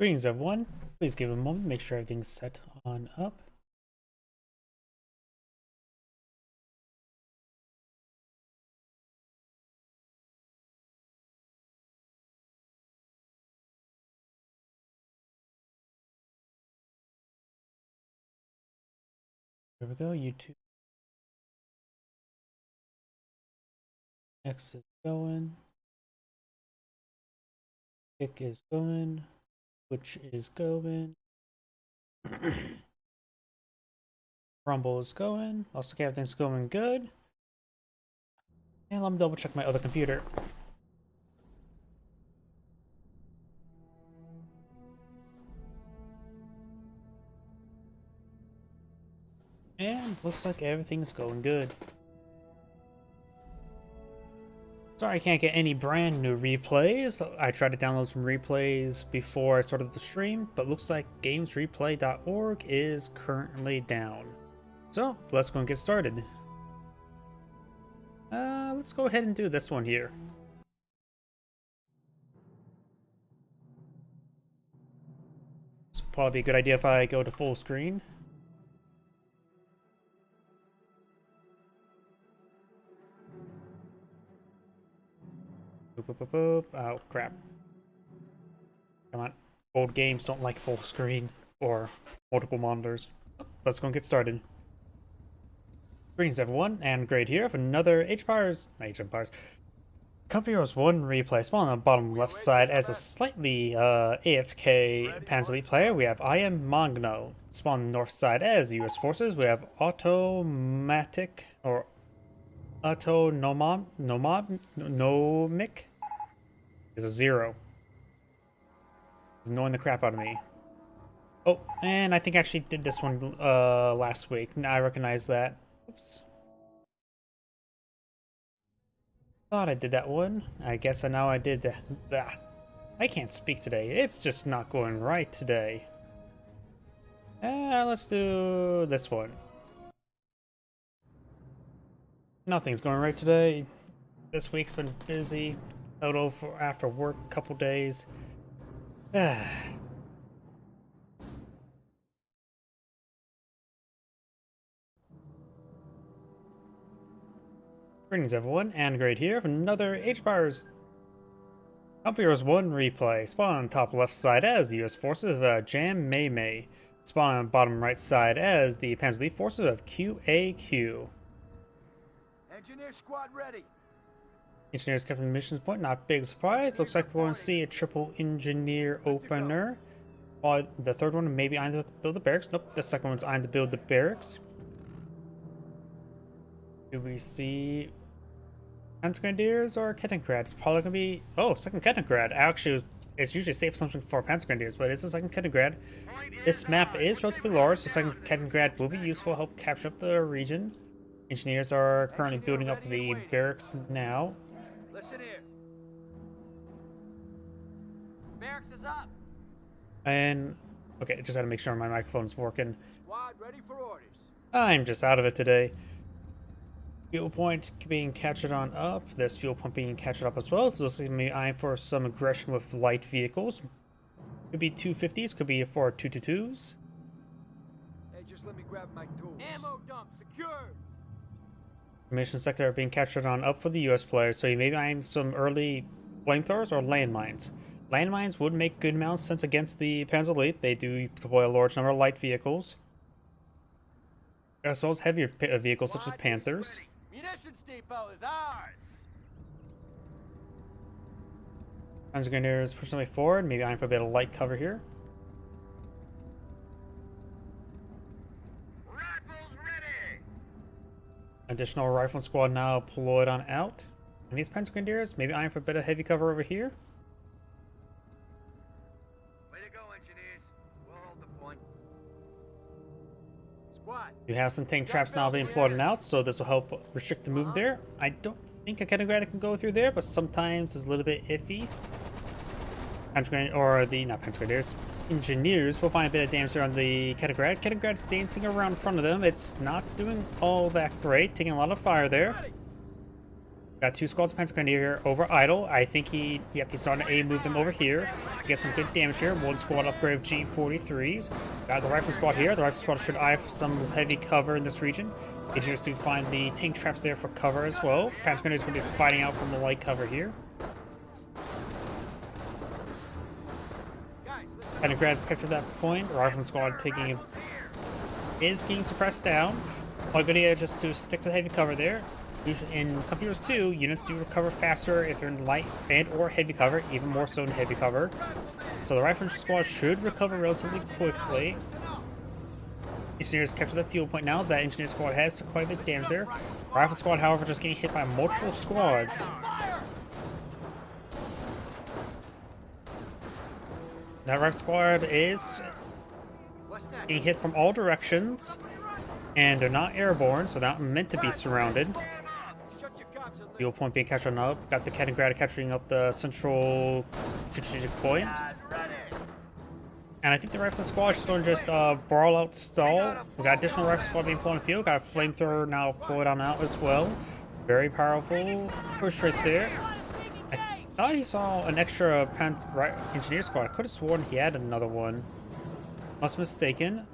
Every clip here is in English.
Greetings, everyone. Please give a moment, make sure everything's set on up. There we go. YouTube X is going. Kick is going. Twitch is going. Rumble is going. Also, everything's going good. And let me double check my other computer. And looks like everything's going good. Sorry I can't get any brand new replays. I tried to download some replays before I started the stream, but looks like gamesreplay.org is currently down. So let's go and get started. Let's go ahead and do this one here. This would probably be a good idea if I go to full screen. Boop, boop, boop, boop. Oh, crap. Come on. Old games don't like full screen or multiple monitors. Let's go and get started. Greetings, everyone, and Great here for another Age of Empires. Company Heroes 1 replay. Spawn on the bottom left side as a slightly AFK Panzer Elite player. We have I Am Mangno. Spawn on the north side as US forces. We have Automatic or Autonomic is a 0. It's annoying the crap out of me. Oh, and I think I actually did this one last week. Now I recognize that. Oops. Thought I did that one. I guess now I did that. I can't speak today. It's just not going right today. Let's do this one. Nothing's going right today. This week's been busy. Total for after work a couple days. Greetings, everyone, and Great here for another Age of Empires Company Heroes 1 replay. Spawn on top left side as the US forces of Jam Mei Mei. Spawn on bottom right side as the Panzer Elite forces of QAQ. Engineer squad ready. Engineers kept in the missions point, not big surprise. Looks like we're going to see a triple engineer opener. While the third one maybe eyeing to build the barracks. Nope, the second one's eyeing to build the barracks. Do we see Panzergrenadiers or Kettenkrad? It's probably gonna be second Kettenkrad. Actually, it's usually safe something for Panzergrenadiers, but it's the second Kettenkrad. This map is relatively large, so second Kettenkrad will be useful to help capture up the region. Engineers are currently building up the barracks now. Listen here. Barracks is up. And okay, just gotta make sure my microphone's working. Squad ready for orders. I'm just out of it today. Fuel point being captured on up. This fuel point being captured up as well. So this is me eyeing for some aggression with light vehicles. Could be 250s, could be for 222s. Hey, just let me grab my tools. Ammo dump secured. Mission sector being captured on up for the US players, so you may be eyeing some early flamethrowers or landmines. Landmines would make good amount of sense against the Panzer Elite. They do deploy a large number of light vehicles, as well as heavier vehicles such as Panthers. Munitions depot is ours. Panzergrenadiers push their way forward, maybe eyeing for a bit of light cover here. Rifles ready. Additional rifle squad now deployed on out. And these Panzergrenadiers, maybe eyeing for a bit of heavy cover over here. Way to go, engineers. We'll hold the point. Squad. You have some tank traps now being deployed on out, so this will help restrict the move there. I don't think a Kettenkrad can go through there, but sometimes it's a little bit iffy. Engineers will find a bit of damage there on the Kettenkrad. Kettengrad's dancing around in front of them. It's not doing all that great, taking a lot of fire there. Got 2 squads of Panzer Grenadier over idle. I think he's starting to move them over here. Get some good damage here. 1 squad upgrade of G43s. Got the rifle squad here. The rifle squad should eye for some heavy cover in this region. Engineers do find the tank traps there for cover as well. Panzer Grenadier is going to be fighting out from the light cover here. Penegrad's kept at that point. Rifle squad is getting suppressed down. All good idea just to stick to the heavy cover there. Usually in Computers 2, units do recover faster if they're in light and or heavy cover, even more so in heavy cover. So the rifle squad should recover relatively quickly. Engineers kept to the fuel point now. That engineer squad has took quite a bit of damage there. Rifle squad, however, just getting hit by multiple squads. That rifle squad is getting hit from all directions. And they're not airborne, so they're not meant to be surrounded. Fuel point being captured up. Got the Kaliningrad capturing up the central strategic point. And I think the rifle squad is going to just brawl out stall. We got additional rifle squad being pulled in the field. Got a flamethrower now deployed on out as well. Very powerful push right there. I thought he saw an extra engineer squad. I could have sworn he had another one. Must be mistaken.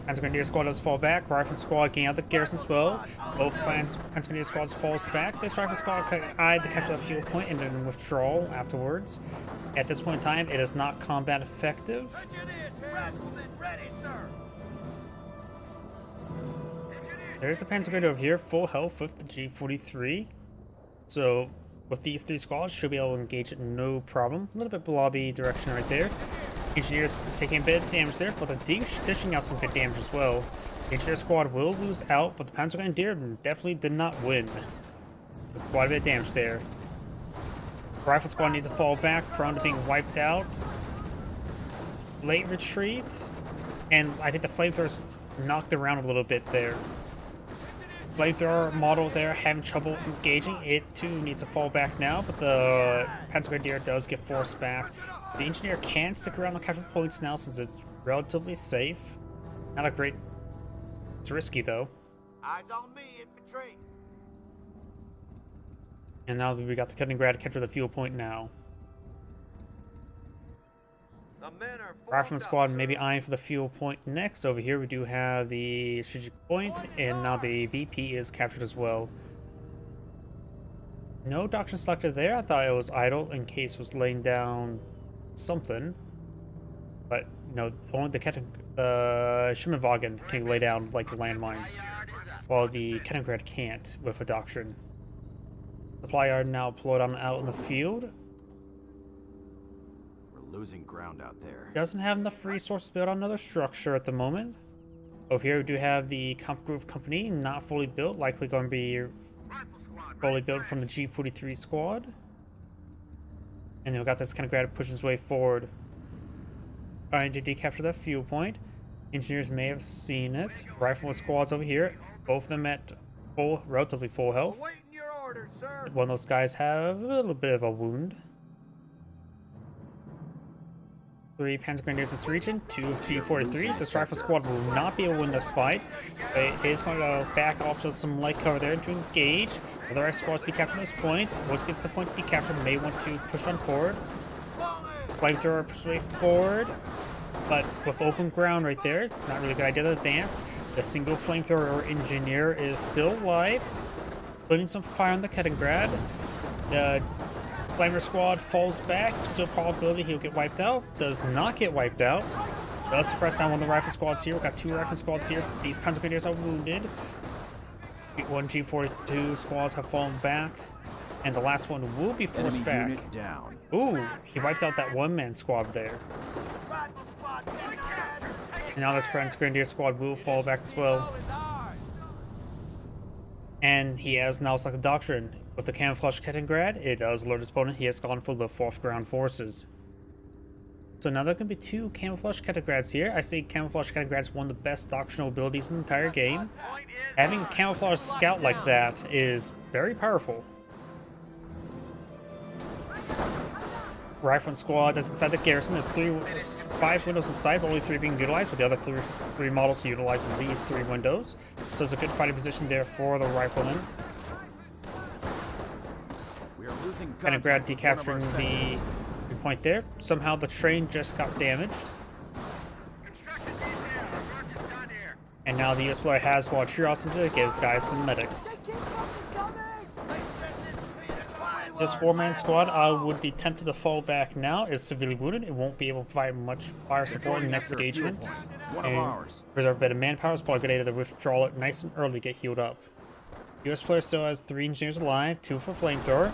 Panzer Grenadier squad does fall back. Rifle squad getting out the garrison as well. Both Panzer Grenadier squads falls back. This rifle squad could eyed the capture of the fuel point and then withdrawal afterwards. At this point in time, it is not combat effective. There's a Panzer Grenadier over here, full health with the G43. So with these 3 squads, should be able to engage it no problem. A little bit lobby direction right there. Engineers taking a bit of damage there, but they're dishing out some good damage as well. The engineer squad will lose out, but the Panzer Grenadier definitely did not win. With quite a bit of damage there. Rifle squad needs to fall back, prone to being wiped out. Late retreat, and I think the flamethrowers knocked around a little bit there. Flamethrower model there having trouble engaging. It too needs to fall back now, but the Panzer Grenadier does get forced back. The engineer can stick around on capture points now since it's relatively safe. Not a great... It's risky though. Eyes on me, infantry. And now that we got the Kaliningrad capture the fuel point now. The men are Rifleman squad maybe eyeing for the fuel point next. Over here we do have the strategic point, and now the VP is captured as well. No doctrine selected there. I thought it was idle in case it was laying down something. But, you know, only the Schimmelwagen can lay down, like, landmines, while the Kaliningrad can't with a doctrine. Supply yard now deployed on out in the field. Losing ground out there. Doesn't have enough resources to build on another structure at the moment. Over here we do have the Kampfgruppe Company, not fully built, likely going to be fully built from the G43 squad. And then we got this kind of grad pushing his way forward. Trying to decapture that fuel point. Engineers may have seen it. Rifleman squads over here, both of them at relatively full health. Awaiting your orders, sir. One of those guys have a little bit of a wound. 3 Panzer Grenadiers in this region, 2 G43s. This rifle squad will not be able to win this fight. It is going to back off to some light cover there to engage. The rest squads decapture this point. Once it gets to the point to decapture, may want to push on forward. Flamethrower push way forward. But with open ground right there, it's not really a good idea to advance. The single flamethrower engineer is still alive, putting some fire on the Kaliningrad. The Flamer squad falls back. Still probability he'll get wiped out. Does not get wiped out. Does suppress down one of the rifle squads here. We've got 2 rifle squads here. These Panzer Grenadiers are wounded. 1 G42 squads have fallen back. And the last one will be forced back. Down. Ooh, he wiped out that one-man squad there. And now this Panzer Grenadier squad will fall back as well. And he has now selected doctrine. With the camouflage Kaliningrad, it does alert his opponent. He has gone for the 4th ground forces. So now there can be 2 camouflage Kaliningrads here. I say camouflage Kaliningrad is one of the best doctrinal abilities in the entire game. Having a camouflage scout like that is very powerful. Rifleman squad that's inside the garrison. There's 5 windows inside, but only 3 being utilized, with the other three models utilizing these 3 windows. So it's a good fighting position there for the riflemen. We are losing Kind of grab contact with one of decapturing our the sectors. point there. Somehow the train just got damaged. And now the US player has Squad Trios to give his guys some medics. This 4-man squad would be tempted to fall back now. It's severely wounded. It won't be able to provide much fire support in the next engagement. One of And ours. preserve a bit of manpower. It's probably a good idea to withdraw it nice and early to get healed up. US player still has 3 engineers alive, 2 for flamethrower.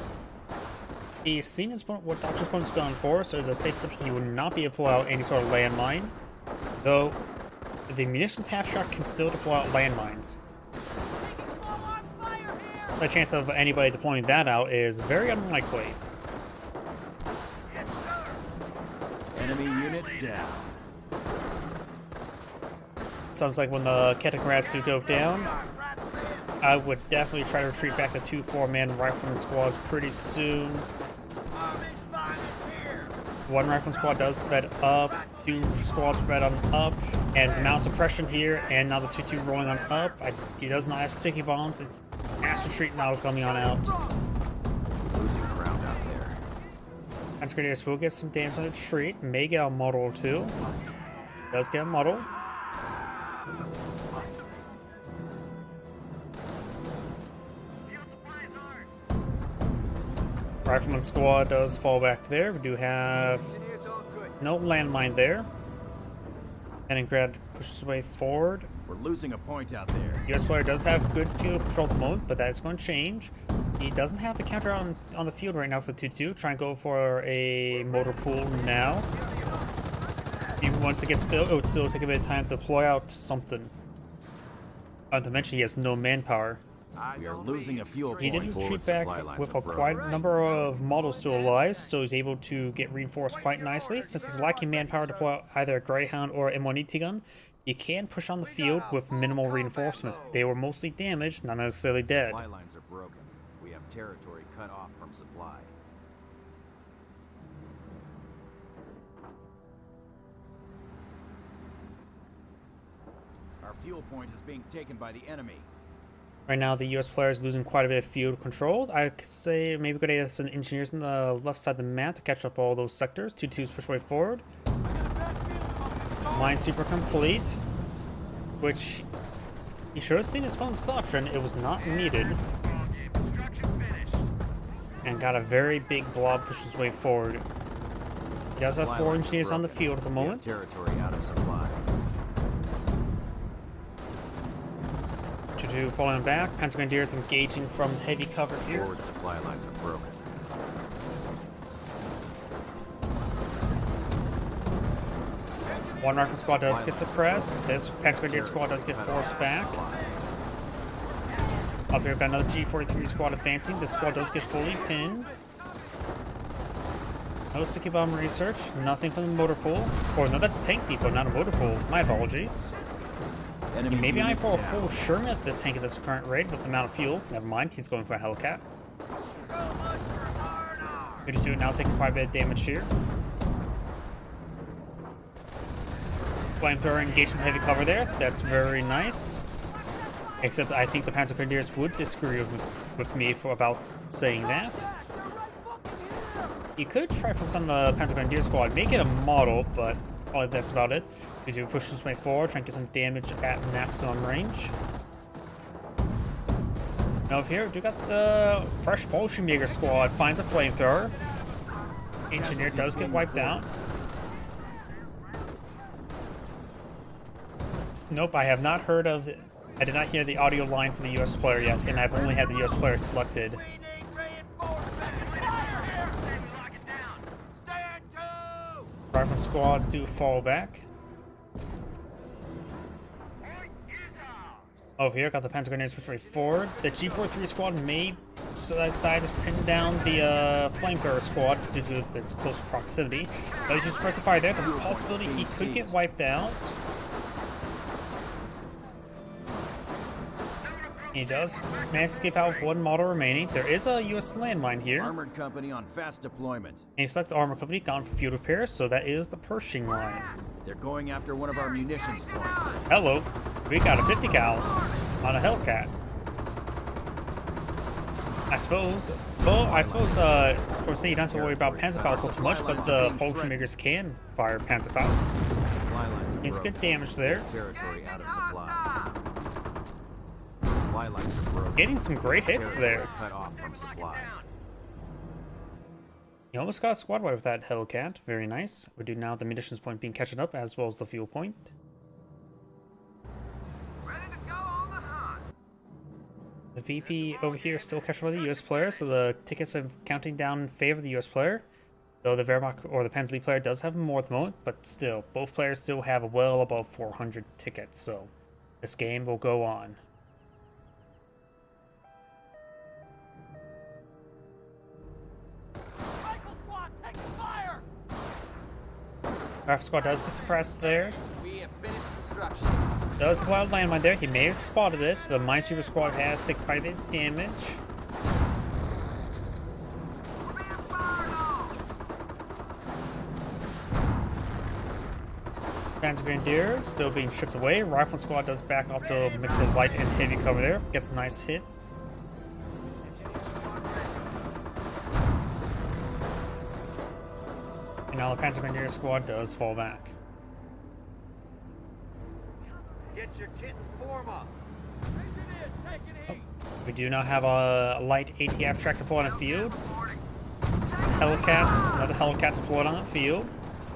He's seen his what Doctor's opponent's going for, so there's a safe assumption he would not be able to pull out any sort of landmine. Though the munitions half-shot can still deploy out landmines. The chance of anybody deploying that out is very unlikely. Enemy unit down. Sounds like when the Ketek Rats do go down, I would definitely try to retreat back to 2 4-man rifleman squads pretty soon. 1 rifleman squad does fed up, 2 squads fed on up, and now suppression here, and now the 2-2 rolling on up. He does not have sticky bombs. It's mass retreat now coming on out. Losing ground out there. Panzer Grenadiers will get some damage on the retreat. May get a model or 2. Does get a model. Rifleman squad does fall back there. We do have Engineers all good. no landmine there. Leningrad pushes away forward. We're losing a point out there. US player does have good field control at the moment, but that is going to change. He doesn't have a counter on the field right now for 2-2. Try and go for a motor pool now. Even once it gets built, it would still take a bit of time to deploy out something. Not to mention he has no manpower. We are losing a fuel He point. did Forward retreat supply back lines with are a broken. quite number of models still alive, so he's able to get reinforced quite nicely. Since he's lacking manpower to deploy out either a Greyhound or M1ET gun, he can push on the field with minimal reinforcements. They were mostly damaged, not necessarily dead. Supply lines are broken. We have territory cut off from supply. Our fuel point is being taken by the enemy. Right now, the US player is losing quite a bit of field control. I could say maybe good idea to send engineers on the left side of the map to catch up all those sectors. 2-2s push way forward. Mine super complete, which he should have seen his opponent's doctrine. It was not needed. And got a very big blob push his way forward. He does have Supply 4 lines are engineers on the broken. field at the We have moment. territory out of supply. 2-2 falling back. Panzer Grenadiers engaging from heavy cover here. Forward supply lines are broken. One rifle squad does get suppressed. This Panzer Grenadier squad does get forced back. Up here, we've got another G43 squad advancing. This squad does get fully pinned. No sticky bomb research. Nothing from the motor pool. Or no, that's a tank depot, not a motor pool. My apologies. Enemy Maybe I unit for a down. full Sherman at the tank at this current rate with the amount of fuel. Never mind, he's going for a Hellcat. 32 now taking quite a bit of damage here. Flamethrower engaged some heavy cover there. That's very nice. Except I think the Panzer Grenadiers would disagree with me about saying that. You could try focus on the Panzer Grenadier squad, make it a model, but probably that's about it. We do push this way forward, try and get some damage at maximum range. Now over here, we do got the fresh Fallschirmjäger squad, finds a flamethrower. Engineer does get wiped out. Nope, I have not heard of... I did not hear the audio line from the US player yet, and I've only had the US player selected. Rifle squads do fall back. Over here, got the Panzer Grenadiers push way forward. The G43 squad may decide to pin down the Flamethrower squad due to its close proximity. But as you suppress the fire there, there's a possibility he could get wiped out. He does manage to escape out with one model remaining. There is a U.S. landmine here. Armored company on fast deployment. And you select Armor Company, gone for field repairs, so that is the Pershing line. They're going after one of our munitions points. Hello, we got a 50 cal on a Hellcat. I suppose, of course, you don't have to worry about Panzerfaust so much, but the Fallschirmjägers can fire Panzerfausts. Supply lines are He's broken. good damage there. Territory out of supply. Supply lines are broken. Getting some great hits Territory there. cut off from supply. You almost got a squad wipe with that Hellcat. Very nice. We do now have the munitions point being catching up as well as the fuel point. The VP over here is still catching up with the US player, so the tickets are counting down in favor of the US player. Though the Wehrmacht or the Panzerleague player does have more at the moment, but still, both players still have well above 400 tickets, so this game will go on. Rifle squad does get suppressed there. We have finished construction. Does the wild landmine there. He may have spotted it. The Minesweeper squad has taken quite a bit of damage. Panzer Grenadier still being shipped away. Rifle squad does back off to a mix of light and heavy cover there. Gets a nice hit. And now the Panzer Grenadier squad does fall back. Get your kit and form up. We do now have a light ATF track deployed on the field. Hellcat, another Hellcat deployed on the field.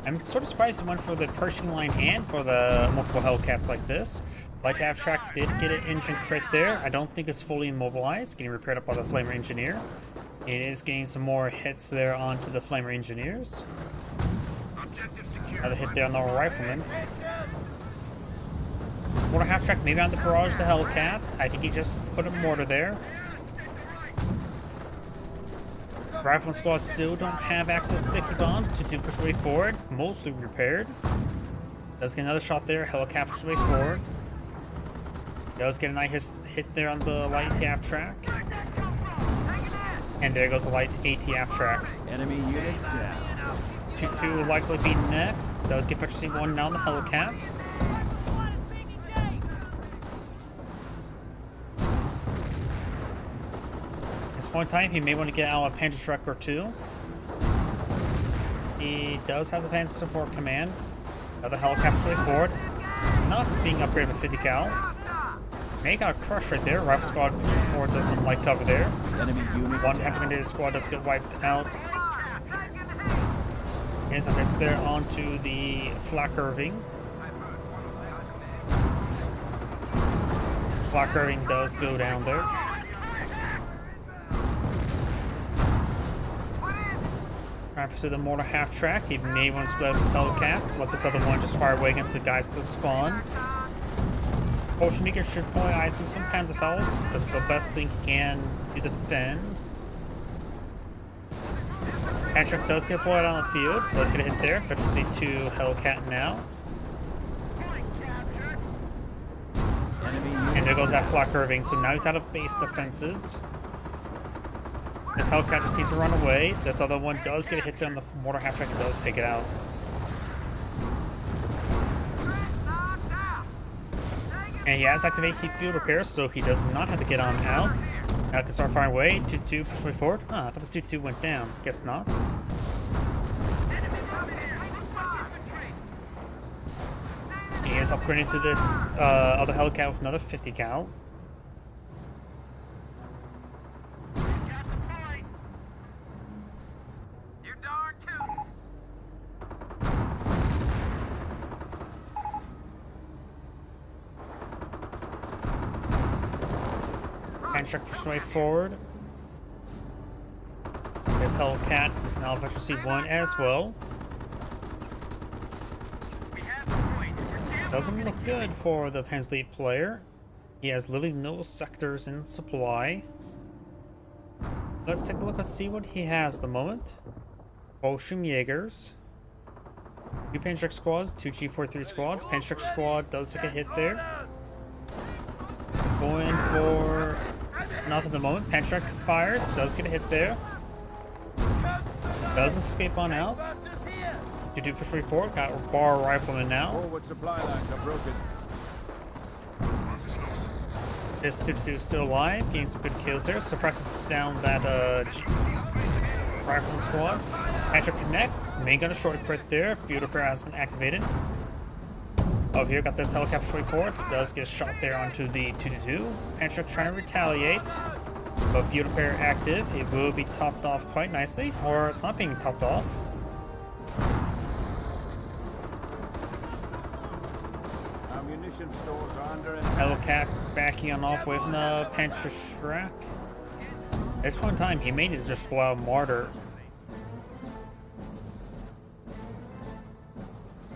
I'm sort of surprised it went for the Pershing line and for the multiple Hellcats like this. Light ATF track did get an engine crit there. I don't think it's fully immobilized, getting repaired up by the Flamer Engineer. It is getting some more hits there onto the Flamer Engineers. Another hit there on the Rifleman. Mortar half track maybe on the barrage the Hellcat. I think he just put a mortar there. Rifleman squad still don't have access to sticky bombs to push way forward. Mostly repaired. Does get another shot there. Hellcat pushes way forward. Does get a nice hit there on the light ATF track. And there goes the light ATF track. Enemy unit down. 2-2 will likely be next. Does get purchasing one now on the Hellcat. At this point in time, he may want to get out a Panzer truck or two. He does have the Panzer Support Command. Another Hellcat straight forward. Not being upgraded with 50 cal. May got a crush right there. Rifle squad forward does some light cover there. Enemy unit One down. Panzer Grenadier squad does get wiped out. And some hits there onto the Flak Irving. Flak Irving does go down there. Trying to pursue the mortar half track. He may want to split up his Hellcats. Let this other one just fire away against the guys at the spawn. Bolshevik should probably ice him some Panzerfaust, because it's the best thing he can to defend. Patrick does get deployed on the field, does get a hit there. Efficiency 2 Hellcat now. And there goes that Flak Irving, so now he's out of base defenses. This Hellcat just needs to run away. This other one does get a hit there on the mortar half track and does take it out. And he has activated heat field repairs, so he does not have to get on out. Now can start firing away. 2-2, push way forward. I thought the 2-2 went down. Guess not. He is upgrading to this other Hellcat with another 50 cal. Check push way forward. This Hellcat is now efficiency 1 as well. Doesn't look good for the Panzerleague player. He has literally no sectors in supply. Let's take a look and see what he has at the moment. Fallschirmjägers. 2 Panzer squads, 2 G43 squads. Panzer squad does take a hit there. Going for nothing at the moment. Panchak fires, does get a hit there. Does escape on out. You do push way forward. Got bar rifleman now. Forward supply lines are broken. This 2-2 is still alive, getting some good kills there. Suppresses down that rifleman squad. Panchak connects. Main gun a short crit there. Field repair has been activated. Over here, got this helicopter way forward. Does get a shot there onto the 2-2. Panchak trying to retaliate. But field repair active. It will be topped off quite nicely. Or it's not being topped off. Ammunition stores are under attack. Hellcat backing on off with the Panzer Shrek. At this point in time, he may need to just blow out Martyr.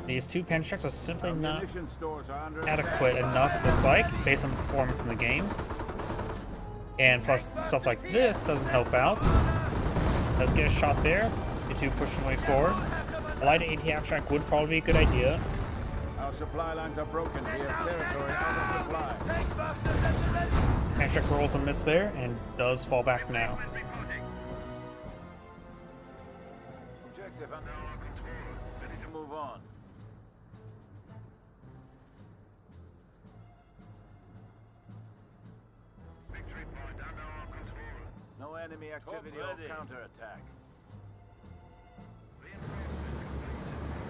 These two Panzer are simply not Ammunition stores are under adequate enough, looks like, based on the performance in the game. And plus, stuff like this doesn't help out. Let's get a shot there. The two pushing way forward. A light AT abstract would probably be a good idea. Our supply lines are broken. We have territory out of supply. Panzer rolls a miss there and does fall back now. Objective under our control. Ready to move on. No enemy activity or counterattack.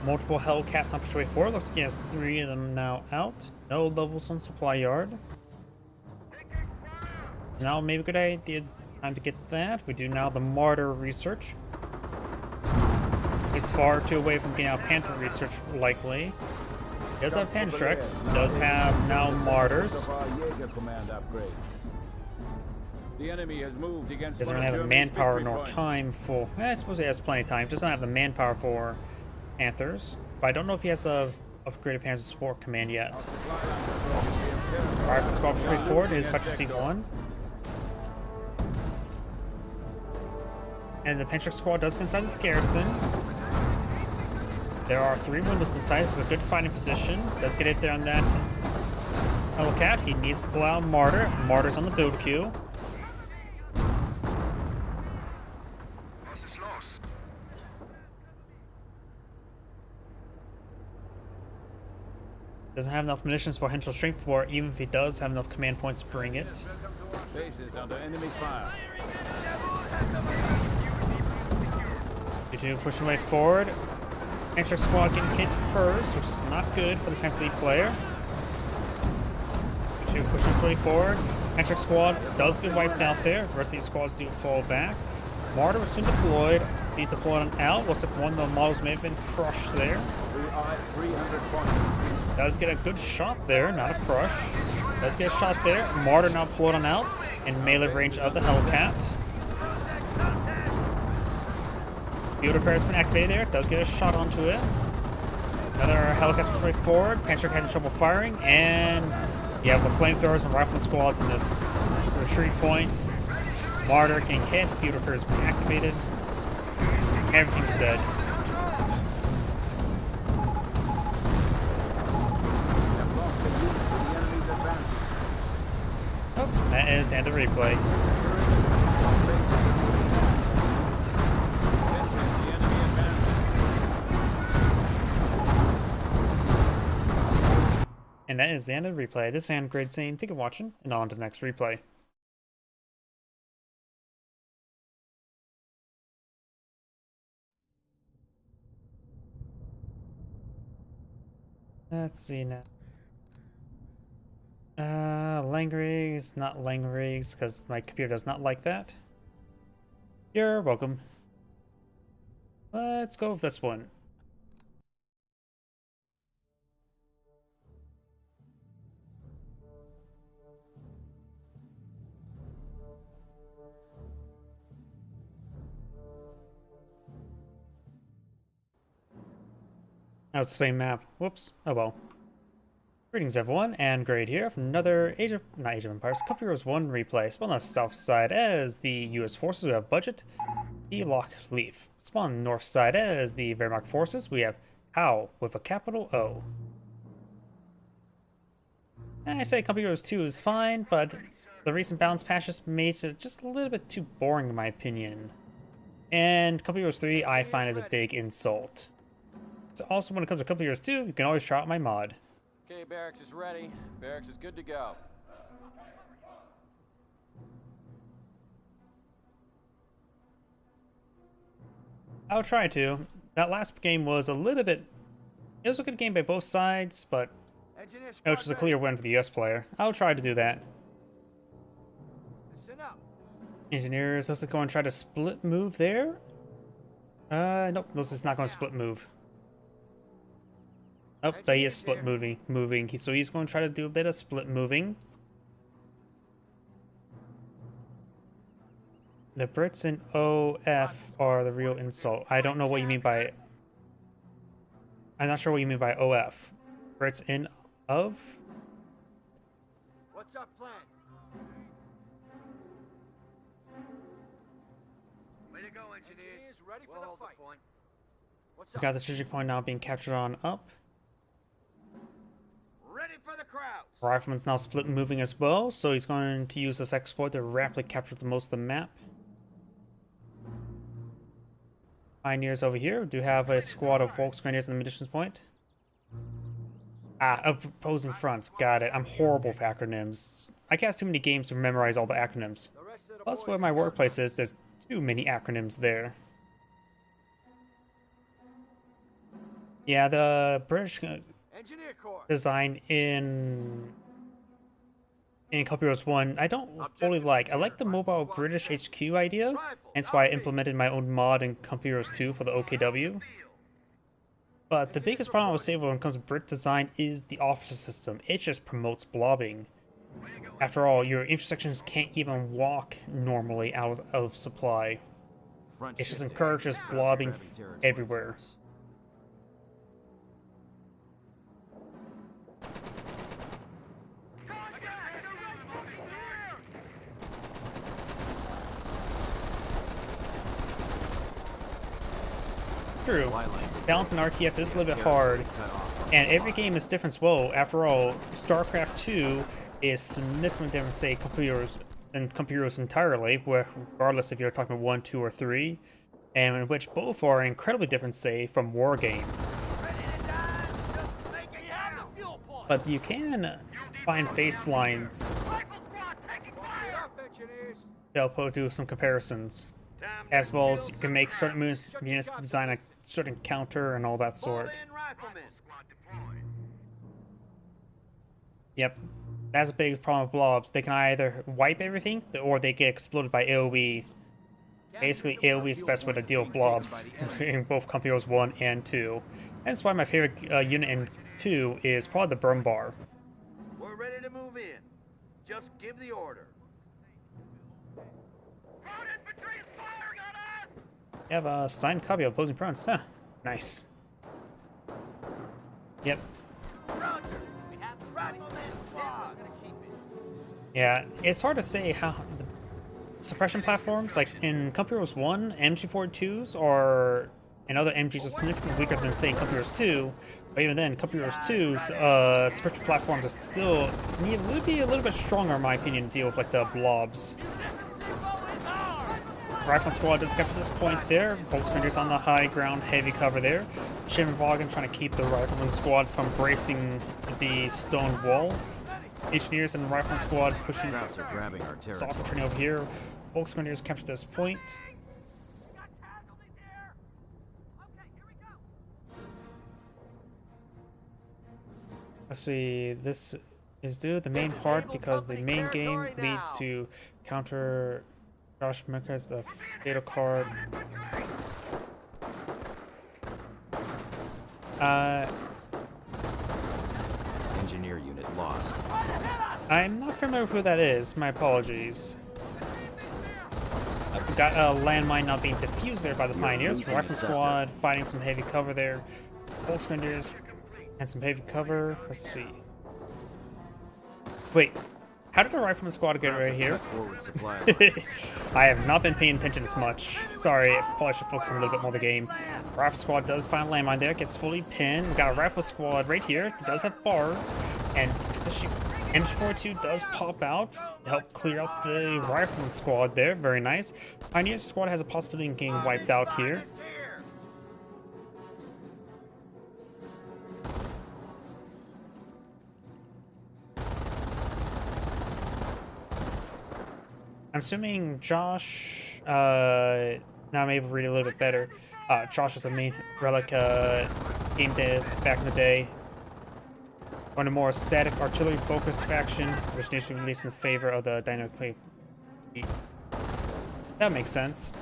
Multiple Hellcats on push way forward. Looks like he has 3 of them now out. No levels on supply yard. Now maybe a good idea. Time to get that. We do now the Martyr research. He's far too away from getting out Panther research, likely. Does have Pantrix. Does have now Martyrs. The enemy has moved against Doesn't one really of have the Germany's manpower victory nor points. time for. I suppose he has plenty of time. Doesn't have the manpower for Panthers. But I don't know if he has a upgraded Panzer Support Command yet. Our supply lines are broken. We have territory Alright, out let's of go up straight supply. forward. Is Losing Vector at C1. And the Panzer Squad does get inside this garrison. There are 3 windows inside. This is a good fighting position. Does get it there on that Hellcat. He needs to pull out Martyr. Martyr's on the build queue. Doesn't have enough munitions for Henschel Strength War, even if he does have enough command points to bring it. Bases under enemy fire. You pushing way forward. Extra squad getting hit first, which is not good for the Penn State player. You pushing his way forward. Extra squad does get wiped out there. The rest of these squads do fall back. Martyr was soon deployed. Be deployed on out. Looks like one of the models may have been crushed there. We are at 300 points. Does get a good shot there, not a crush. Does get a shot there. Martyr now deployed on out in melee range of the Hellcat. Field repair has been activated there. Does get a shot onto it. Another Hellcat straight forward. Panzer having trouble firing, and you have the flamethrowers and rifle squads in this retreat point. Martyr getting hit. Field repair has been activated. Everything's dead. Have lost the unit to the enemy's advances. Oh, that is the end of the replay. Attention, the enemy advances. And that is the end of the replay. This is Anne Grade saying thank you for watching, and on to the next replay. Let's see now. Langrigs, not Langrigs, because my computer does not like that. You're welcome. Let's go with this one. That was the same map. Whoops. Oh well. Greetings everyone, and Grade here from another Age of Empires, Couple Heroes 1 replay. Spawn on the south side as the US forces, we have Budget, the Lock Leaf. Spawn on the north side as the Wehrmacht forces, we have Howe with a capital O. I say Company Heroes 2 is fine, but the recent balance patches made it just a little bit too boring in my opinion. And Company Heroes 3 I find is a big insult. So also when it comes to Company Heroes 2, you can always try out my mod. Okay, barracks is ready. Barracks is good to go. I'll try to. That last game was a little bit... It was a good game by both sides, but Engineer it squad was just a ready. clear win for the US player. I'll try to do that. Listen up. Engineers also going to try to split move there. Nope, this is not going to split move. Oh, but he is split moving. So he's going to try to do a bit of split moving. The Brits in OF are the real insult. I don't know what you mean by... I'm not sure what you mean by OF. Brits in of? What's our plan? Way to go, engineers. Ready for the fight. What's We up? got the strategic point now being captured on up. Ready for the crowds. Rifleman's now split moving as well, so he's going to use this exploit to rapidly capture the most of the map. Pioneers over here do have a squad of Volksgrenadiers in the munitions point. Ah, opposing fronts. Got it. I'm horrible with acronyms. I cast too many games to memorize all the acronyms. The rest of the Plus, boys where my are workplace is, there's too many acronyms there. Yeah, the British Engineer corps. design in Company Heroes 1, I don't fully like. I like the mobile British HQ idea, hence why I implemented my own mod in Company Heroes 2 for the OKW. But the biggest problem I would say when it comes to Brit design is the officer system. It just promotes blobbing. After all, your intersections can't even walk normally out of supply. It just encourages blobbing everywhere. True. Balancing RTS is a little bit hard, and every game is different as well. After all, StarCraft 2 is significantly different, say, than Company Heroes entirely, where regardless if you're talking 1, 2, or 3, and in which both are incredibly different, say, from Wargame. But you can find baselines to do some comparisons, as well as you can make certain units design a certain counter and all that sort. Yep, that's a big problem with blobs. They can either wipe everything or they get exploded by AoE. Basically, AoE is the best way to deal with blobs in both Company Heroes 1 and 2. That's why my favorite unit in 2 is probably the Burn Bar. We're ready to move in. Just give the order. You have a signed copy of opposing fronts. Huh, nice. Yep. Yeah, it's hard to say how the suppression platforms, like in Company Heroes 1, MG42s or and other MGs are significantly weaker than, say, Company Heroes 2. But even then, Company Heroes 2's suppression platforms are still need to be a little bit stronger, in my opinion, to deal with like the blobs. Rifleman squad does capture this point there. Volksgrenadiers on the high ground, heavy cover there. Shim and Vaughan trying to keep the Rifleman squad from bracing the stone wall. Engineers and Rifleman squad pushing soft training over here. Volksgrenadiers capture this point. Let's see, this is due the main part because the main game leads to counter Josh Murka's the fatal card. Engineer unit lost. I'm not familiar with who that is. My apologies. We got a landmine not being defused there by the Pioneers. Rifle squad fighting some heavy cover there. Volksgrenadiers and some heavy cover. Let's see. Wait, how did the Rifleman squad get right here? I have not been paying attention as much. Sorry, I probably should focus on a little bit more of the game. Rifle squad does find a landmine there, gets fully pinned. We got a Rifle squad right here. It does have bars, and position MG42 does pop out, help clear out the rifleman squad there. Very nice. Pioneer's squad has a possibility of getting wiped out here. I'm assuming Josh, now I'm able to read a little bit better. Josh is the main Relic game dev back in the day. On a more static artillery focused faction, which needs to be released in favor of the dynamic play. That makes sense.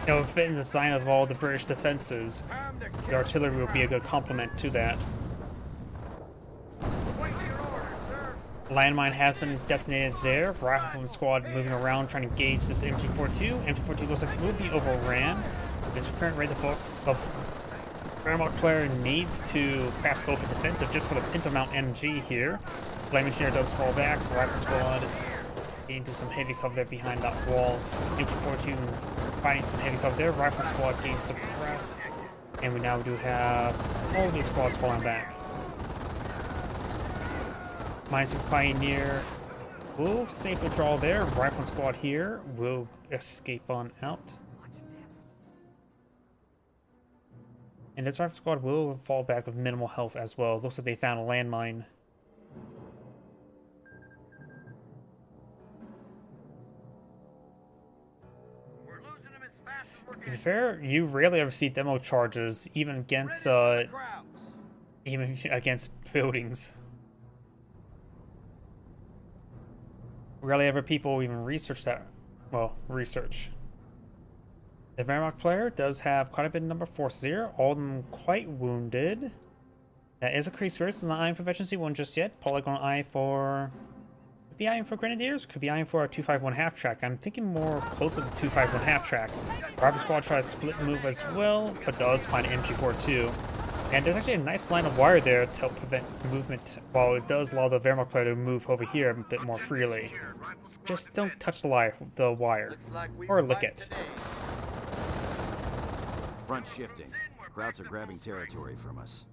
It will fit in the design of all the British defenses. The artillery will be a good complement to that. Landmine has been detonated there. Rifleman squad moving around trying to engage this MG42. MG42 looks like it will be overran. This current rate of Wehrmacht player needs to perhaps go for defensive just for the Pinto Mount MG here. Flame Engineer does fall back. Rifle squad into some heavy cover there behind that wall. MG42 finding some heavy cover there. Rifle squad getting suppressed. And we now do have all these squads falling back. Minesweeper Pioneer will safe withdrawal there. Rifle squad here will escape on out. And this rifle squad will fall back with minimal health as well. Looks like they found a landmine. To be fair, you rarely ever see demo charges, even against buildings. Rarely ever people even research that. Well, research. The Wehrmacht player does have quite a bit of number forces here, all of them quite wounded. That is a Kriegsfuhrer, so not eyeing for Veteran C1 just yet. Probably going to eye for... Could be eyeing for Grenadiers, could be eyeing for a 251 half track. I'm thinking more close to the 251 half track. Rifle squad tries to split move as well, but does find MG42. And there's actually a nice line of wire there to help prevent movement, while it does allow the Wehrmacht player to move over here a bit more freely. Just don't touch the wire, or lick it. Front shifting. Krauts are grabbing territory from us.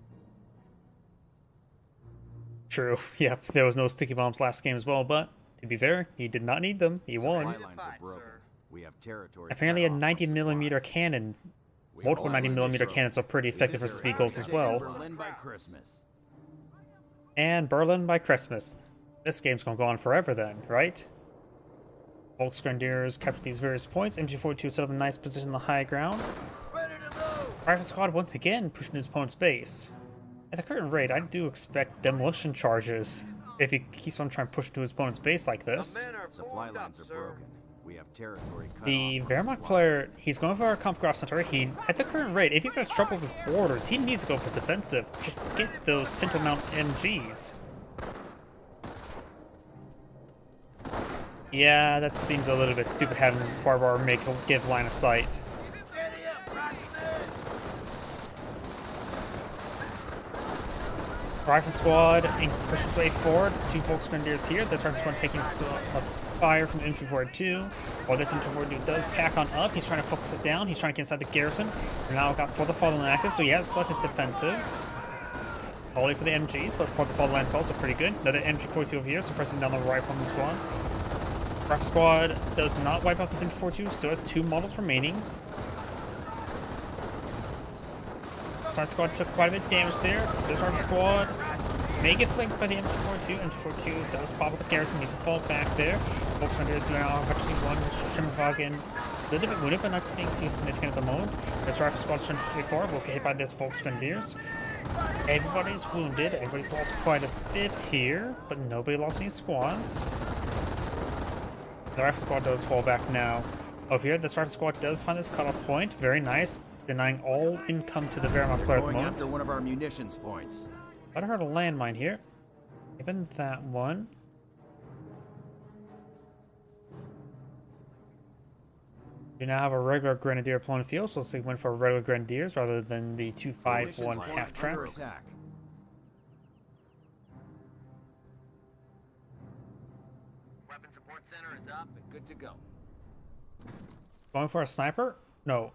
True. Yep, there was no sticky bombs last game as well, but to be fair, he did not need them. He won. Supply lines are broken. We have territory. Apparently a 90mm cannon. Multiple 90mm cannons are pretty effective for vehicles as well. Berlin by Christmas. And Berlin by Christmas. This game's gonna go on forever then, right? Volksgrenadiers capture these various points. MG42 set up a nice position on the high ground. Rifle squad once again pushing his opponent's base. At the current rate, I do expect demolition charges if he keeps on trying to push to his opponent's base like this. Supply lines are broken. We have territory cut The off. Wehrmacht player, he's going for our Kampfgraf Center. He, at the current rate, if he's got trouble with his borders, he needs to go for defensive. Just get those Pinto Mount MGs. Yeah, that seems a little bit stupid having Barbar give line of sight. Rifle squad pushes his way forward. Two Volksgrenadiers here. This rifle squad taking fire from MG42. While this MG42 does pack on up, he's trying to focus it down. He's trying to get inside the garrison. And now got For the Fatherland active, so he has selected defensive. Only for the MGs, but For the Fatherland is also pretty good. Another MG42 over here, suppressing down the rifleman squad. Rifle squad does not wipe out this MG42, still has two models remaining. Sniper squad took quite a bit of damage there. This Rifle squad may get flanked by the MG42. MG42 does pop up the garrison, needs to fall back there. Volksgrenadiers do now purchasing one. Schimmerwagen a little bit wounded, but not being too significant at the moment. This Rifle squad is 34 will get hit by this Volksgrenadiers. Everybody's wounded, everybody's lost quite a bit here, but nobody lost any squads. The Rifle squad does fall back now. Over here, this Rifle squad does find this cutoff point. Very nice. Denying all income to the Wehrmacht player at the Going moment. after one of our munitions points. I heard a landmine here. Even that one. We now have a regular Grenadier opponent field, so looks like we went for regular Grenadiers rather than the 251 Munitions half point track. under attack. Weapon support center is up and good to go. Going for a sniper? No.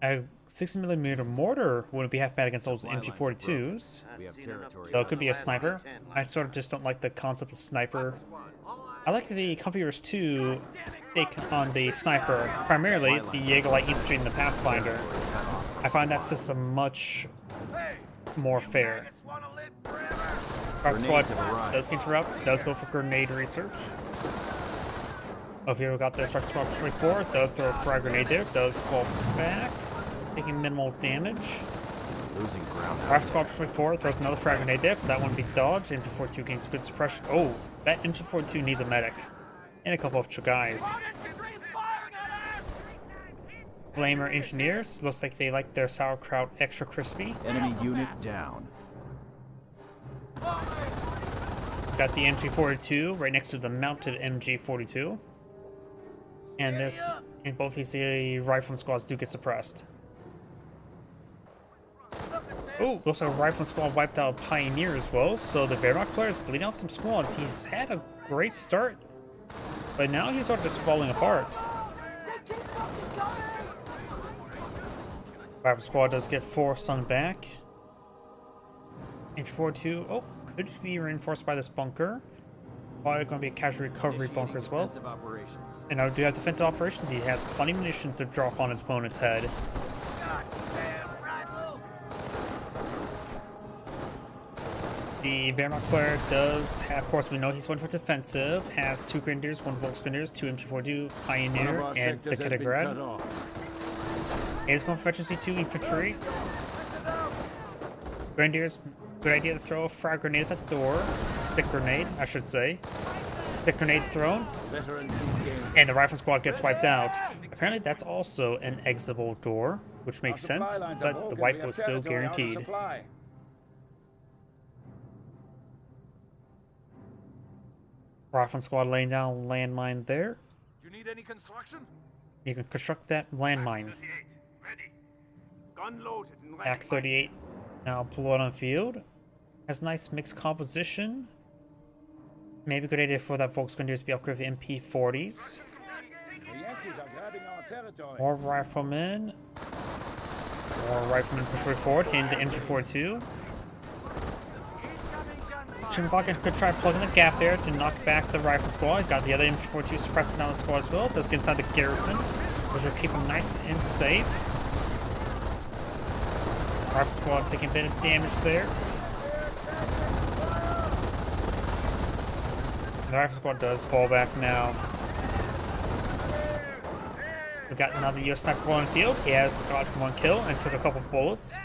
A 60mm mortar wouldn't be half bad against those MG42s. We have territory. So it could be a sniper. I sort of just don't like the concept of sniper. I like the Computers 2 take on the sniper, primarily the Jaeger Light Infantry and the Pathfinder. I find that system much more fair. Rock Squad does interrupt, does go for grenade research. Over here we got this Rock Squad 24, does throw a frag grenade there, does fall back, taking minimal damage. Losing ground. Rock Squad 24 throws another frag grenade there, but that one be dodged. MG42 gains good suppression. Oh, that MG42 needs a medic. And a couple of extra guys. Flamer Engineers, looks like they like their sauerkraut extra crispy. Enemy unit down. Got the MG42 right next to the mounted MG42. And this, and both these rifle squads do get suppressed. Oh, looks like a rifle squad wiped out a Pioneer as well, so the Wehrmacht player is bleeding off some squads. He's had a great start, but now he's sort of just falling apart. Rifle squad does get forced on back. MG42, oh, could be reinforced by this bunker. Probably going to be a casual recovery bunker as well. And now, do you have defensive operations? He has plenty of munitions to drop on his opponent's head. The Wehrmacht player does have, of course, we know he's one for defensive, has 2 Grenadiers, 1 Volksgrenadiers, 2 MG42, Pioneer, and the Kitagrad. He's going for Veterancy 2 Infantry. Grenadiers, good idea to throw a frag grenade at the door. Stick grenade, I should say. Stick grenade thrown. And the rifle squad gets wiped out. Apparently that's also an exitable door, which makes sense, but the wipe was still guaranteed. Rifle squad laying down landmine there. Do you need any construction? You can construct that landmine. Ready. Gun loaded and ready. Act 38 now pull out on field. Has nice mixed composition. Maybe a good idea for that Volksgrenadiers to be upgraded with MP40s. The Yankees are grabbing our territory. More riflemen. More riflemen push forward, hitting the MG42. Chimvagan could try plugging the gap there to knock back the rifle squad. Got the other MG42 suppressing down the squad as well. Does get inside the garrison, which will keep them nice and safe. Rifle squad taking a bit of damage there. The rifle squad does fall back now. We got another US sniper on the field. He has got 1 kill and took a couple bullets.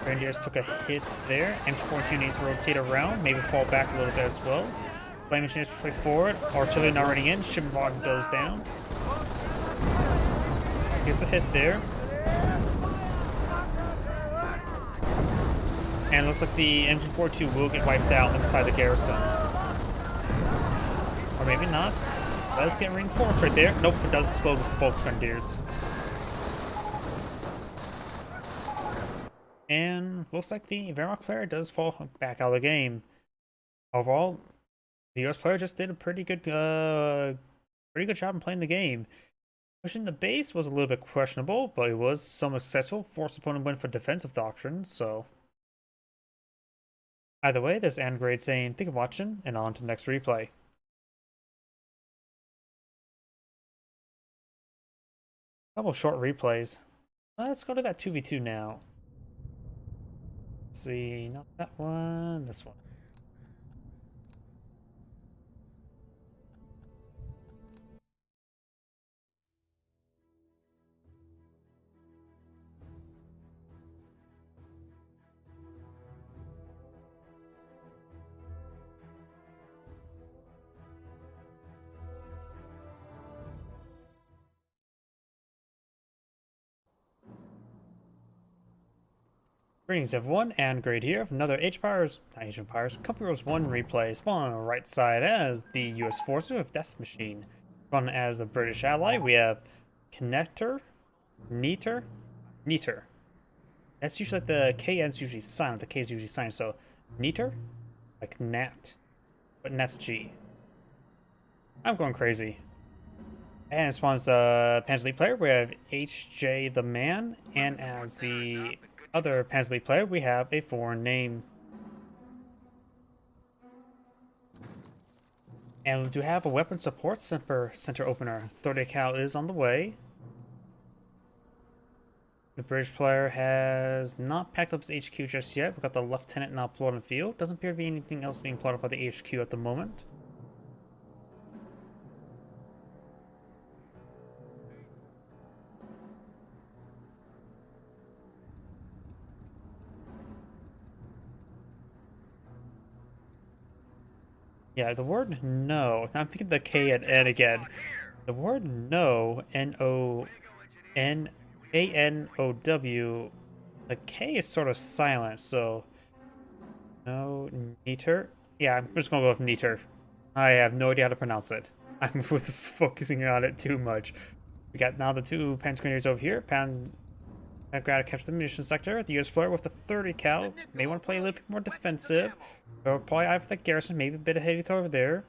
Grenadiers took a hit there. MG42 needs to rotate around, maybe fall back a little bit as well. Flame Engineers push forward. Artillery not running in. Shimvog goes down. Gets a hit there. And it looks like the MG42 will get wiped out inside the garrison. Or maybe not. Does get reinforced right there. Nope, it does explode with the Volksgrenadiers. And looks like the Wehrmacht player does fall back out of the game. Overall, the US player just did a pretty good job in playing the game. Pushing the base was a little bit questionable, but it was somewhat successful. Forced opponent win for defensive doctrine, so either way, this end grade saying thank you for watching, and on to the next replay. Couple short replays. Let's go to that 2v2 now. Let's see, not that one, this one. Greetings everyone, and Great here with another Age of Empires, not Age of Empires, Company Heroes 1 replay. Spawn on the right side as the US Forces with Death Machine. Run as the British ally, we have Connector, Neater. That's usually like the KN's usually silent, the K's usually silent, so Neater, like Nat, but Nat's G. I'm going crazy. And it spawns Panzer League player, we have HJ the Man, and as the other Panzer League player, we have a foreign name. And we do have a weapon support center opener. 30 cal is on the way. The British player has not packed up his HQ just yet. We've got the lieutenant now plotted in the field. Doesn't appear to be anything else being plotted by the HQ at the moment. Yeah, the word no. I'm thinking the K and N again. The word no, N-O-N-A-N-O-W, the K is sort of silent, so no neater. Yeah, I'm just gonna go with neater. I have no idea how to pronounce it. I'm focusing on it too much. We got now the two Panzer Grenadiers over here. I've got to capture the munitions sector. The US player with the 30 cal may want to play a little bit more defensive. Or probably either the garrison, maybe a bit of heavy cover there.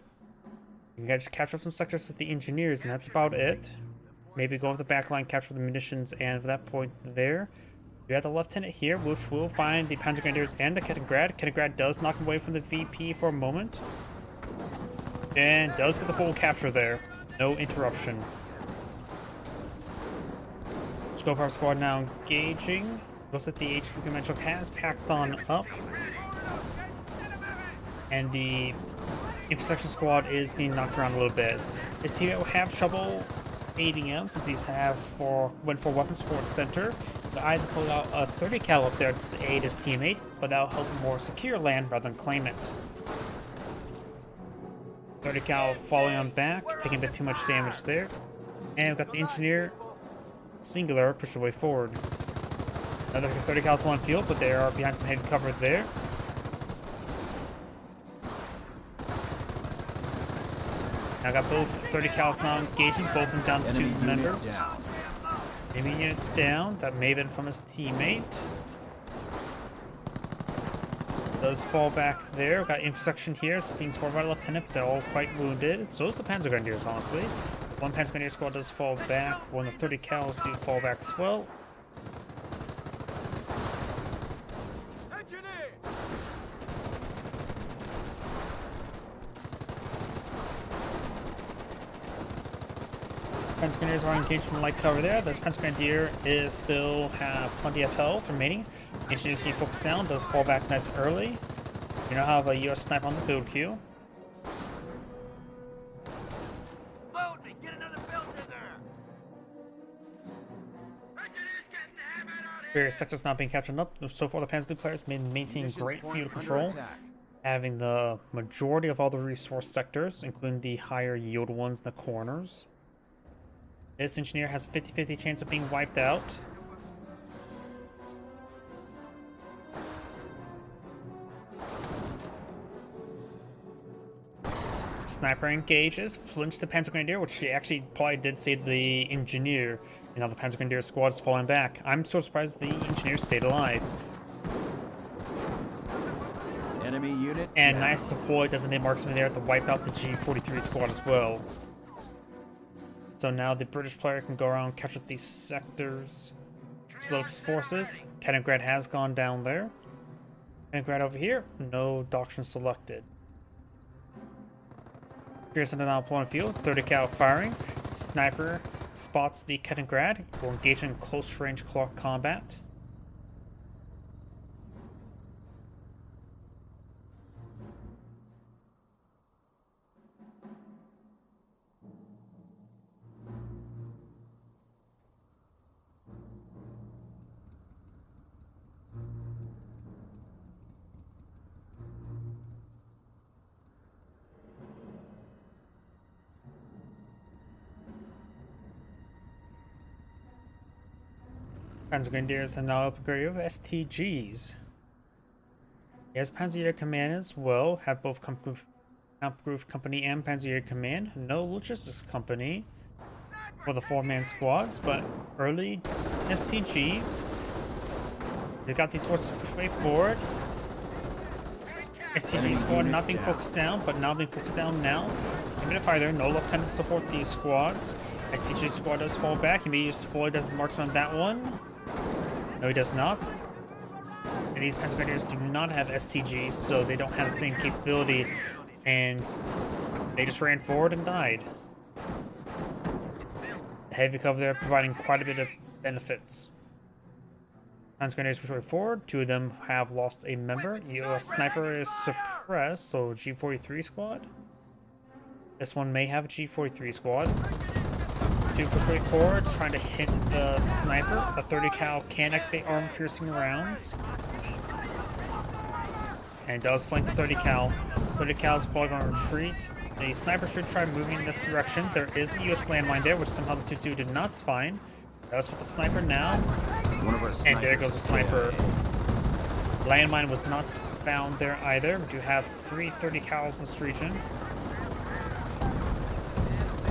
You can just capture up some sectors with the engineers, and that's about it. Maybe go with the back line, capture the munitions, and at that point there, we have the lieutenant here, which will find the Panzer Grenadiers and the Kaliningrad. Kaliningrad does knock him away from the VP for a moment. And does get the full capture there. No interruption. Scope our squad now engaging. Looks like the HQ conventional has packed on up. And the infrastructure squad is getting knocked around a little bit. His teammate will have trouble aiding him since he's went for weapon support center. The either pull out a 30 cal up there to aid his teammate, but that'll help him more secure land rather than claim it. 30 cal falling on back, taking a bit too much damage there. And we've got the engineer singular push the way forward. Another 30 cal on field, but they are behind some heavy cover there. Now got both 30 cals now engaging, both of them down to two members. Enemy unit down, that may have been from his teammate. Does fall back there. We've got intersection here, it's being supported by the lieutenant, but they're all quite wounded. So is the Panzer Grenadiers, honestly. One Panzer Grenadier squad does fall back, one of the 30 cals do fall back as well. Panzer Grenadiers are engaged from light cover there. This Panzer Grenadier is still have plenty of health remaining. Engineers can focus down, does fall back nice early. You now have a US sniper on the build queue. Load me! Get another build in there! Engineers getting the hammer out here! Various sectors not being captured up. So far, the Panzer players have been maintaining great field control, having the majority of all the resource sectors, including the higher yield ones in the corners. This engineer has a 50-50 chance of being wiped out. Sniper engages, flinch the Panzer Grenadier, which he actually probably did save the engineer. And now the Panzer Grenadier squad is falling back. I'm so surprised the engineer stayed alive. Enemy unit. And nice deploy designated marksman there to wipe out the G43 squad as well. So now the British player can go around and capture these sectors. Split up his forces. Kaliningrad has gone down there. Kaliningrad over here, no doctrine selected. Pearson now pulling field, 30 cal firing. Sniper spots the Kaliningrad. Will engage in close range combat. Panzer Grenadiers have now upgraded with STGs. Yes, Panzer Command as well. Have both Kampfgruppe Company and Panzer Command. No logistics company for the 4-man squads, but early STGs. They got these forces pushed way forward. STG squad not being focused down, but now being focused down now. A bit of fire there. No lieutenant to support these squads. STG squad does fall back. He may use deploy as marksman on that one. No, he does not. And these Panzer Grenadiers do not have STGs, so they don't have the same capability. And they just ran forward and died. The heavy cover there providing quite a bit of benefits. Panzer Grenadiers push way forward. Two of them have lost a member. US sniper is suppressed, so G43 squad. This one may have a G43 squad. Two push way forward, trying to hit the sniper. A 30 cal can activate armor piercing rounds. And does flank the 30 cal. 30 cal is probably going to retreat. The sniper should try moving in this direction. There is a US landmine there, which somehow the 2-2 did not find. Does with the sniper now. And there goes the sniper. Landmine was not found there either. We do have 3 30 cals in this region.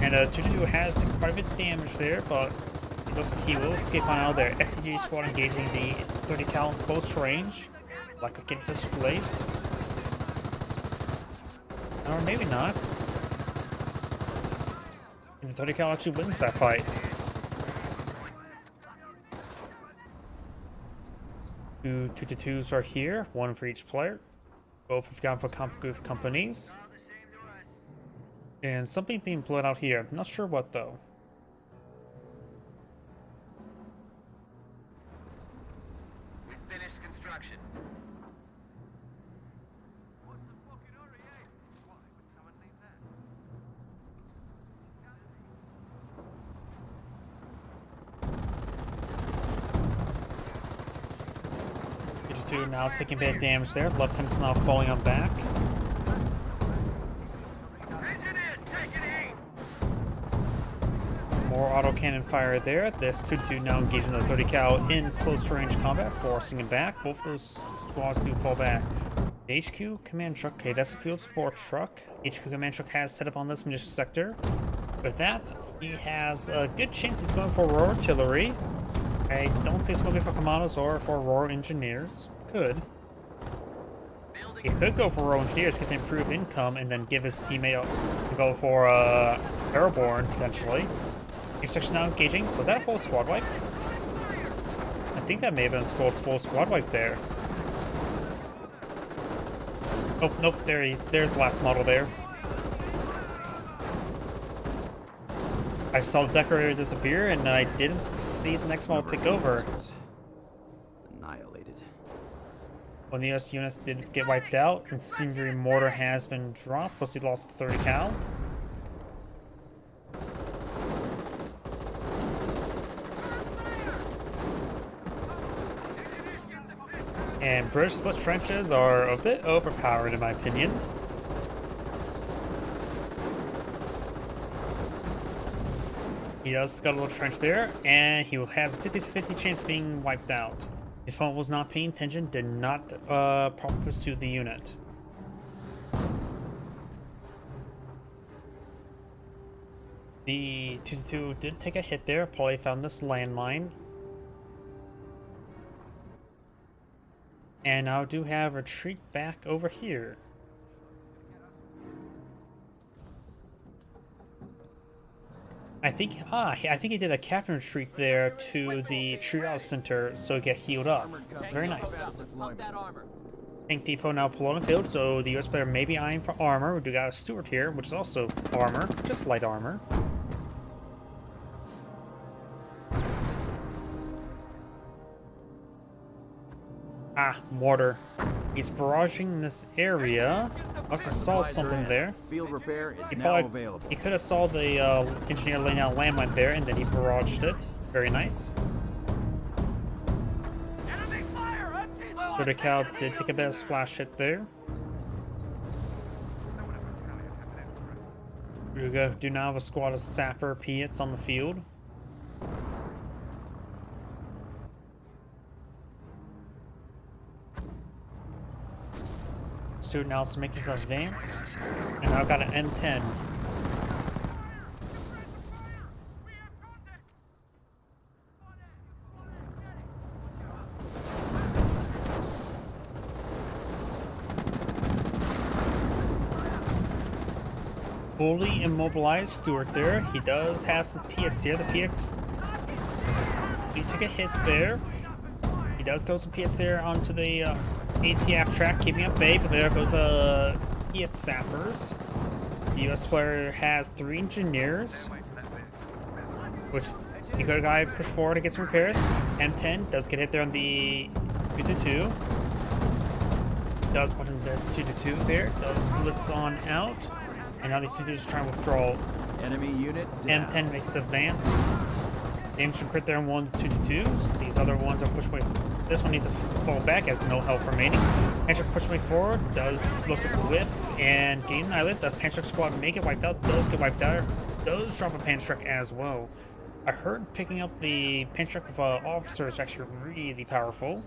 And 2-2 has quite a bit of damage there, but it looks like he will escape on out of there. FTG squad engaging the 30 cal in close range. Like a getting displaced. Or maybe not. And the 30 cal actually wins that fight. Two 2-2s are here, one for each player. Both have gone for group companies. And something being blown out here. Not sure what though. Finished construction. Two now taking a bit of damage there. Lieutenant's now falling on back. More autocannon fire there. This 2-2 now engaging the 30 cal in close range combat, forcing him back. Both of those squads do fall back. HQ command truck. Okay, that's a field support truck. HQ command truck has set up on this munition sector. With that, he has a good chance he's going for Royal Artillery. I don't think it's going to be for commandos or for Royal Engineers. Could. He could go for Royal Engineers, get the improved income, and then give his teammate to go for Airborne, potentially. Section now engaging. Was that a full squad wipe? I think that may have been a full squad wipe there. Oh, nope, there's the last model there. I saw the decorator disappear, and I didn't see the next model take over. Annihilated. When the US units did get wiped out, incendiary mortar has been dropped, plus he lost the 30 cal. And British slit trenches are a bit overpowered in my opinion. He does scuttle a trench there, and he has a 50-50 chance of being wiped out. His opponent was not paying attention, did not properly pursue the unit. The 2-2 did take a hit there, probably found this landmine. And now do have retreat back over here. I think he did a captain retreat there to the triage center so he get healed up. Very nice. Tank depot now pulled on the field, so the US player may be eyeing for armor. We do got a Stuart here, which is also armor, just light armor. Mortar. He's barraging this area. Also saw something there. Field repair is now available. He could have saw the engineer laying out a landmine there, and then he barraged it. Very nice. The cow did take a bit of splash hit there. We do now have a squad of sapper Piats on the field. Student now is making his advance, and I've got an M10. fully immobilized Stewart there. He does have some Piets here. The Piets, he took a hit there. He does throw some Piets there onto the ATF track, keeping up bay, but there goes the Piet Sappers. The US player has 3 engineers, which he could have got pushed forward to get some repairs. M10 does get hit there on the 222. Does put in this 222 there. Does blitz on out. And now these 222s are trying to withdraw. Enemy unit down. M10 makes advance. Damage from crit there on one of the 222s. These other ones are pushed away. This one needs to fall back, has no health remaining. Panchuk pushed away forward, does explosive whiff and gain an islet. The Panchuk squad make it wiped out, does get wiped out, does drop a Panchuk as well. I heard picking up the Panchuk of officers is actually really powerful.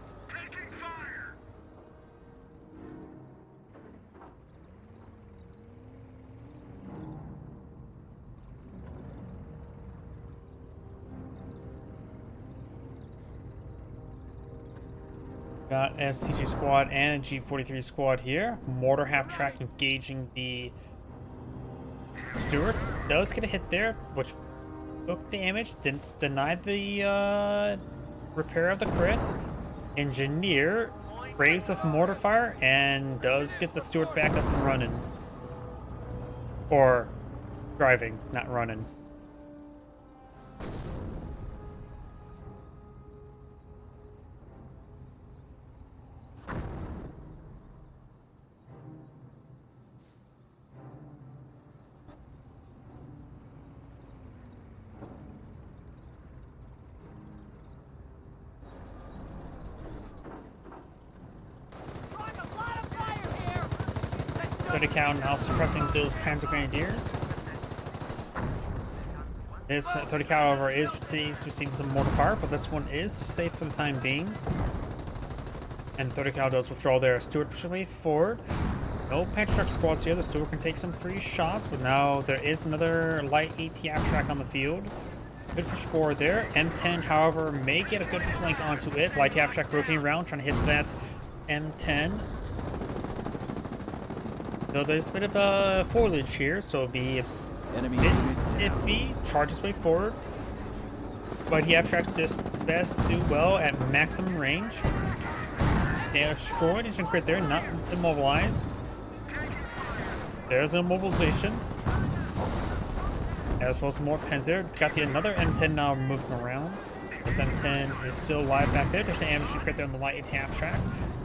Got STG squad and a G43 squad here. Mortar half track engaging the Stewart. Does get a hit there, which took damage. Didn't deny the repair of the crit. Engineer raise of mortar fire and does get the Stewart back up and running. Or driving, not running. Count now suppressing those Panzer Grenadiers. This 30 cal, however, is receiving some mortar fire, but this one is safe for the time being. And 30 cal does withdraw there. Stewart pushes way forward. No Panzer squads here. The Stewart can take some free shots, but now there is another light ATF track on the field. Good push forward there. M10, however, may get a good flank onto it. Light ATF track rotating around, trying to hit that M10. So there's a bit of a foliage here, so it'll be a Enemy bit unit down. iffy. Charges way forward. But the tracks just best do well at maximum range. They are destroyed, and crit there, not immobilized. There's an immobilization. As well as more pens there. Got another M10 now moving around. This M10 is still alive back there. There's an ambush crit there on the light ATF track.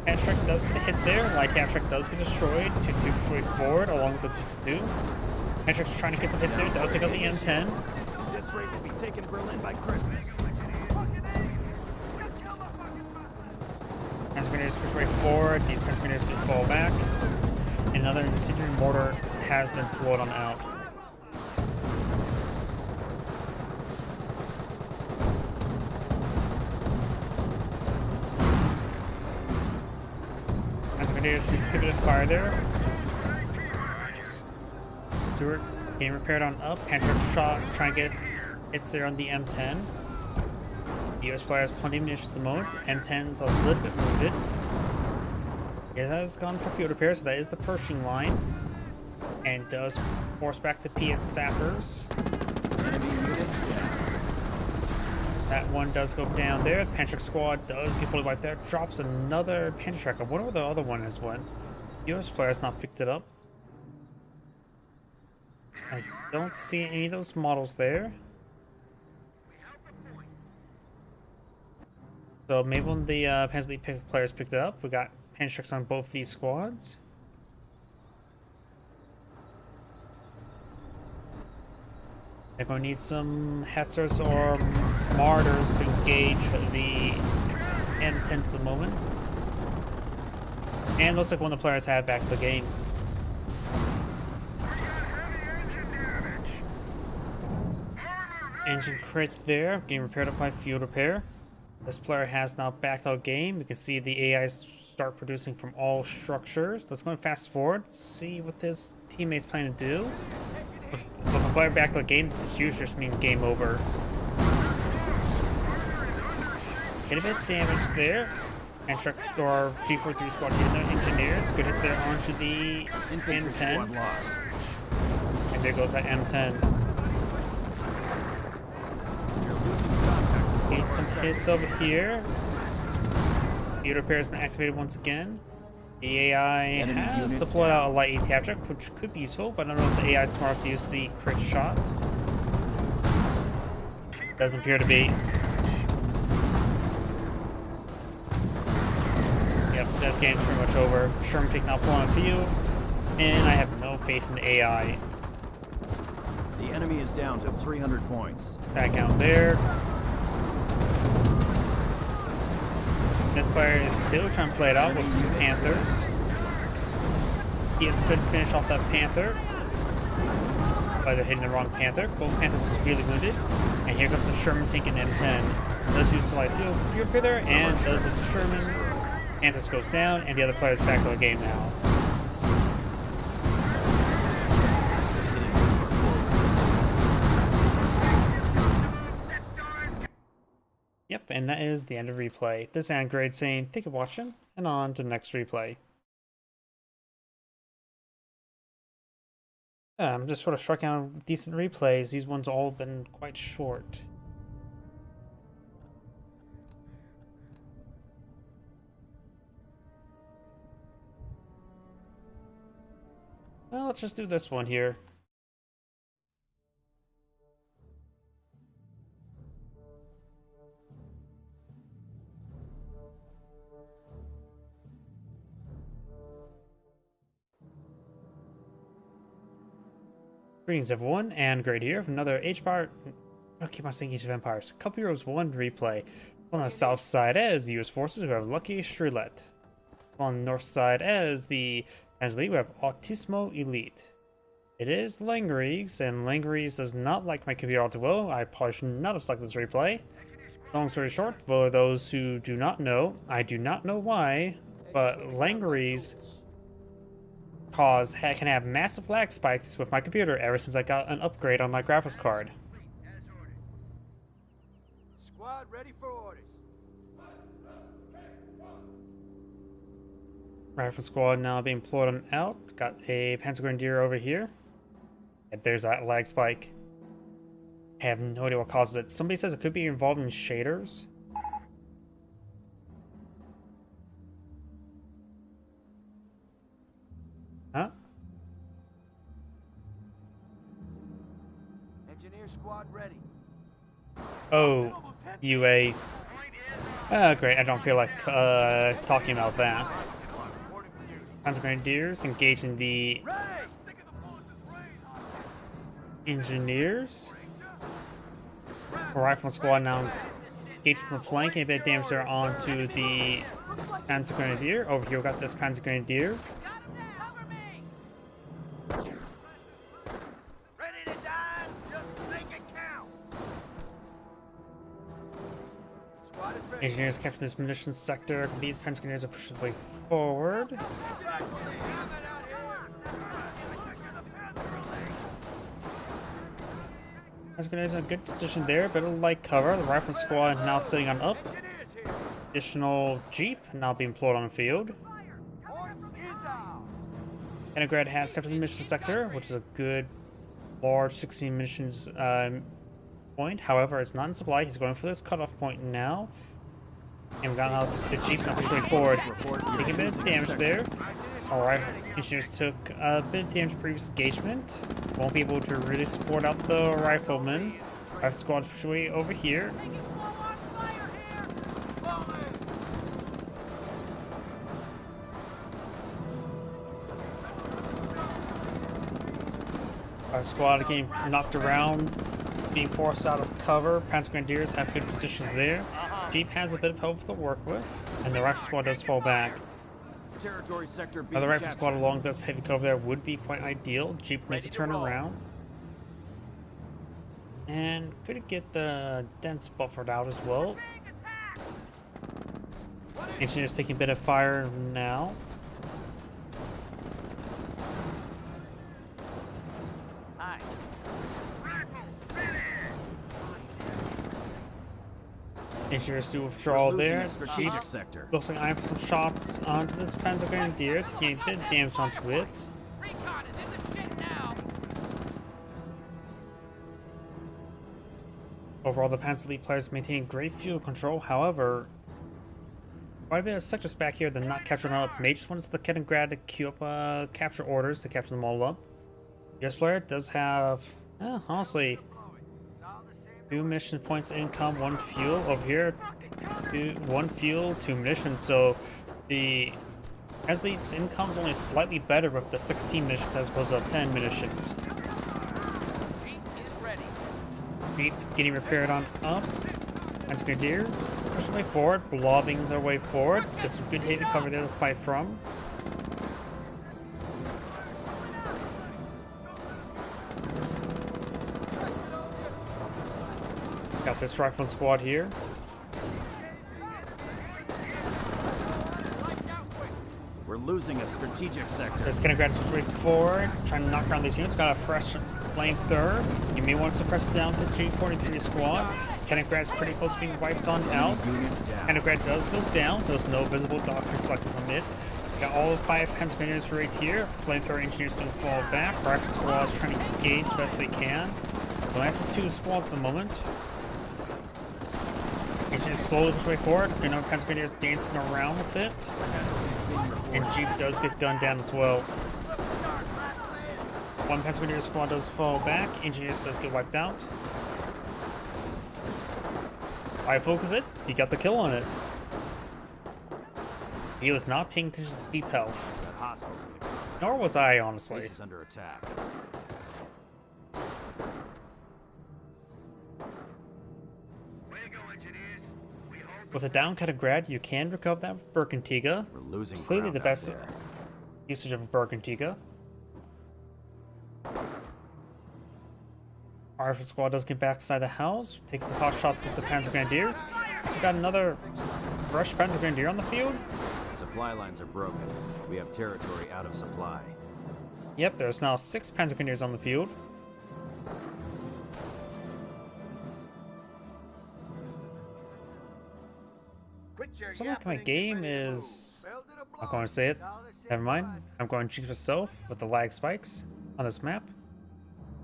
Pantrack does get a hit there. Light Pantrack does get destroyed. 2-2 push forward along with the 2-2. Pantrack's trying to get some hits there. Does take out the M10. This rate will be taking Berlin by Christmas. Panzer Grenadiers push right forward. These Panzer Grenadiers do fall back. Another incendiary mortar has been blown on out. Grenadiers pivoted fire there. Stewart getting repaired on up. Pantrack shot, trying to get hits there on the M10. The US player has plenty of munitions at the moment. M10's a little bit wounded. It has gone for field repair, so that is the Pershing line. And does force back the Piet Sappers. Enemy unit down. That one does go down there. The Pantrack squad does get fully wiped out. Drops another Pantrack. I wonder where the other one is went. US player has not picked it up. I don't see any of those models there. So maybe when the Panzer Elite players picked it up, we got Pantracks on both these squads. They're going to need some Hetzers or Martyrs to engage the M10s at the moment. And looks like one of the players have back to the game. Engine crit there, getting repaired up by field repair. This player has now backed out game. You can see the AIs start producing from all structures. Let's go and fast forward, see what his teammates plan to do. If a player backed out game, this usually just means game over. Get a bit of damage there. And or G43 squad getting their engineers. Good hits there onto the Infantry M10. squad lost. And there goes that M10. Need some hits over here. Speed repair has been activated once again. The AI has deployed out a light AT object, which could be useful, but I don't know if the AI is smart to use the crit shot. Doesn't appear to be. Yep, this game's pretty much over. Sherman taking out on a field, and I have no faith in the AI. The enemy is down to 300 points. Back out there. This player is still trying to play it out with some Panthers. He has could finish off that Panther. By they're hitting the wrong Panther. Both Panthers are severely wounded. And here comes the Sherman taking M10. Does use the light field repair there, and does it to Sherman. Panthers goes down, and the other player's back to the game now. Yep, and that is the end of replay. This is Android saying thank you for watching, and on to the next replay. I'm just sort of striking out decent replays. These ones all been quite short. Well, let's just do this one here. Greetings everyone, and Great here with another Age of Empires. I keep on saying Age of Empires. Couple Heroes 1 replay. On the south side as the US forces, we have Lucky Strelet. On the north side as the Elite, we have Autismo Elite. It is Langeries, and Langeries does not like my computer all too well. I probably should not have selected this replay. Long story short, for those who do not know, I do not know why, but Langeries can have massive lag spikes with my computer ever since I got an upgrade on my graphics card. Squad ready for orders. Rifle squad now being deployed on out. Got a Panzer Grenadier over here. And there's that lag spike. I have no idea what causes it. Somebody says it could be involved in shaders. Huh? Engineer squad ready. Oh, UA. Great. I don't feel like talking about that. Panzer Grenadiers engaging the engineers. Rifle squad now engaged from the flank, and a bit of damage there onto the Panzer Grenadier. Over here we got this Panzer Grenadier. Engineers capture this munitions sector. These Panzer Grenadiers are pushing the way forward. Panzer Grenadiers in a good position there, but a light cover. The rifle squad now sitting on up. Additional Jeep now being deployed on the field. Leningrad has captured the munitions sector, which is a good, large 16 munitions point. However, it's not in supply. He's going for this cutoff point now. And we got out the Jeep now pushing forward. Taking a bit of damage there. Alright, engineers took a bit of damage previous engagement. Won't be able to really support out the riflemen. Rifle squad's pushing way over here. Rifle squad getting knocked around, being forced out of cover. Panzer Grenadiers have good positions there. Jeep has a bit of health to work with, and the rifle squad does fall back. Territory sector being Another rifle captured. squad along this heavy cover there would be quite ideal. Jeep needs to turn around. And could get the dense buffered out as well. Engineers taking a bit of fire now. Engineers do withdraw there. Strategic sector. Looks like I have some shots onto this Panzer Grenadier to gain a bit of damage onto it. Overall, the Panzer Elite players maintain great fuel control. However, quite a bit of sectors back here that are not captured up. Major ones the Kaliningrad to queue up capture orders to capture them all up. US player does have, honestly, 2 mission points income, 1 fuel. Over here, 1 fuel, 2 munitions. So the Elite's income is only slightly better with the 16 munitions as opposed to 10 munitions. Jeep getting repaired on up. As Grenadiers push their way forward, blobbing their way forward. Get some good heavy cover there to fight from. Got this rifleman squad here. We're losing a strategic sector. This Kaliningrad push way forward, trying to knock around these units. Got a fresh flamethrower. You may want to suppress it down to G43 squad. Kaliningrad's pretty close to being wiped on out. Kaliningrad does go down. There's no visible doctor selected from it. Got all 5 Panzer Grenadiers right here. Flamethrower engineers don't fall back. Rocket squads trying to engage as best they can. The last of 2 squads at the moment. Engineers slowly push way forward. Another Panzer Grenadiers dancing around with it. And Jeep does get gunned down as well. 1 Panzer Grenadier squad does fall back. Engineers does get wiped out. I focus it. He got the kill on it. He was not paying attention to deep health. Nor was I, honestly. Base is under attack. With a down Kaliningrad, you can recover that with Bergantiga. We're losing Clearly ground the out best there. usage of Bergantiga. Our rifle squad does get back inside the house, takes some hot shots against the Panzer Grenadiers. So got another Rush Panzer Grenadier on the field. Supply lines are broken. We have territory out of supply. Yep, there's now 6 Panzer Grenadiers on the field. Something like my game is... I'm not going to say it. Never mind. I'm going to cheat myself with the lag spikes on this map.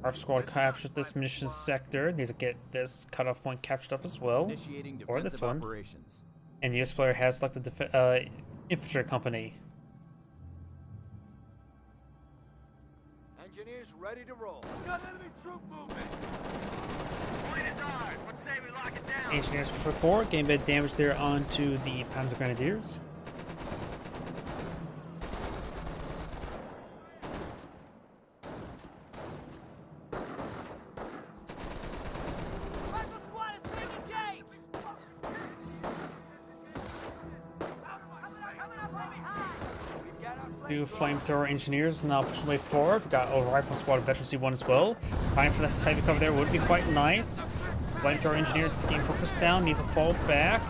Our squad captured this mission sector. Needs to get this cutoff point captured up as well. Initiating Or this defensive one. operations. And the US player has selected the infantry company. Engineers ready to roll. Got enemy troop movement. Point is ours. Let's say we lock it down. Engineers for 4, gain a bit of damage there onto the Panzer Grenadiers. Rifle squad is being engaged. Coming up from behind. 2 flamethrower engineers now pushing way forward. Got a rifle squad of veteran C1 as well. Time for that heavy cover there would be quite nice. Flamethrower engineer getting focused down, needs to fall back.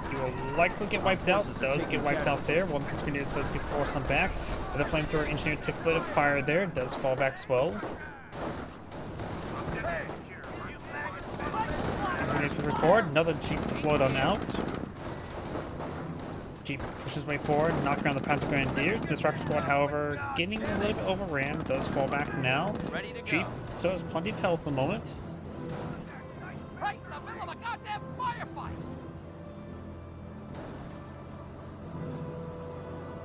He will likely get wiped out. Does get wiped out there. 1 Panzer Grenadier does get forced on back. But the flamethrower engineer took a bit of fire there. Does fall back as well. Panzer Grenadiers moving forward. Another Jeep deployed on out. Jeep pushes way forward, knock around the Panzer Grenadiers. This rocket squad, however, getting a little bit overran, does fall back now. Jeep still has plenty of health at the moment. Right in the middle of a goddamn firefight.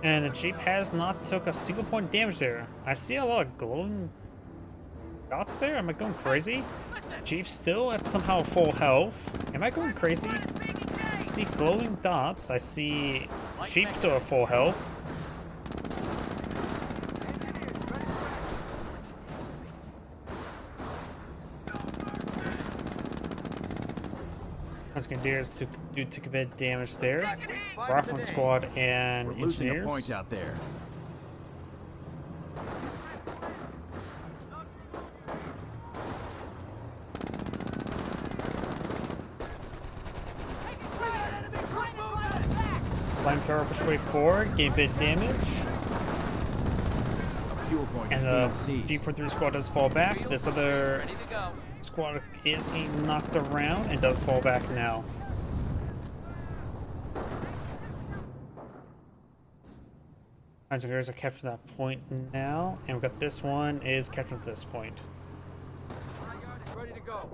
And the Jeep has not took a single point of damage there. I see a lot of glowing dots there. Am I going crazy? Jeep still at somehow full health. Am I going crazy? I see glowing dots. I see Jeep still at full health. Grenadiers took a bit of damage there. Rifleman squad and We're losing a engineers. point out there. Flamethrower push way forward, gain a bit of damage. Fuel point And is the being seized. G43 squad does fall back. This other Ready to go. squad is getting knocked around and does fall back now. Panzer Grenadiers are capturing that point now, and we've got this one is capturing at this point. My yard is ready to go.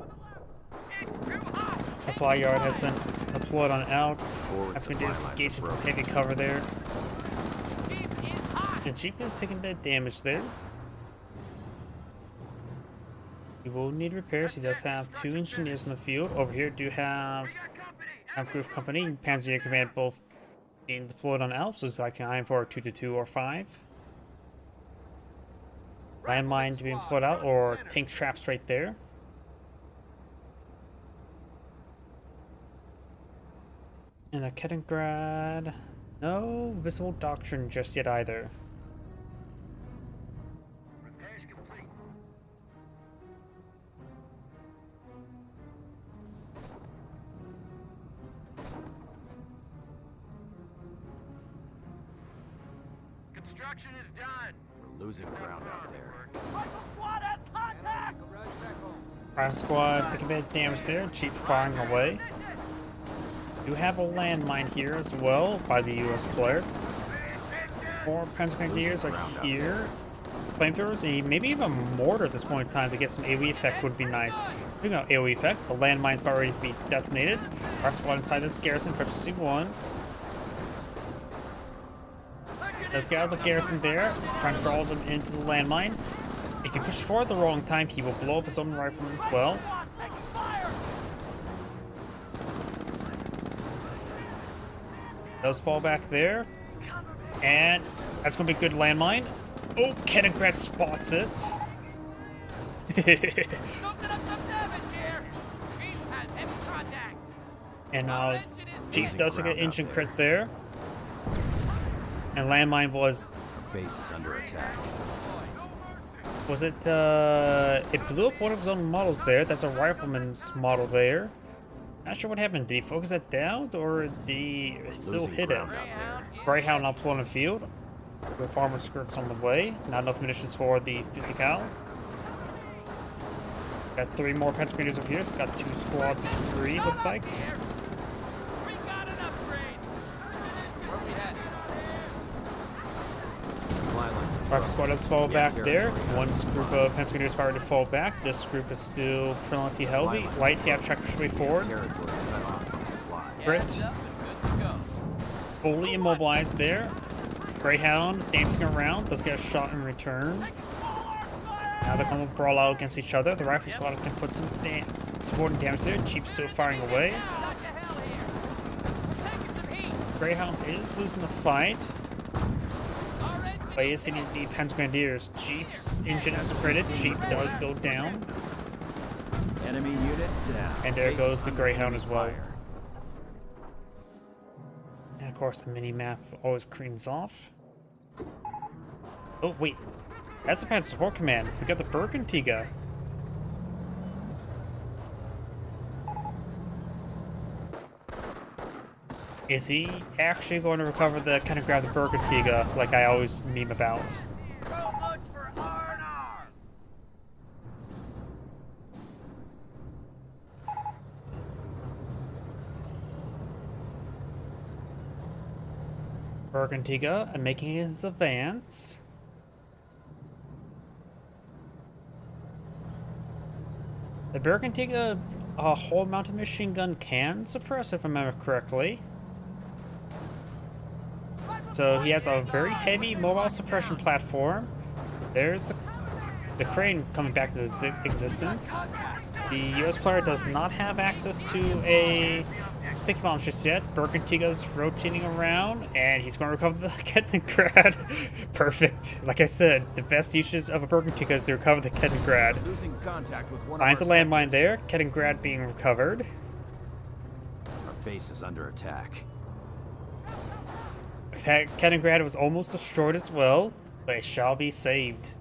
supply yard has been deployed on out. Forward That's supply going to lines engage some broken. heavy cover there. The Jeep is taking a bit of damage there. He will need repairs. He does have 2 engineers in the field. Over here, do have Group Company and Panzer Command both being deployed on Alps. So it's like an iron for 2-2 or 5. Landmine to be put out, or tank traps right there. And the Kaliningrad, no visible doctrine just yet either. Repairs complete. Construction is done. We're losing ground out there. Rifle squad has contact. Garage back home. Prime squad taking a bit of damage there. Jeep firing away. Do have a landmine here as well by the US player. 4 Grenadiers are here. Flamethrowers, and maybe even a mortar at this point in time to get some AoE effect would be nice. Speaking of AoE effect, the landmine's about ready to be detonated. Prime squad inside this garrison, purchasing 1. Let's get out of the garrison there, trying to draw them into the landmine. If you push forward at the wrong time, he will blow up his own rifleman as well. Does fall back there. And that's going to be a good landmine. Oh, Kaliningrad spots it. And now Chief does get an engine crit there. And landmine was Our base is under attack. it it blew up one of his own models there. That's a rifleman's model there. Not sure what happened. Did he focus that down or did he still Losing hit it? ground out there. Greyhound up on the field. The farmer skirts on the way. Not enough munitions for the 50 cal. Got 3 more Pennsylvanians over here. It's got 2 squads of 3, looks like. Supply lines are Private squad does fall back there. territory. One group of Pennsylvanians are to fall back. This group is still pretty healthy. Light TF trackers way forward. territory cut off from supply. Crit. Fully immobilized there. Greyhound dancing around. Does get a shot in return. Now they're going to brawl out against each other. The rifle squad can put some supporting damage there. Jeep still firing away. Greyhound is losing the fight. But he is hitting the Grenadiers. Jeep's engine is critted. Jeep does go down. Enemy unit down. And there Base goes the under Greyhound enemy as well. fire. And of course, the mini-map always creams off. Oh, wait. That's the Pan Support Command. We got the Bergantiga. Is he actually going to recover the Kaliningrad Bergantiga like I always meme about? Go look for R&R. Bergantiga and making his advance. The Bergantiga whole mounted machine gun can suppress, if I remember correctly. So he has a very heavy mobile suppression platform. There's the crane coming back to existence. The US player does not have access to a stick bomb just yet. Bergantiga's rotating around, and he's going to recover the Kaliningrad. Perfect. Like I said, the best usage of a Bergantiga is to recover the Kaliningrad. Losing contact with one Finds a of our landmine sectors. there. Kaliningrad being recovered. Our base is under attack. Kaliningrad was almost destroyed as well, but it shall be saved.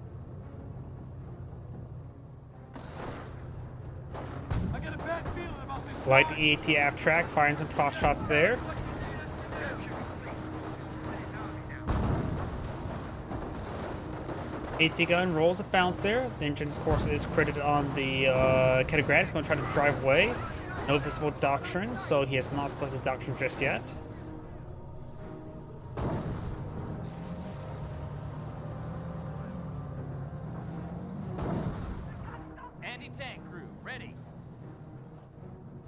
I got a bad feeling about this. Light EATF track, firing some cross shots there. AT gun rolls a bounce there. The engine, of course, is credited on the Kaliningrad. He's going to try to drive away. No visible doctrine, so he has not selected doctrine just yet. Anti-tank crew, ready.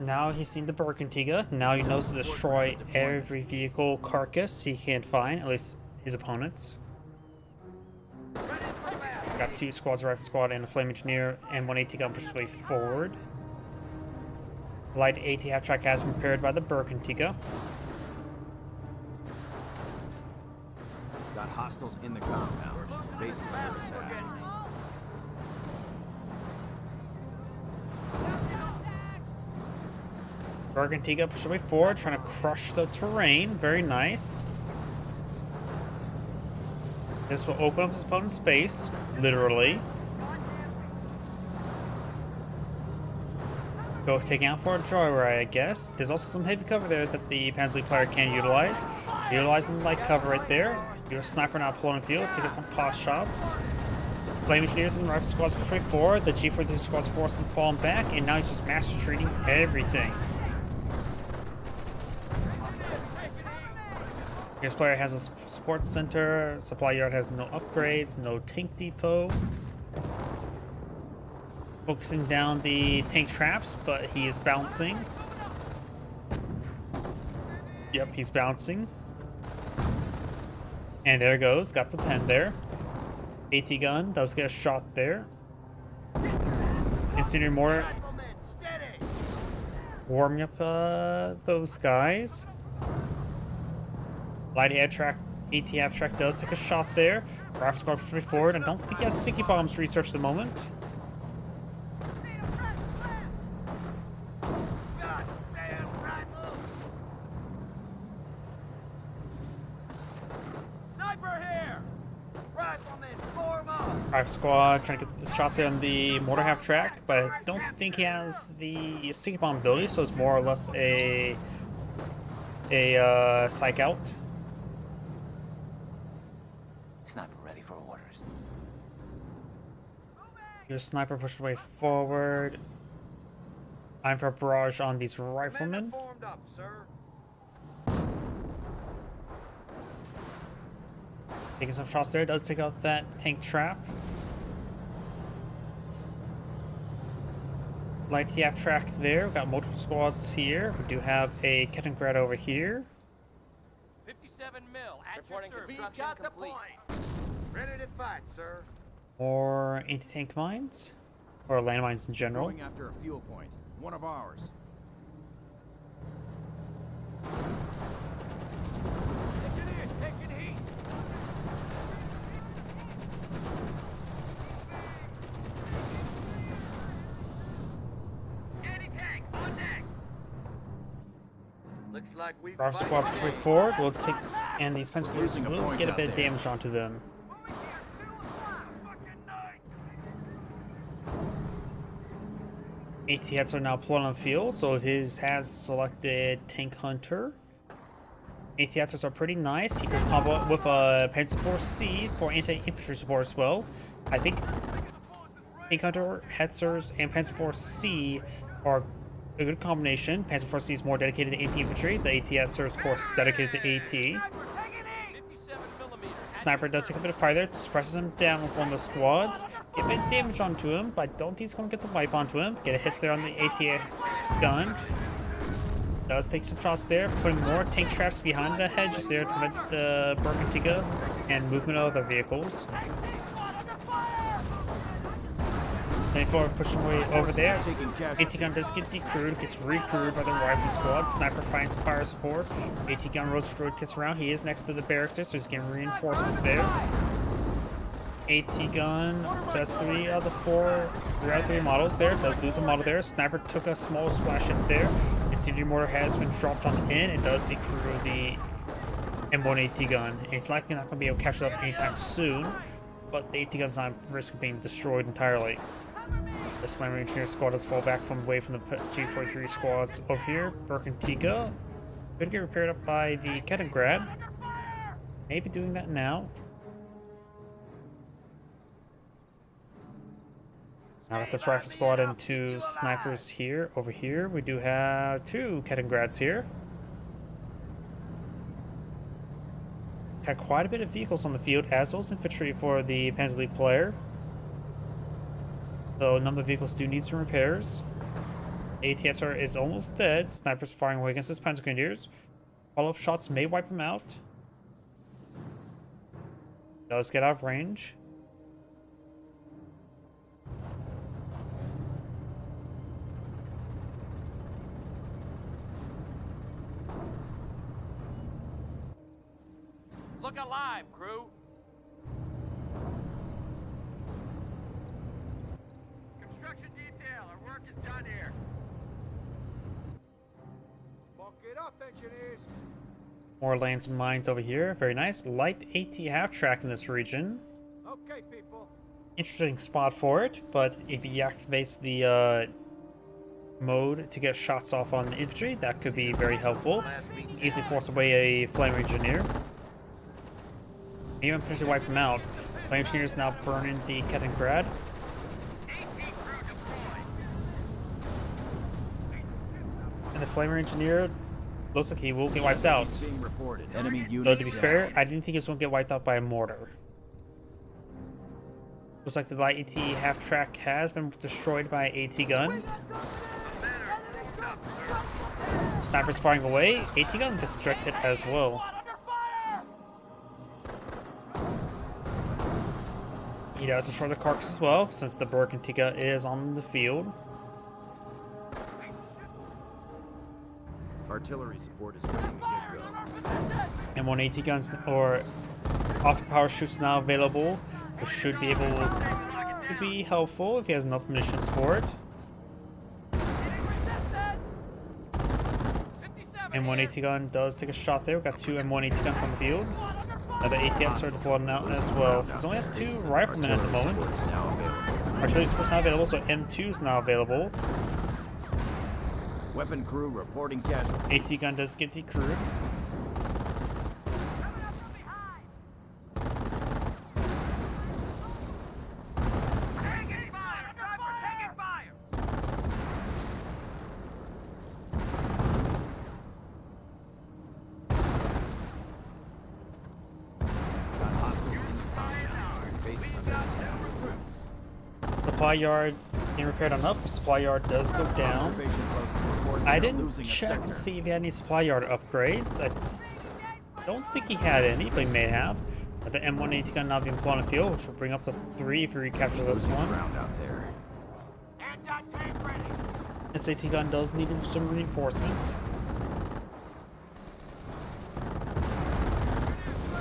Now he's seen the Bergantiga. Now he knows to destroy every vehicle carcass he can find, at least his opponents. Got 2 squads, a rifle squad, and a flame engineer, and 1 AT gun pushes his way forward. Light AT half-track has been prepared by the Bergantiga. Got hostiles in the compound. Base is under attack. Bergantiga pushes way forward, trying to crush the terrain. Very nice. This will open up his opponent's space, literally. Go taking out for a joyride, I guess. There's also some heavy cover there that the Panzer League player can utilize. Utilizing the light cover right there. You're a sniper now pulling the field, taking some pot shots. Flame engineers and rifle squads push way forward. The G43 squad's forced and falling back, and now he's just master treating everything. This player has a support center. Supply yard has no upgrades, no tank depot. Focusing down the tank traps, but he is bouncing. Yep, he's bouncing. And there it goes, got the pen there. AT gun does get a shot there. Incendiary mortar warming up those guys. Light AT half-track does take a shot there. Rifle squad pushes forward. I don't think he has sticky bombs to research at the moment. Rifle squad trying to get the shots there on the mortar half-track, but I don't think he has the sticky bomb ability, so it's more or less a psych out. Sniper ready for orders. Your sniper pushed way forward. Time for a barrage on these riflemen. Formed up, sir. Taking some shots there, does take out that tank trap. Light TF track there, we've got multiple squads here. We do have a Kettengrad over here. 57 mil at reporting construction complete. Ready to fight, sir. More anti-tank mines, or landmines in general. Going after a fuel point. One of ours. Taking heat. Anti-tank on deck. Looks like we Rifle squad push way forward. We'll take, and these pencils Losing a will point get a out bit of there. damage onto them. AT heads are now pulling on field, so his has selected Tank Hunter. AT heads are pretty nice. He can combo with a Panzer Force C for anti-infantry support as well. I think Tank Hunter, Hetzers, and Panzer Force C are a good combination. Panzer Force C is more dedicated to anti-infantry. The AT Hetzers, of course, dedicated to AT. 57 millimeters. Sniper does take a bit of fire there, suppresses him down with one of the squads. Get a bit of damage onto him, but I don't think he's going to get the wipe onto him. Get a hits there on the AT gun. Does take some shots there, putting more tank traps behind the hedges there to prevent the Bergantiga and movement of the vehicles. Then forward, pushing away over there. Taking AT casualties. gun does get decrewed, gets recrewed by the rifle squad. Sniper finds fire support. AT gun roast droid gets around. He is next to the barracks there, so he's getting reinforcements there. AT gun, so that's 3 out of the 3 models there. Does lose a model there. Sniper took a small splash hit there. Incendiary mortar has been dropped on the pin. It does decrew the M1 AT gun. It's likely not going to be able to capture that anytime soon, but the AT gun's not at risk of being destroyed entirely. This Flame Engineer squad does fall back away from the G43 squads over here. Bergantiga could get repaired up by the Kettengrad. Maybe doing that now. Now that this rifle squad and 2 snipers here, over here, we do have 2 Kettengrads here. Got quite a bit of vehicles on the field, as well as infantry for the Panzer League player. So a number of vehicles do need some repairs. ATSR is almost dead. Snipers firing away against his Panzer Grenadiers. Follow-up shots may wipe him out. Does get out of range. Look alive, crew. Construction detail. Our work is done here. Buck it up, engineers. More lanes and mines over here. Very nice. Light AT half-track in this region. Okay, people. Interesting spot for it, but if he activates the mode to get shots off on the infantry, that could be very helpful. Easily force away a flame engineer. Even potentially wipe him out. Flame engineer is now burning the Kettengrad. And the flamer engineer looks like he will get wiped out. Being reported. Enemy Though unit to be down. fair, I didn't think he was going to get wiped out by a mortar. Looks like the light AT half-track has been destroyed by an AT gun. Snipers firing away. AT gun gets direct hit as well. He does destroy the carcass as well, since the broken Tika is on the field. Artillery support is ready to get going. And one AT guns or off power shoots now available, which should be able to be helpful if he has enough munitions for it. M1 AT gun does take a shot there. We've got two M1 AT guns on the field. Another ATS started blowing out as well. He only has two riflemen at the moment. Support is now available. Artillery support's not available, so M2 is now available. Weapon crew reporting casualties. AT gun does get decrewed. Taking fire! Sniper, taking fire! Got hostiles in the compound. Facing a base. Supply yard being repaired on up. Supply yard does go down. Observation post report I they are didn't losing a check sector. to see if he had any supply yard upgrades. I don't think he had any, but he may have. But the M1 AT gun now being flown on the field, which will bring up to 3 if we recapture this Losing one. ground out there. Anti-tank ready! This AT gun does need some reinforcements.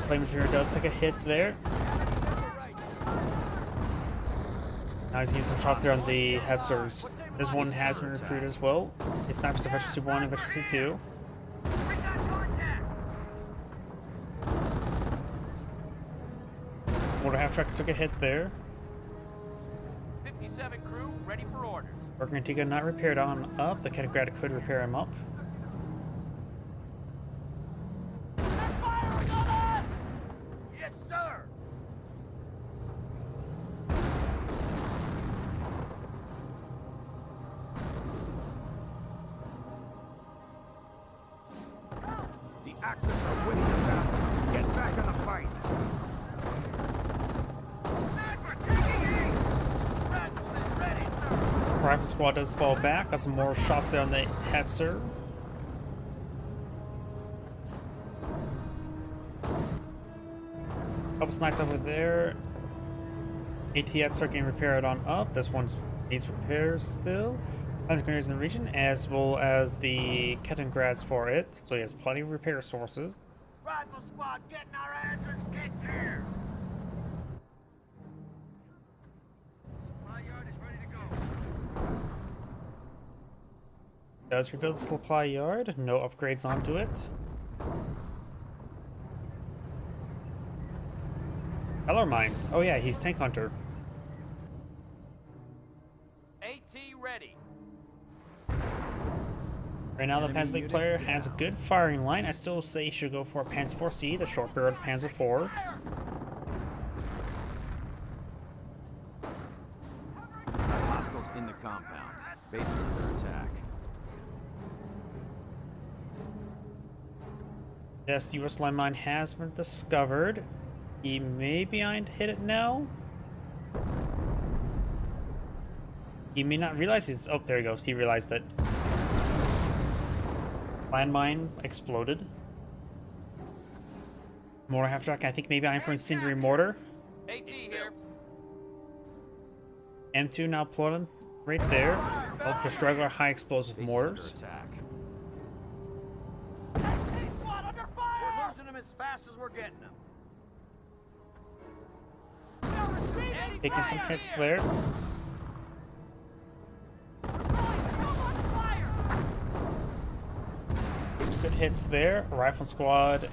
Flame engineer does take a hit there. Now he's getting some shots there on the headsers. This one has been recruited as well. It snipers efficiency 1 and efficiency 2. We got contact! Mortar half track took a hit there. 57 crew, ready for orders. Working Antigua not repaired on up. The Kettengrad could repair him up. Yes, sir! The Axis are winning the battle. Get back in the fight. Sniper, taking aim! Rifle is ready, sir! Rifle squad does fall back. Got some more shots there on the hetzer. Couple snipes over there. ATS are getting repaired on up. This one needs repairs still. Panzer Grenadiers in the region, as well as the Kettengrads for it. So he has plenty of repair sources. Rifle squad getting our asses kicked here! Supply yard is ready to go. Does rebuild the supply yard. No upgrades onto it. Color mines. Oh yeah, he's tank hunter. AT ready. Right now, the Enemy Panzer League unit player down. has a good firing line. I still say he should go for a Panzer 4C, the short barreled Panzer IV. Got hostiles in the compound. Base is under attack. Yes, US landmine has been discovered. He may be behind hit it now. He may not realize he's. Oh, there he goes. He realized it. Landmine exploded. Mortar half-track, I think maybe I'm for incendiary mortar. AT here. M2 now plotted right there. Oh, just regular high explosive Base is mortars. under attack. Squad under fire! We're losing them as fast as we're getting them. Taking some hits there. Some good hits there. Rifle squad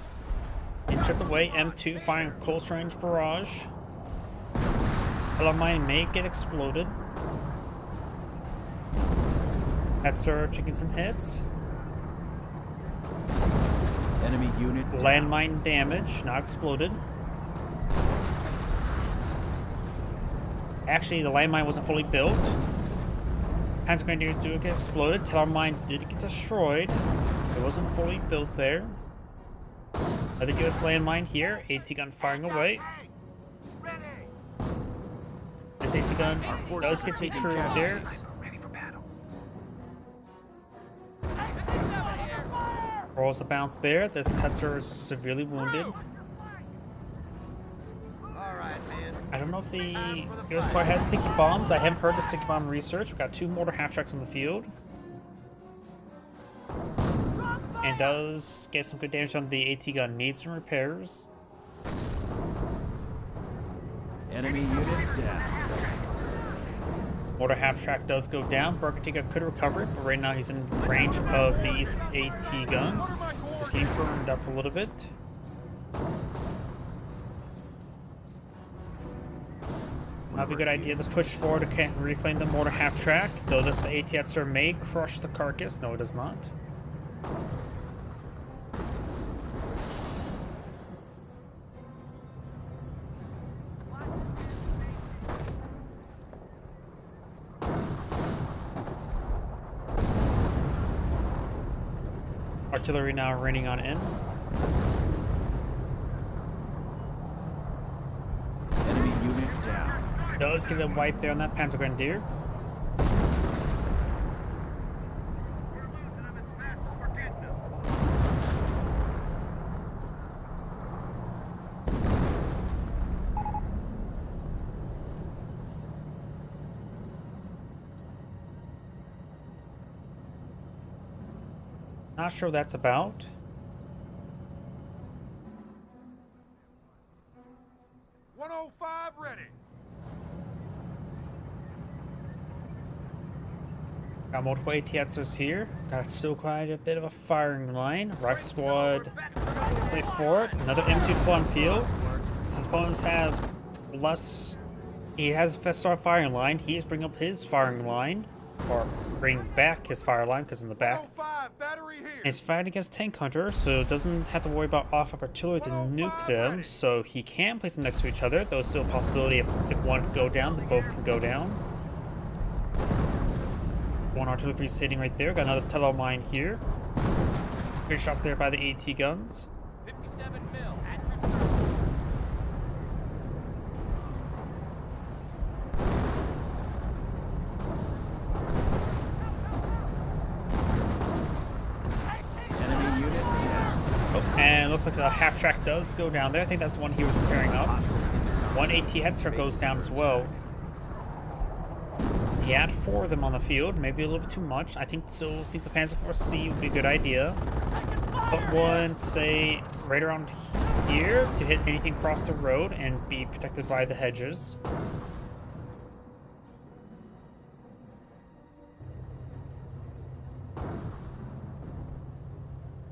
chipped away. M2 firing close range barrage. Mine may get exploded. Hetzer taking some hits. Enemy unit down. Landmine damage, not exploded. Actually, the landmine wasn't fully built. Panzer Grenadiers do get exploded. Tellermine did get destroyed. It wasn't fully built there. Another US landmine here. AT gun firing away. This AT gun does get taken through there. Rolls a bounce there. This Hetzer is severely wounded. I don't know if the US part has sticky bombs. I haven't heard the sticky bomb research. We've got 2 mortar half-tracks on the field. And does get some good damage on the AT gun. Needs some repairs. Enemy unit down. Mortar half-track does go down. Burkhardt could recover it, but right now he's in range of these AT guns. He's getting burned up a little bit. Might be a good idea to push forward to reclaim the mortar half-track, though this AT Hetzer may crush the carcass. No, it does not. Artillery now raining on in. Enemy unit down. Does get a wipe there on that Panzer Grenadier. We're losing them as fast as we're getting them. Not sure what that's about. Ready. Got multiple AT Hetzers here. Got still quite a bit of a firing line. Rifle squad wait for it. Another M2 pull on field. His opponent has less. He has a fast start firing line. He's bringing up his firing line, or bring back his fire line because in the back. And he's fighting against Tank Hunter, so doesn't have to worry about off artillery to nuke them. So he can place them next to each other. Though still a possibility if one could go down, then both can go down. One artillery piece hitting right there. Got another tunnel mine here. Good shots there by the AT guns. 57 mil at your service. Enemy unit down. Oh, and looks like the half track does go down there. I think that's the one he was repairing up. One AT Hetzer goes down as well. He had 4 of them on the field, maybe a little bit too much. I think the Panzer Force C would be a good idea. Put one, say, right around here to hit anything across the road and be protected by the hedges.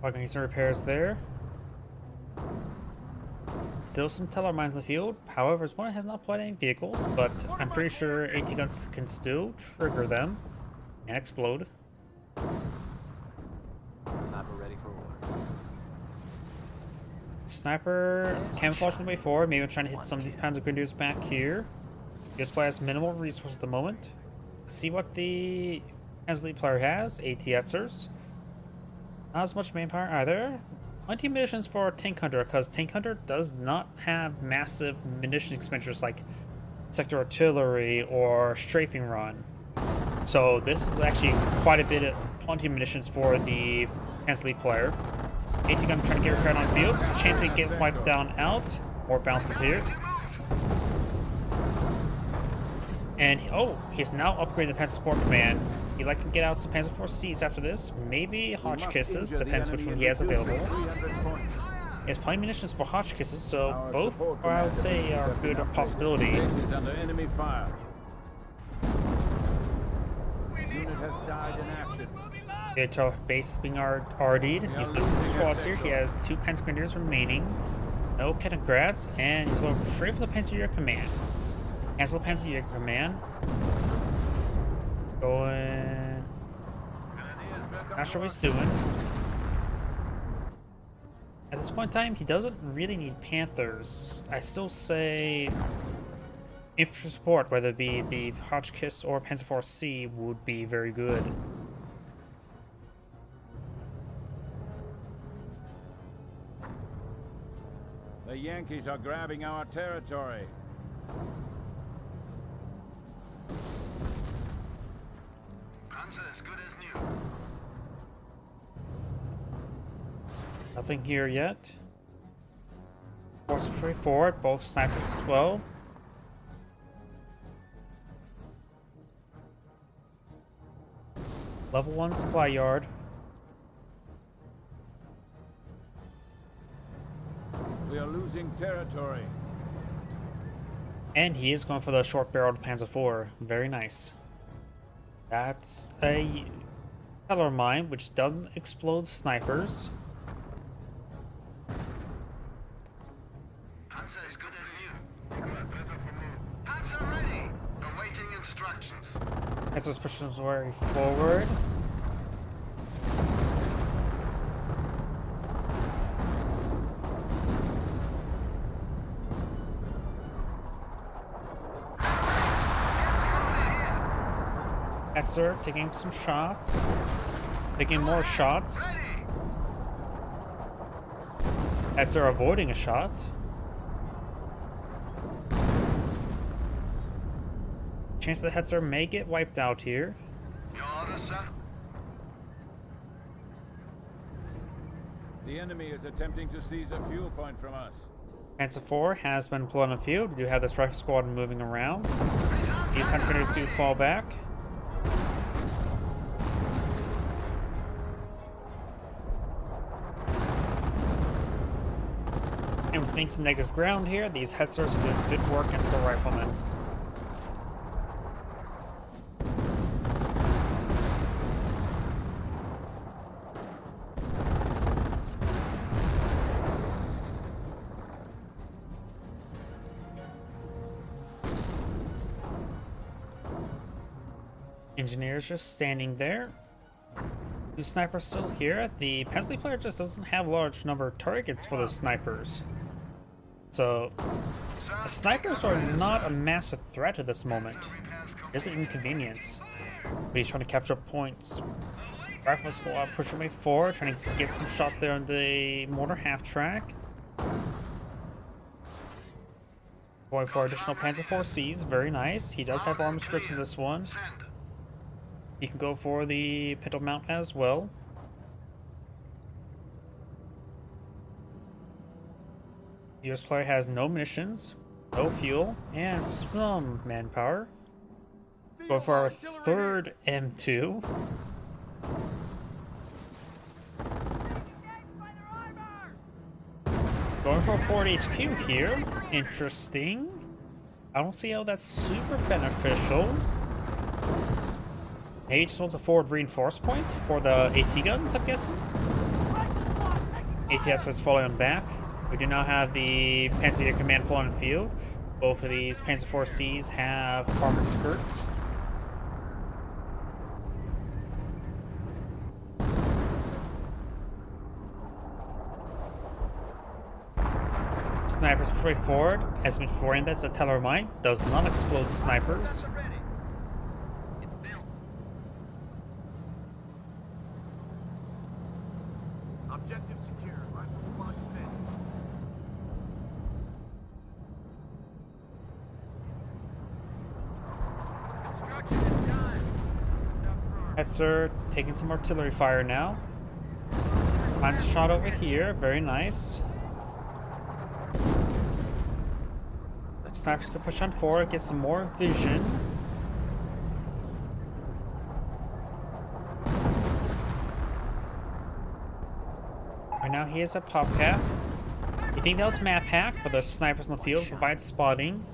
Probably gonna need some repairs there. Still some teller mines in the field. However, his opponent has not applied any vehicles, but I'm pretty sure AT guns can still trigger them and explode. Sniper ready for war. Sniper camouflage on the way forward. Maybe I'm trying to hit some of these Panzer Grenadiers back here. This player has minimal resources at the moment. See what the Panzer player has. AT Hetzers. Not as much manpower either. Plenty of munitions for Tank Hunter, because Tank Hunter does not have massive munition expenditures like sector artillery or strafing run. So this is actually quite a bit of plenty of munitions for the Hensley player. AT gun trying to get repaired on field. Chance to get wiped down out. More bounces here. And he's now upgrading the Panzer Support Command. He'd like to get out some Panzer Force Cs after this. Maybe Hotchkisses, depends which one he has available. He has plenty of munitions for Hotchkisses, so both, I would say, are a good possibility. Bases under enemy fire. Unit has died in action. The base is being RD'd. He's losing his squads here. He has 2 Panzer Grenadiers remaining. No Kenigrads, and he's going straight for the Panzer Command. Cancel the Panzer Command. Going. Not sure what he's doing. At this point in time, he doesn't really need Panthers. I still say infantry support, whether it be the Hotchkiss or Panzer Force C, would be very good. The Yankees are grabbing our territory. Panzer as good as new. Nothing here yet. Force infantry forward, both snipers as well. Level 1 supply yard. We are losing territory. And he is going for the short-barreled Panzer IV. Very nice. That's a Teller mine, which doesn't explode snipers. Panzer is good as new. Panzer ready. Awaiting instructions. Panzer's pushing his way forward. Hetzer taking some shots. Taking more shots. Hetzer avoiding a shot. Chance that Hetzer may get wiped out here. Your order, sir. The enemy is attempting to seize a fuel point from us. Panzer IV has been deployed on the field. We do have this rifle squad moving around. These Panzer Grenadiers do fall back. And with things negative ground here, these Hetzers are doing good work against the riflemen. Engineers just standing there. 2 snipers still here. The Pensley player just doesn't have a large number of targets for the snipers. So, the snipers are not a massive threat at this moment. It's an inconvenience. But he's trying to capture points. Rifle squad pushing way forward, trying to get some shots there on the mortar half track. Going for additional Panzer IV Cs, very nice. He does have armor scripts in this one. He can go for the pintle mount as well. US player has no munitions, no fuel, and some manpower. Go for our 3rd M2. Going for a forward HQ here. Interesting. I don't see how that's super beneficial. Maybe he just wants a forward reinforce point for the AT guns, I'm guessing. ATS is falling back. We do not have the Panzer Command pull on the field. Both of these Panzer IV Cs have armored skirts. Snipers push way forward. As mentioned before, and that's a Teller mine. Does not explode snipers. Objective secure. Rifle squad defended. Construction is done. Enough for our Hetzer taking some artillery fire now. Finds a shot over here. Very nice. Snipers can push on forward, get some more vision. Right now he is a pop cap. You think that was map hack, but there's snipers in the field, provide spotting.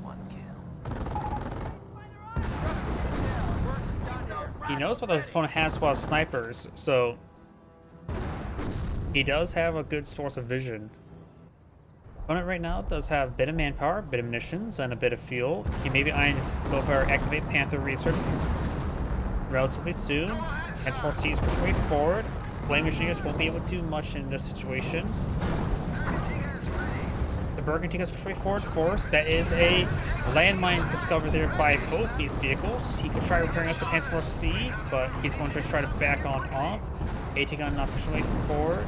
He knows what his opponent has while snipers, so he does have a good source of vision. Opponent right now does have a bit of manpower, a bit of munitions, and a bit of fuel. He may be eyeing to go for activate Panther research relatively soon. As for C's push way forward, Flame Machinists won't be able to do much in this situation. The Burgundigas push way forward force. That is a landmine discovered there by both these vehicles. He could try repairing up the Panzer Force C, but he's going to try to back on off. AT gun not pushing way forward.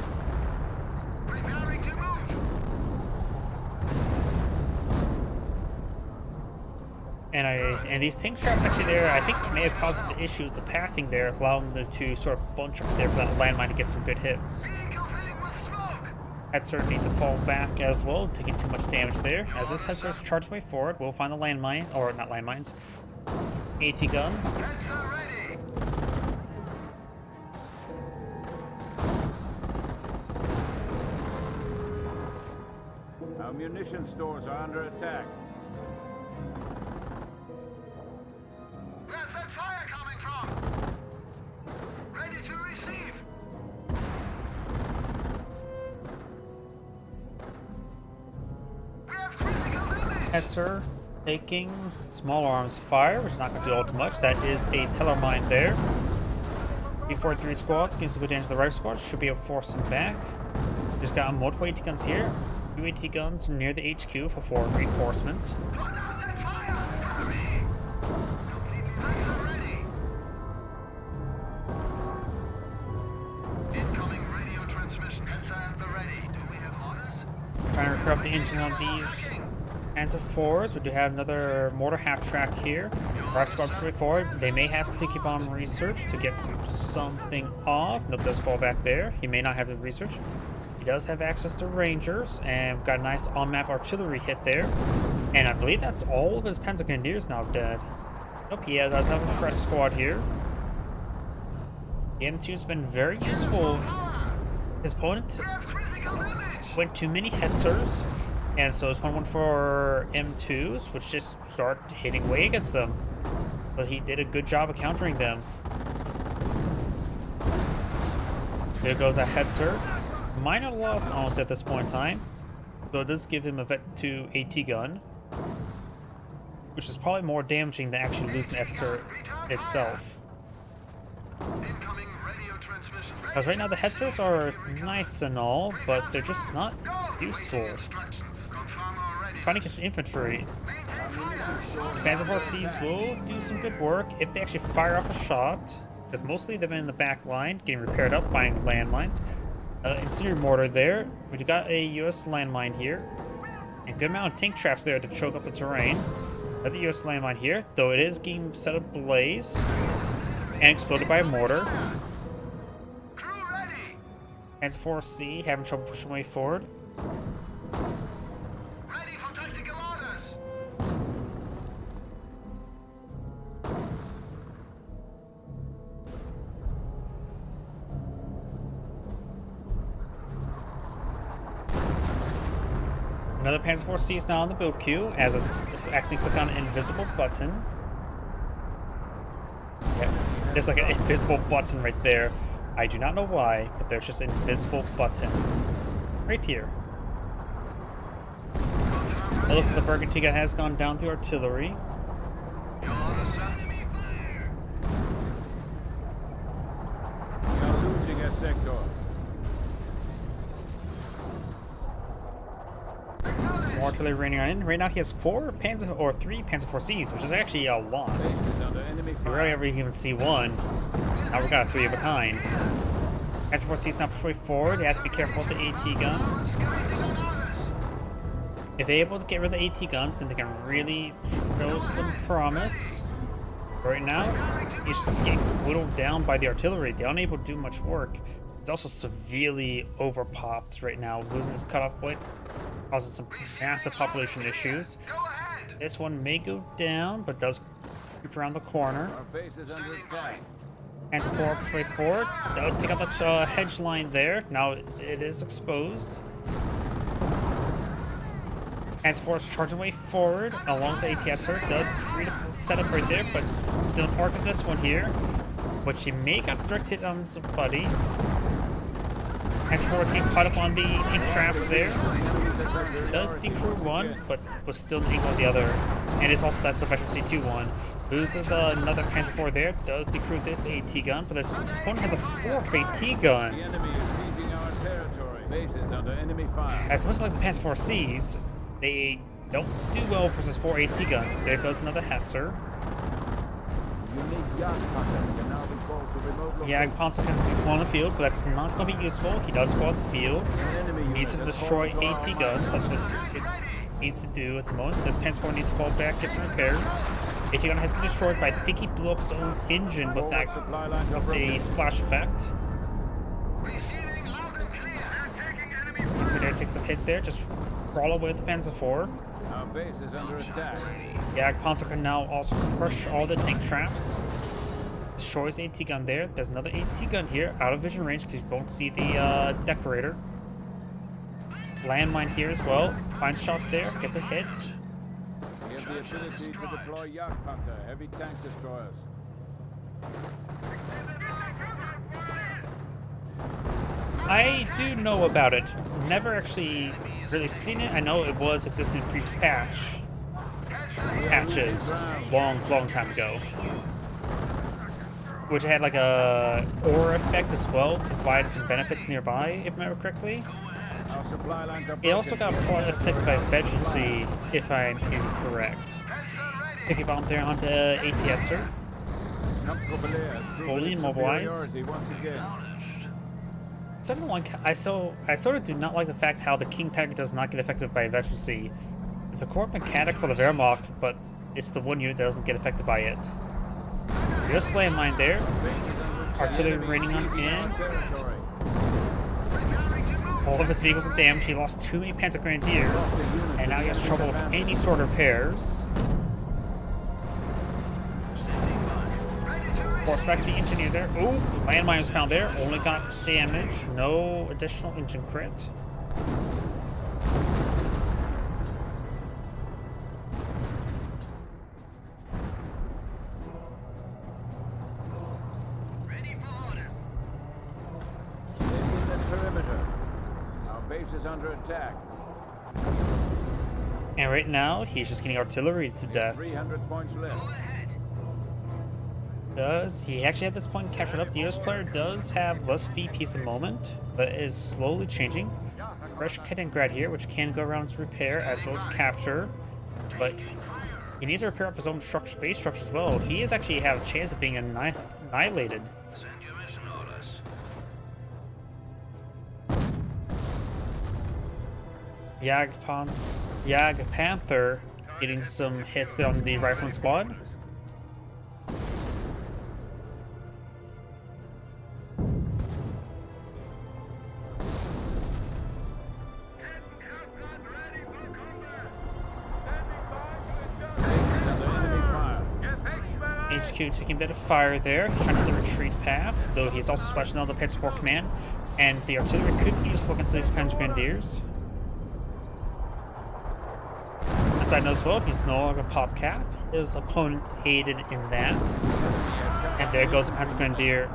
And these tank traps actually there, I think may have caused some issues, the pathing there, allowing them to sort of bunch up there for that landmine to get some good hits. Hetzer needs to fall back as well, taking too much damage there. As this Hetzer's charged way forward, we'll find the landmine, or not landmines, AT guns. Our munition stores are under attack. Where's that fire coming from? Ready to receive. We have critical damage. Hetzer taking small arms fire, which is not going to do all too much. That is a Teller mine there. Before 3 squads, gives a good damage to the right squad, should be able to force him back. Just got multiple AT guns here. 2 AT guns near the HQ for 4 reinforcements. Put out that fire. Hurry. Completely ready. Incoming radio transmission. Hetzer at the ready. Do we have orders? Trying to repair up the engine on these Panzer IVs. We do have another mortar half track here. Right squad push way forward. They may have to keep on research to get something off. Nope, does fall back there. He may not have the research. He does have access to Rangers, and we've got a nice on-map artillery hit there. And I believe that's all of his Panzer Grenadiers now dead. Nope, he does have a fresh squad here. The M2's been very useful. His opponent We have critical damage. went too many Hetzers, and so his opponent went for M2s, which just start hitting away against them. But he did a good job of countering them. There goes a Hetzer. Minor loss almost at this point in time. So it does give him a Vet 2 AT gun, which is probably more damaging than actually losing the Hetzer itself. Incoming radio transmission. Because right now the Hetzers are nice and all, but they're just not useful. Instructions. Confirm already. It's fighting against infantry. Panzer Force Cs will do some good work if they actually fire off a shot, because mostly they've been in the back line, getting repaired up, finding landmines. Incendiary mortar there. We've got a US landmine here. And a good amount of tank traps there to choke up the terrain. Another US landmine here, though it is getting set ablaze and exploded by a mortar. Crew ready. Panzer Force C having trouble pushing way forward. Ready for tactical orders. Another Panzer Force C is now on the build queue as I actually click on an invisible button. Yep. There's like an invisible button right there. I do not know why, but there's just an invisible button right here. It looks like the Burgundiga has gone down through artillery. You're on enemy fire. We are losing a sector. More artillery raining on in. Right now he has 3 Panzer Force Cs, which is actually a lot. Base is under enemy You fire. rarely ever even see one. Now we've got a 3 of a kind. Panzer Force Cs now push way forward. They have to be careful with the AT guns. If they're able to get rid of the AT guns, then they can really show some promise. Right now, he's just getting whittled down by the artillery. They're unable to do much work. He's also severely overpopped right now, losing his cutoff point, causing some massive population issues. Go ahead. This one may go down, but does creep around the corner. Our base is under attack. Hands forward, push way forward. Does take up that hedge line there. Now it is exposed. Hands forward, charging way forward along the ATSR. Does read a setup right there, but still part of this one here. But she may got direct hit on his buddy. Hands forward, getting caught up on the ink traps there. Does decrew one, but was still equal on the other. And it's also that's the Veteran C2-1. Loses another Panzer IV there. Does decrew this AT gun, but this opponent has a 4th AT gun. The enemy is seizing our territory. Base is under enemy fire. As much like the Panzer IV Cs, they don't do well versus 4 AT guns. There goes another Hetzer. Unique Jagdpanzer can now be called to remote location. Yeah, Ponzo can go on the field, but that's not going to be useful. He does go on the field. An enemy He needs to unit has destroy fallen to our AT guns. That's what it needs to do at the moment. This Panzer IV needs to fall back, get some repairs. AT gun has been destroyed, but I think he blew up his own engine with that supply lines are with a broken. splash effect. Receiving loud and clear. They're taking enemy So there takes some hits there. Just crawl away with the Panzer IV. Our base is under attack. Yeah, Panzer can now also crush all the tank traps. Destroys the AT gun there. There's another AT gun here, out of vision range because you won't see the decorator. Landmine here as well. Finds shot there, gets a hit. We have the ability to deploy Jagdpanzer, heavy tank destroyers. I do know about it. Never actually really seen it. I know it was existing in previous patches, long time ago. Which had like a aura effect as well to provide some benefits nearby, if I remember correctly. Our supply lines are It broken. also got affected by Vegetancy, if I'm incorrect. Pick it out there onto ATSR. Comfortable Belair has proven Fully its immobilized. superiority once again. Second one, I sort of do not like the fact how the King Tiger does not get affected by Vegetancy. It's a core mechanic for the Wehrmacht, but it's the one unit that doesn't get affected by it. Just landmine there. Artillery raining on in. Territory. All of his vehicles are damaged. He lost too many Panzer Grenadiers, and now he has trouble with any sort of repairs. Force back the engineers there. Ooh, landmine was found there. Only got damage. No additional engine crit. ready for orders. Taking the perimeter. Our base is under attack. And right now, he's just getting artillery to We have death. 300 points left. He actually at this point captured up. The US player does have less VPs at the moment, but is slowly changing. Fresh Kaliningrad here, which can go around to repair as well as capture, but he needs to repair up his own structure, base structure as well. He is actually have a chance of being annihilated. Send your mission orders. Jagdpanther getting some hits there on the rifleman squad. Base is under enemy fire. HQ taking a bit of fire there, trying to hit the retreat path, though he's also splashing out the Pet Support Command, and the artillery could be useful against these Panzer Grenadiers. Side note as well, he's no longer pop cap. His opponent aided in that. And there goes the Panzer Grenadier.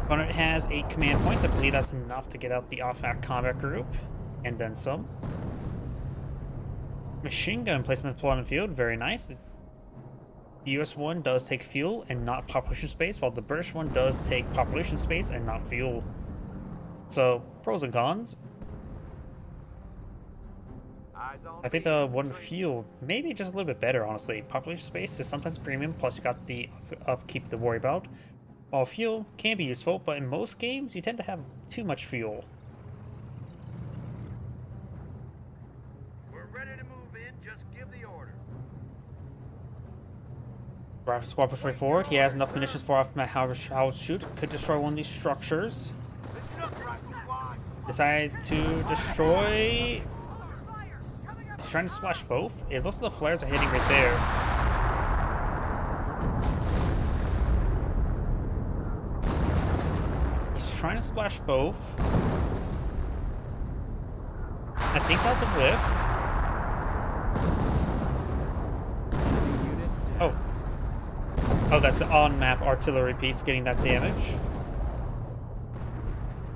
Opponent has 8 command points. I believe that's enough to get out the off-act combat group. And then some. Machine gun placement deployed on the field. Very nice. The US one does take fuel and not population space, while the British one does take population space and not fuel. So, pros and cons. I think the one fuel maybe just a little bit better, honestly. Population space is sometimes premium, plus you got the upkeep to worry about. While fuel can be useful, but in most games you tend to have too much fuel. We're ready to move in. Just give the order. Rifle squad push way forward. He has enough munitions for off however shoot. Could destroy one of these structures. Decides to destroy. He's trying to splash both. It looks like the flares are hitting right there. He's trying to splash both. I think that's a whiff. Oh. Oh, that's the on-map artillery piece getting that damage.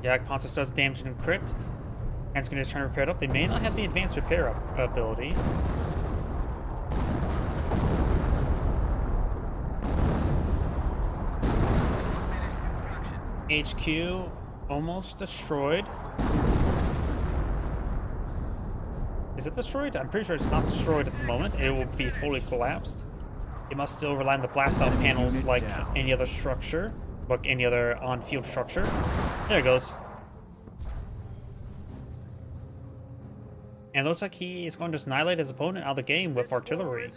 Yeah, Poncer starts damaging and crit. And going to try to repair it up. They may not have the advanced repair ability. HQ almost destroyed. Is it destroyed? I'm pretty sure it's not destroyed at the moment. It will be fully collapsed. It must still rely on the blast out panels like any other structure, like any other on-field structure. There it goes. And it looks like he is going to annihilate his opponent out of the game with artillery.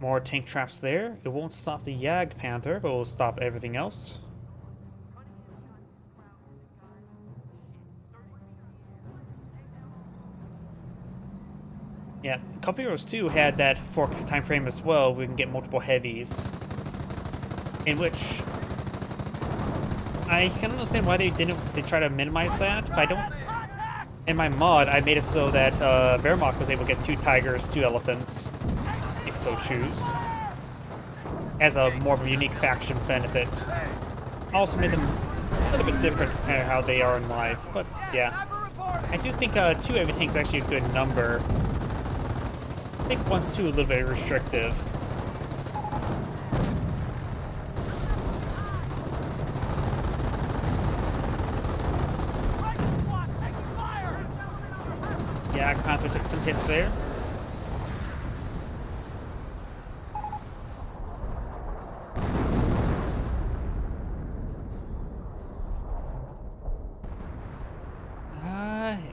More tank traps there. It won't stop the Jagdpanther, but it will stop everything else. Yeah, Company Heroes 2 had that fork time frame as well. We can get multiple heavies, in which I can understand why they try to minimize that, but I don't. In my mod, I made it so that Wehrmacht was able to get 2 tigers, 2 elephants, if so choose, as a more of a unique faction benefit. Also made them a little bit different how they are in life, but yeah, I do think 2 heavy tanks is actually a good number. I think 1's too a little bit restrictive. Yeah, Panther took some hits there.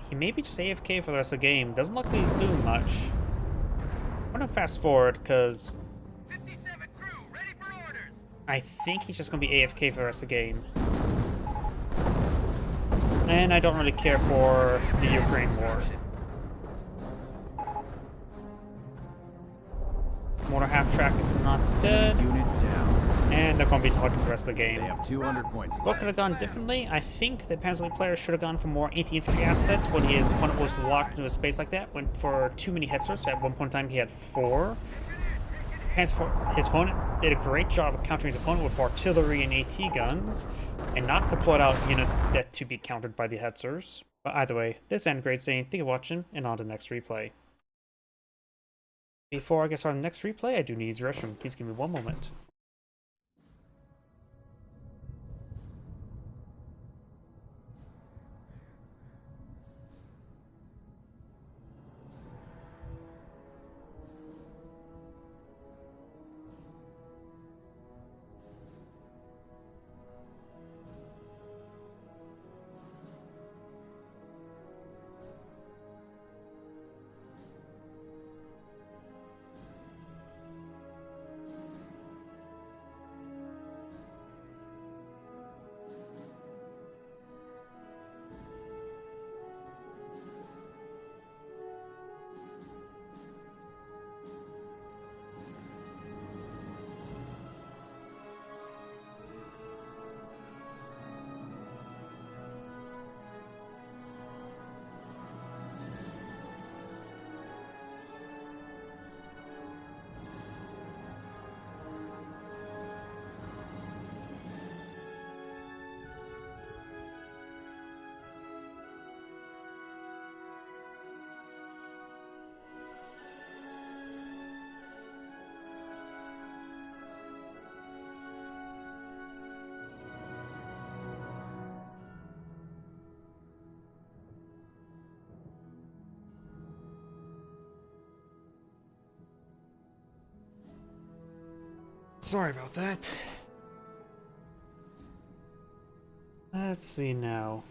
He may be just AFK for the rest of the game. Doesn't look like he's doing much. I'm gonna fast forward because I think he's just gonna be AFK for the rest of the game. And I don't really care for the Ukraine war. Mortar half track is not dead. Unit down. And they're gonna be talking the rest of the game. They have 200 points What left. could have gone differently? I think the Panzer League player should have gone for more anti-infantry assets when his opponent was locked into a space like that. Went for too many Hetzers. At one point in time, he had 4. His opponent did a great job of countering his opponent with artillery and AT guns, and not deployed out units that to be countered by the Hetzers. But either way, this ended great saying, thank you for watching, and on to the next replay. Before I get started on the next replay, I do need your restroom. Please give me 1 moment. Sorry about that. Let's see now.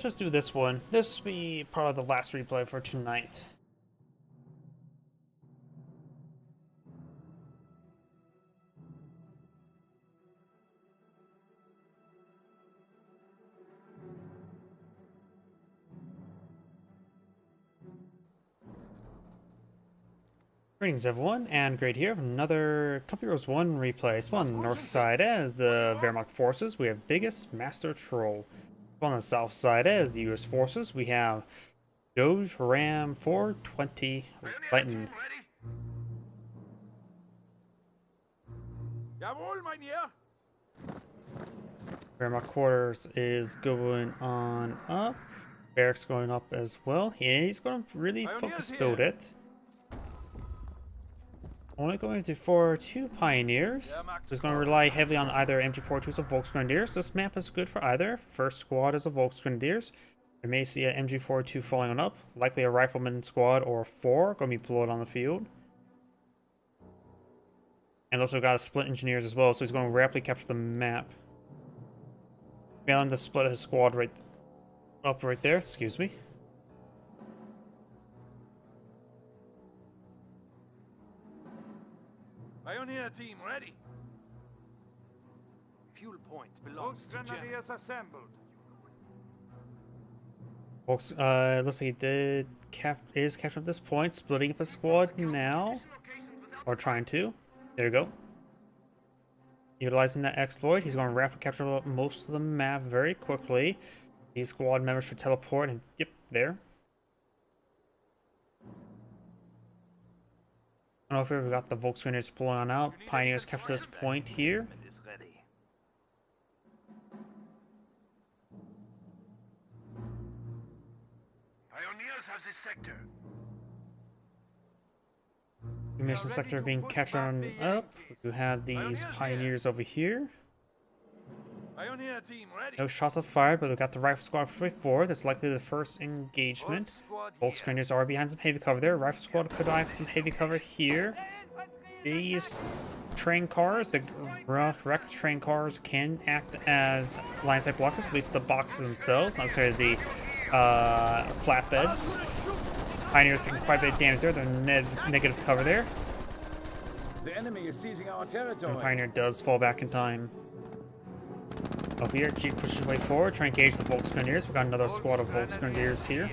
let's just do this one. This will be probably the last replay for tonight. Greetings everyone, and great here. Another Company Heroes 1 replay. So on the north side as the Wehrmacht forces, we have Biggest Master Troll. On the south side as the US forces, we have Doge Ram 420 Lightning. Jawohl, Mynheer. Wehrmacht quarters is going on up. Barracks going up as well. Yeah, he's going to really focus build it. Only going to for 2 Pioneers. He's going to rely heavily on either MG42s or Volksgrenadiers. This map is good for either. First squad is a Volksgrenadiers. We may see a MG42 falling on up. Likely a Rifleman squad or 4 going to be deployed on the field. And also got a split engineers as well, so he's going to rapidly capture the map. Failing to split his squad right there, excuse me. Pioneer team ready. Fuel point belongs to Grenadiers assembled. Folks, looks like he is captured at this point, splitting up the squad now. Or trying to. There you go. Utilizing that exploit, he's going to rapidly capture most of the map very quickly. These squad members should teleport and yep, there. I don't know if we've got the Volksgrenadiers pulling on out. Pioneers capture this point here. Pioneers have this sector. Mission sector being captured on up. We have these Pioneers over here. Pioneer team ready. No shots are fired, but we've got the Rifle Squad pushing forward. That's likely the first engagement. Volksgrenadiers are behind some heavy cover there. Rifle Squad could eye for some heavy cover here. These train cars, the wrecked train cars, can act as line sight blockers, at least the boxes themselves, not necessarily the flatbeds. Pioneers taking quite a bit of damage there. They're negative cover there. The enemy is seizing our territory. And Pioneer does fall back in time. Over here, Jeep pushes his way forward, trying to engage the Volksgrenadiers. We've got another squad of Volksgrenadiers here.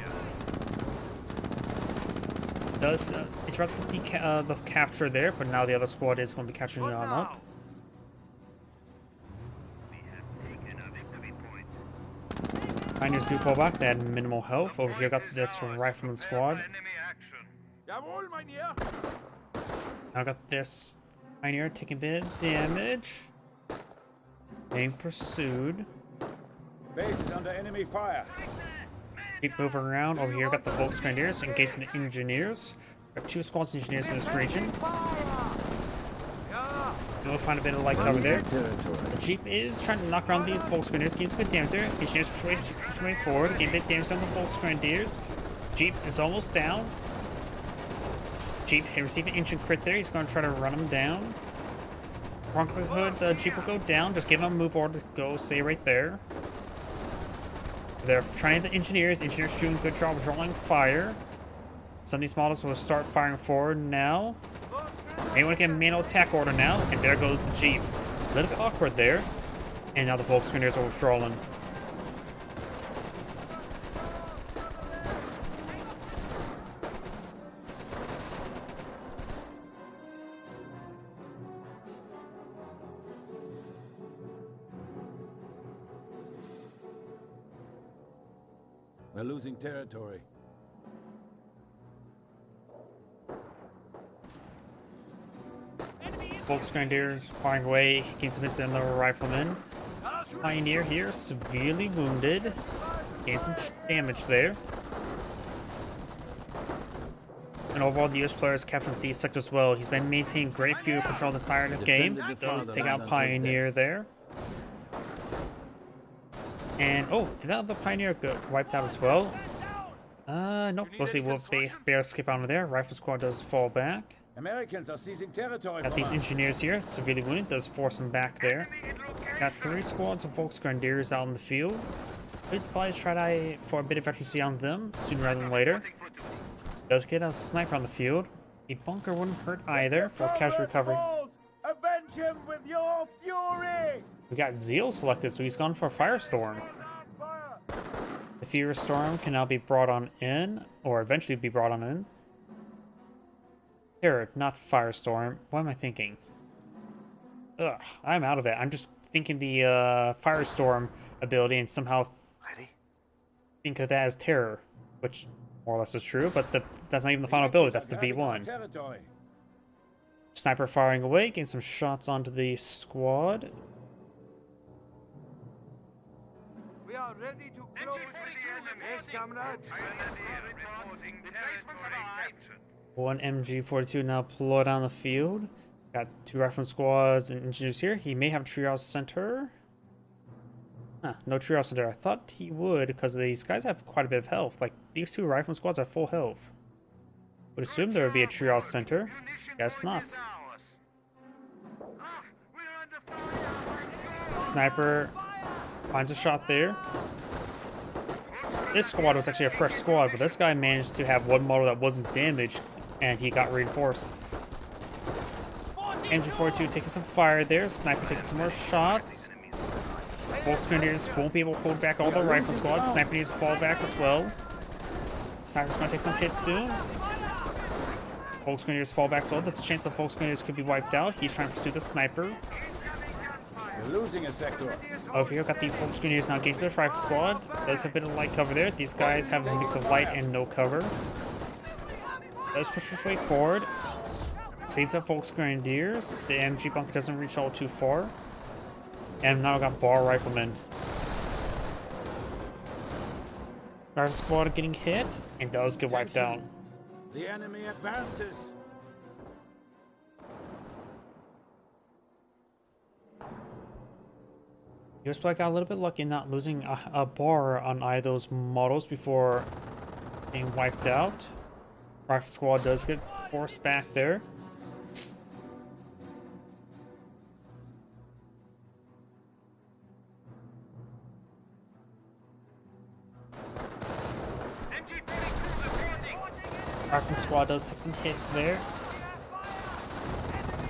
Does interrupt the capture there, but now the other squad is going to be capturing it on up. Pioneers do fall back, they had minimal health. Over here, got this Rifleman squad. Jawohl, Mynheer. Now got this Pioneer taking a bit of damage. Being pursued. Base is under enemy fire. Keep moving around. Over here, got the Volksgrenadiers engaging the engineers. Got 2 squads of engineers in this region. We'll find a bit of light cover there. The Jeep is trying to knock around these Volksgrenadiers. Gains some good damage there. Engineers push way forward. Gain a bit of damage on the Volksgrenadiers. Jeep is almost down. Jeep receiving an engine crit there. He's going to try to run him down. Likelihood the Jeep will go down. Just give him a move order to go. Stay right there. They're trying the engineers. Engineers doing a good job of drawing fire. Some of these models will start firing forward now. They want to get a manual attack order now, and there goes the Jeep. A little bit awkward there. And now the Volksgrenadiers are withdrawing. We're losing territory. Volksgrenadiers firing away, gains some hits on the Rifleman. Pioneer here, severely wounded. Gains some damage there. And overall, the US player has captured these sectors as well. He's been maintaining great field control the entire game. Does take out Pioneer there. And, oh, did that other Pioneer get wiped out as well? Nope. We'll see. We'll bear skip out of there. Rifle Squad does fall back. Americans are seizing territory. Got these engineers here, severely wounded, does force them back there. Got 3 squads of Volksgrenadiers out in the field. We'd probably try for a bit of efficiency on them sooner rather than later. Does get a sniper on the field. A bunker wouldn't hurt either for casual recovery. Avenge him with your fury! We got Zeal selected, so he's gone for Firestorm. The Firestorm can now be brought on in, or eventually be brought on in. Terror, not Firestorm. What am I thinking? Ugh, I'm out of it. I'm just thinking the Firestorm ability and somehow think of that as Terror, which more or less is true, but that's not even the final ability. That's the V1. Territory. Sniper firing away, getting some shots onto the squad. We are ready to close. Yes, comrades. One MG42 now deployed on the field. Got 2 rifle squads and engineers here. He may have a triage center. Huh, no triage center. I thought he would because these guys have quite a bit of health. Like, these 2 rifle squads have full health. Would assume there would be a triage center. Guess not. Sniper finds a shot there. This squad was actually a fresh squad, but this guy managed to have one model that wasn't damaged, and he got reinforced. MG42 taking some fire there. Sniper taking some more shots. Volksgrenadiers won't be able to hold back all the rifle squads. Sniper needs to fall back as well. Sniper's going to take some hits soon. Volksgrenadiers fall back as well. There's a chance the Volksgrenadiers could be wiped out. He's trying to pursue the sniper. We're losing a sector. Over here, got these Volksgrenadiers now engaged their rifle squad. Does have a bit of light cover there. These guys have a mix of light and no cover. Does push his way forward. Saves up Volksgrenadiers. The MG bunker doesn't reach all too far. And now got bar riflemen. Rifle squad getting hit and does get wiped out. The enemy advances. US Black got a little bit lucky in not losing a bar on either of those models before being wiped out. Rifle squad does get forced back there. Rifle squad does take some hits there.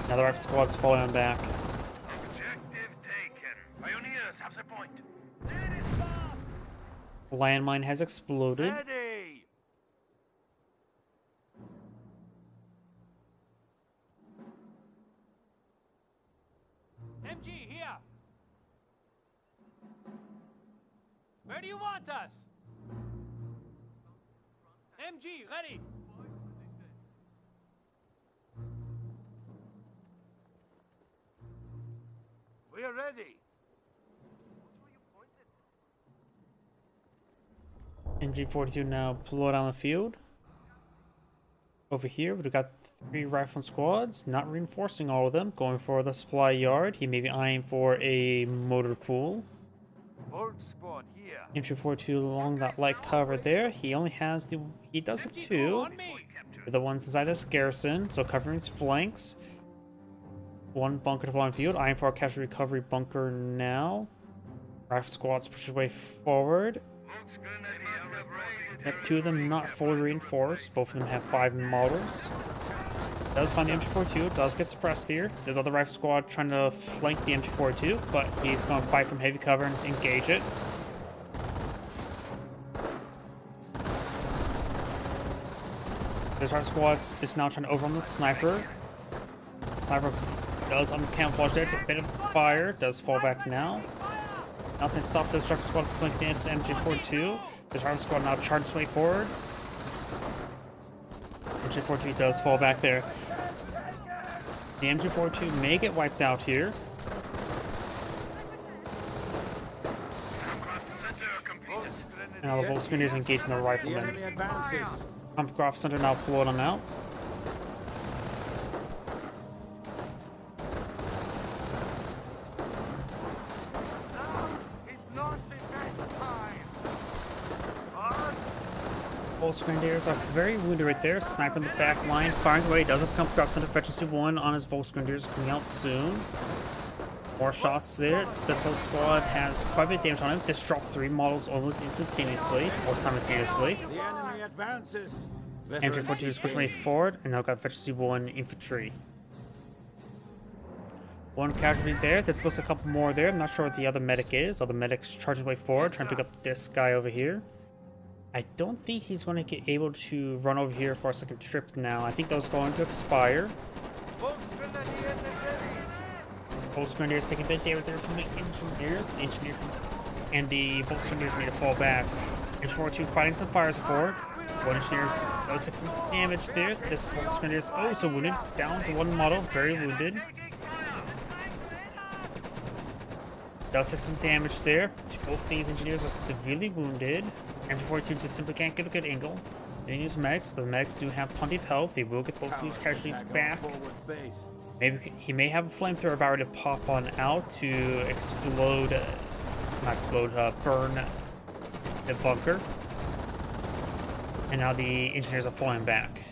Now the rifle squad's falling back. Objective taken. Pioneers have the point. Landmine has exploded. Ready. MG, here! Where do you want us? MG, ready! We are ready. MG42 now deployed on the field. Over here, we've got 3 rifle squads, not reinforcing all of them, going for the supply yard. He may be eyeing for a motor pool. Volk squad here. MG42 along that light cover there. He only has the. He does have 2. On me! They're the ones inside this garrison, so covering his flanks. 1 bunker deploying field, eyeing for a casualty recovery bunker now. Rifle squads push their way forward. Yep, 2 of them not fully reinforced. Both of them have 5 models. Does find the MG42, does get suppressed here. There's other rifle squad trying to flank the MG42, but he's going to fight from heavy cover and engage it. This rifle squad is now trying to overrun the sniper. Sniper does camouflage there, take a bit of fire, does fall back now. Nothing to stop this rifle squad from flanking into MG42. This rifle squad now charges way forward. MG42 does fall back there. The MG42 may get wiped out here. Now the Volksgrenadiers is engaging the The riflemen. enemy advances. Pumpcraft Center now pull them out. It's not the best time. Volksgrenadiers are very wounded right there. Sniper in the back line, firing away. Does have Pumpcraft Center efficiency 1 on his Volksgrenadiers coming out soon. More shots there. This whole squad has quite a bit of damage on him. This dropped 3 models almost instantaneously or simultaneously. The enemy advances. MG42 is pushing way forward, and now got efficiency 1 infantry. 1 casualty there. There's looks a couple more there. I'm not sure what the other medic is. Other medic's charging way forward, trying to pick up this guy over here. I don't think he's going to get able to run over here for a second trip now. I think that was going to expire. Volksgrenadiers taking a bit damage there from the engineers. And the Volksgrenadiers need to fall back. Engineer 42 fighting some fire support. 1 engineer does take some damage there. This Volksgrenadier is also wounded. Down to 1 model, very wounded. Does take some damage there. Both these engineers are severely wounded. Engineer 42 just simply can't get a good angle. They use medics, but the medics do have plenty of health. They will get both of these casualties back. Maybe he may have a flamethrower about to pop on out to explode, burn the bunker. And now the engineers are falling back.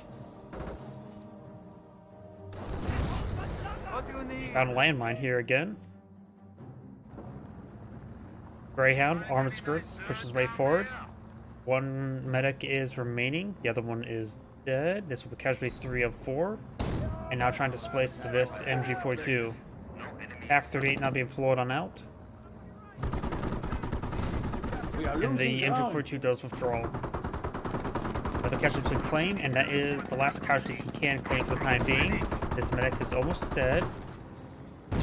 Found a landmine here again. Greyhound, armored skirts, pushes way forward. 1 medic is remaining. The other one is dead. This will be casualty 3 of 4. And now trying to displace this MG42. PaK-38 now being deployed on out. And the MG42 does withdraw. Another casualty to claim, and that is the last casualty he can claim for the time being. This medic is almost dead.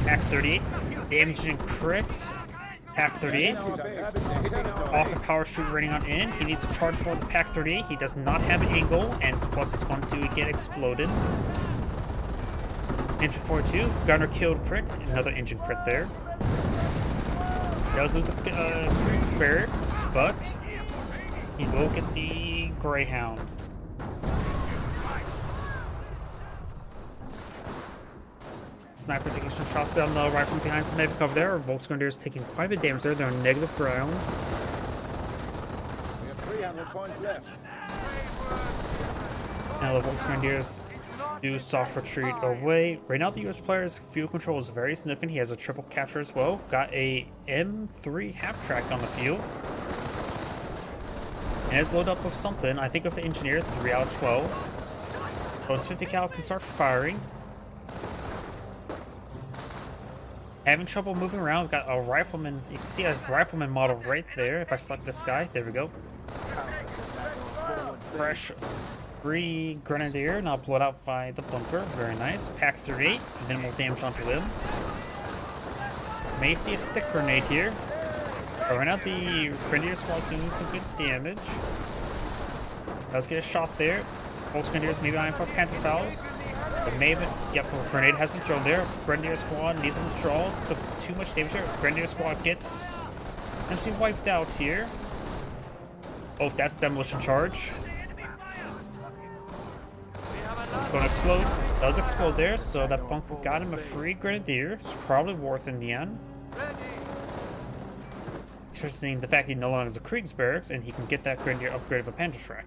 PaK-38, damaging crit. PaK-38, off the power chute raining on in. He needs to charge for the PaK-38. He does not have an angle, and plus it's going to get exploded. Engine 42, gunner killed crit. Another engine crit there. Does lose a barracks, but he will get the Greyhound. Sniper taking some shots down the right from behind some heavy cover there. Volksgrenadiers taking quite a bit of damage there. They're on negative ground. We have 300 points left. Now the Volksgrenadiers do soft retreat away. Right now the US player's fuel control is very significant. He has a triple capture as well. Got a M3 half-track on the field. And is loaded up with something. I think with the engineer, 3 out of 12. Those 50 cal can start firing. Having trouble moving around. We've got a rifleman. You can see a rifleman model right there. If I select this guy, there we go. Fresh free grenadier, now blown out by the bunker. Very nice. PaK-38, minimal damage onto him. May see a stick grenade here. But right now the grenadier squad's doing some good damage. Does get a shot there. Volksgrenadiers maybe eyeing for Panzerfaust. But maybe, yep, a grenade has been thrown there. Grenadier squad needs a withdrawal. Took too much damage here. Grenadier squad gets essentially wiped out here. Oh, that's demolition charge. It's going to explode. Does explode there, so that bunker got him a free grenadier. It's probably worth in the end. Especially the fact he no longer has a Kriegsbarracks and he can get that grenadier upgrade of a Panzerschreck.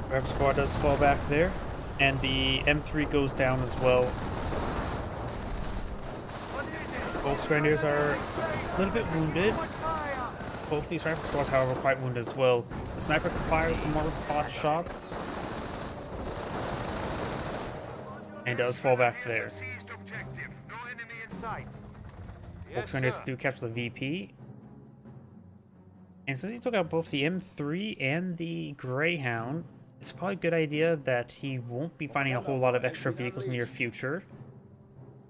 Grab squad does fall back there, and the M3 goes down as well. Both Grenadiers are a little bit wounded. Both these rifle squads, however, are quite wounded as well. The sniper can fire some more pot shots, and does fall back there. Both Grenadiers do capture the VP. And since he took out both the M3 and the Greyhound, it's probably a good idea that he won't be finding a whole lot of extra vehicles in the near future.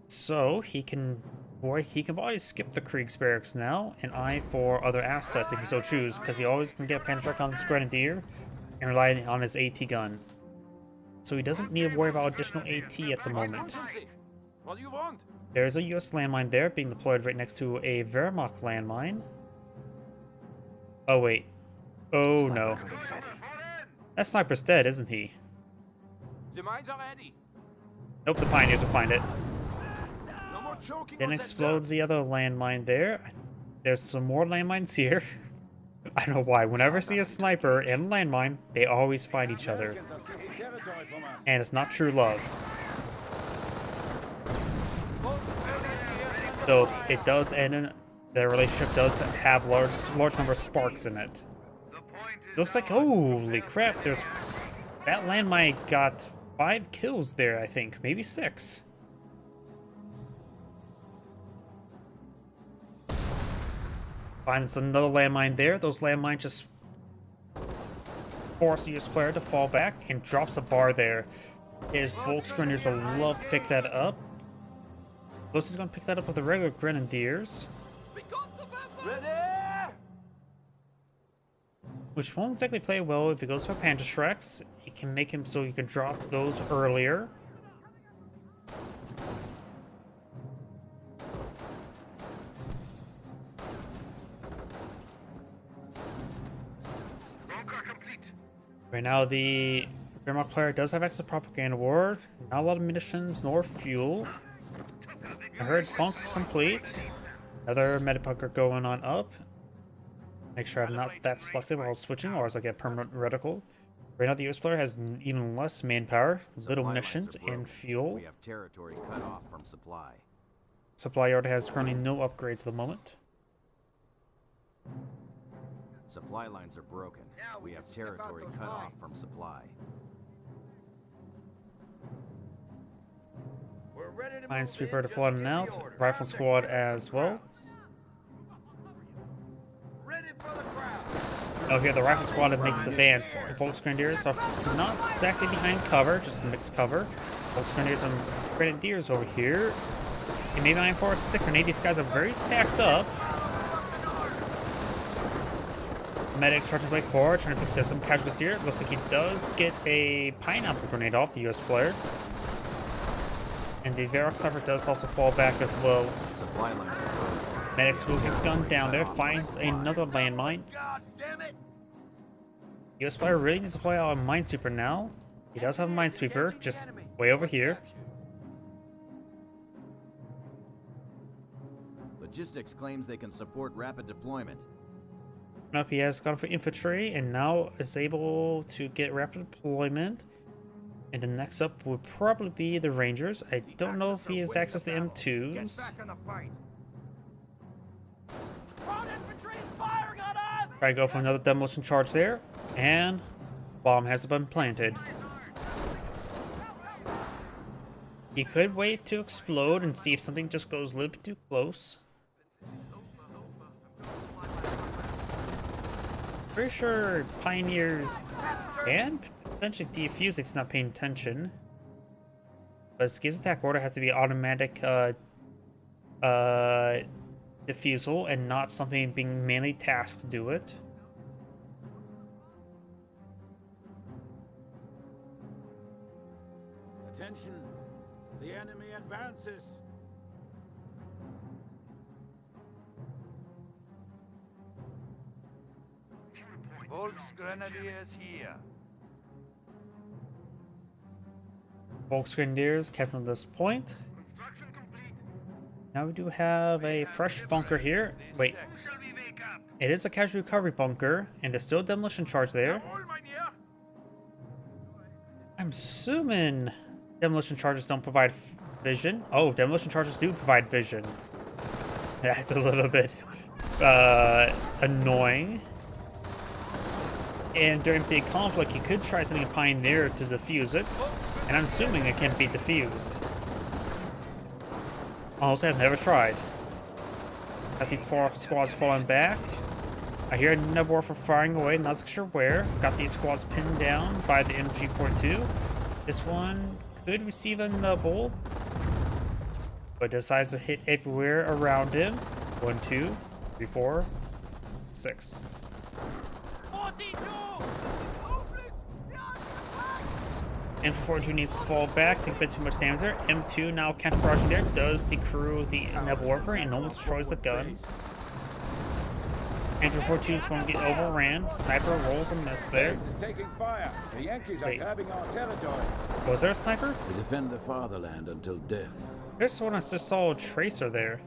So he can probably skip the Kriegsbarracks now and eye for other assets if he so chooses, because he always can get a Panzerschreck on his Grenadier and rely on his AT gun. So he doesn't need to worry about additional AT at the moment. What do you want? There's a US landmine there being deployed right next to a Wehrmacht landmine. Oh wait. Oh no. That sniper's dead, isn't he? The mines are ready. Nope, the Pioneers will find it. No more choking Didn't on that explode dirt. the other landmine there. There's some more landmines here. I don't know why. Whenever I see a sniper and a landmine, they always fight each other. Americans are seizing territory from us. And it's not true love. So it does end in the relationship does have large number of sparks in it. Looks like holy crap, there's that landmine got 5 kills there, I think, maybe 6. Finds another landmine there. Those landmines just force the US player to fall back and drops a bar there. His Volksgrenadiers will love to pick that up. Los is going to pick that up with the regular Grenadiers, Ready? which won't exactly play well if it goes for Panzerschrecks. It can make him so you can drop those earlier. Bunker complete. Right now, the Wehrmacht player does have access to propaganda war. Not a lot of munitions nor fuel. I heard bunker complete. Another medibunker going on up. Make sure I'm not that selective while switching, or else I get permanent reticle. Right now, the US player has even less manpower, little Supply lines munitions, are broken. and fuel. We have territory cut off from supply. Supply yard has currently no upgrades at the moment. Supply lines are broken. Now we We have can step out territory those cut off lines. from supply. We're ready to Minesweeper move in. deployed Just give out. the order. Rifle squad as well. Ready for the crowd. Oh, here the rifle squad makes advance. The Volksgrenadiers are not exactly behind cover, just mixed cover. Volksgrenadiers and Grenadiers over here. And maybe I'm for a stick grenade. These guys are very stacked up. Medic charging blade forward, trying to pick there's some casualties here. Looks like he does get a pineapple grenade off the US player. And the Varrock sniper does also fall back as well. Supply lines are broken. Medics will get gunned down there, finds Supply. another landmine. God damn it! US player really needs to play out a Minesweeper now. He does have a Minesweeper, just way over here. Logistics claims they can support rapid deployment. Now he has gone for infantry and now is able to get rapid deployment. And the next up would probably be the Rangers. I don't know if he has access to Get M2s. back in the fight. Try to go for another demolition charge there. And bomb has been planted. He could wait to explode and see if something just goes a little bit too close. Pretty sure Pioneers can potentially defuse if he's not paying attention. But Skid's attack order has to be automatic defusal and not something being manually tasked to do it. Attention! The enemy advances! Volksgrenadiers here. Volksgrenadiers captured at this point. Construction complete. Now we do have a fresh bunker here. Wait, Who shall we wake up? it is a casualty recovery bunker, and there's still a demolition charge there. All mynheer. I'm assuming demolition charges don't provide vision. Oh, demolition charges do provide vision. That's a little bit annoying. And during the conflict, you could try sending a Pioneer to defuse it, and I'm assuming it can be defused. Honestly, I've never tried. Got these 4 squads falling back. I hear Neb Warfare firing away, not so sure where. Got these squads pinned down by the MG42. This one could receive a nubble, but decides to hit everywhere around him. 1, 2, 3, 4, 6. 42! M42 needs to fall back, take a bit too much damage there. M2 now counter-barraging there, does decrew the Neb Warfare and almost destroys the gun. M42 is going to get overran. Sniper rolls a miss there. Base is taking fire. The Yankees are Wait. grabbing our territory. Was there a sniper? To defend the fatherland until death. There's one I just saw a tracer there.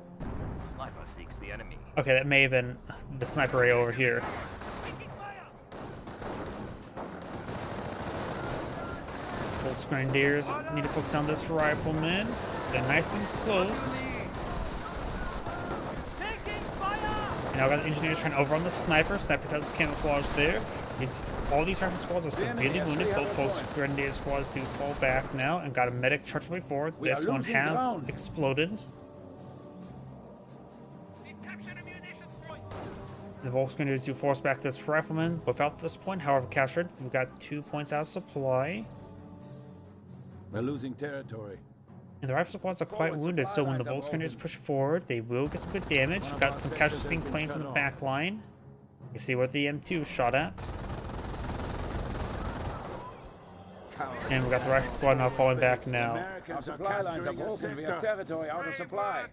Sniper seeks the enemy. Okay, that may have been the sniper ray over here. Bolts Grenadiers need to focus on this rifleman. They're nice and close. And now got the engineers trying to overrun the sniper. Sniper does camouflage there. All these rifle squads are severely wounded. Both Bolts Grenadier squads do fall back now, and got a medic charged before. This one has exploded. The Volksgrenadiers do force back this rifleman. Without this point, however, captured. We've got 2 points out of supply. We're losing territory. And the rifle squads are quite wounded, so when the Volksgrenadiers push forward, they will get some good damage. Got some casualties being claimed from the back line. You see what the M2 shot at. And we got the rifle squad now falling back now. Our supply lines are broken. We have territory out of supply.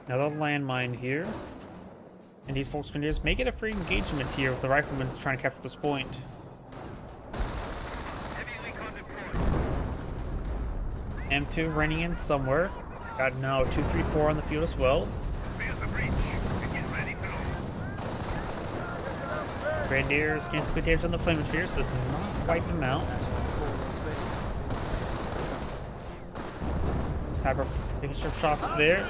Another landmine here. And these Volksgrenadiers may get a free engagement here with the riflemen trying to capture this point. M2 running in somewhere. Got now 2, 3, 4 on the field as well. Grenadiers gain some good damage on the flame spheres. Does not wipe them out. Sniper taking some shots there.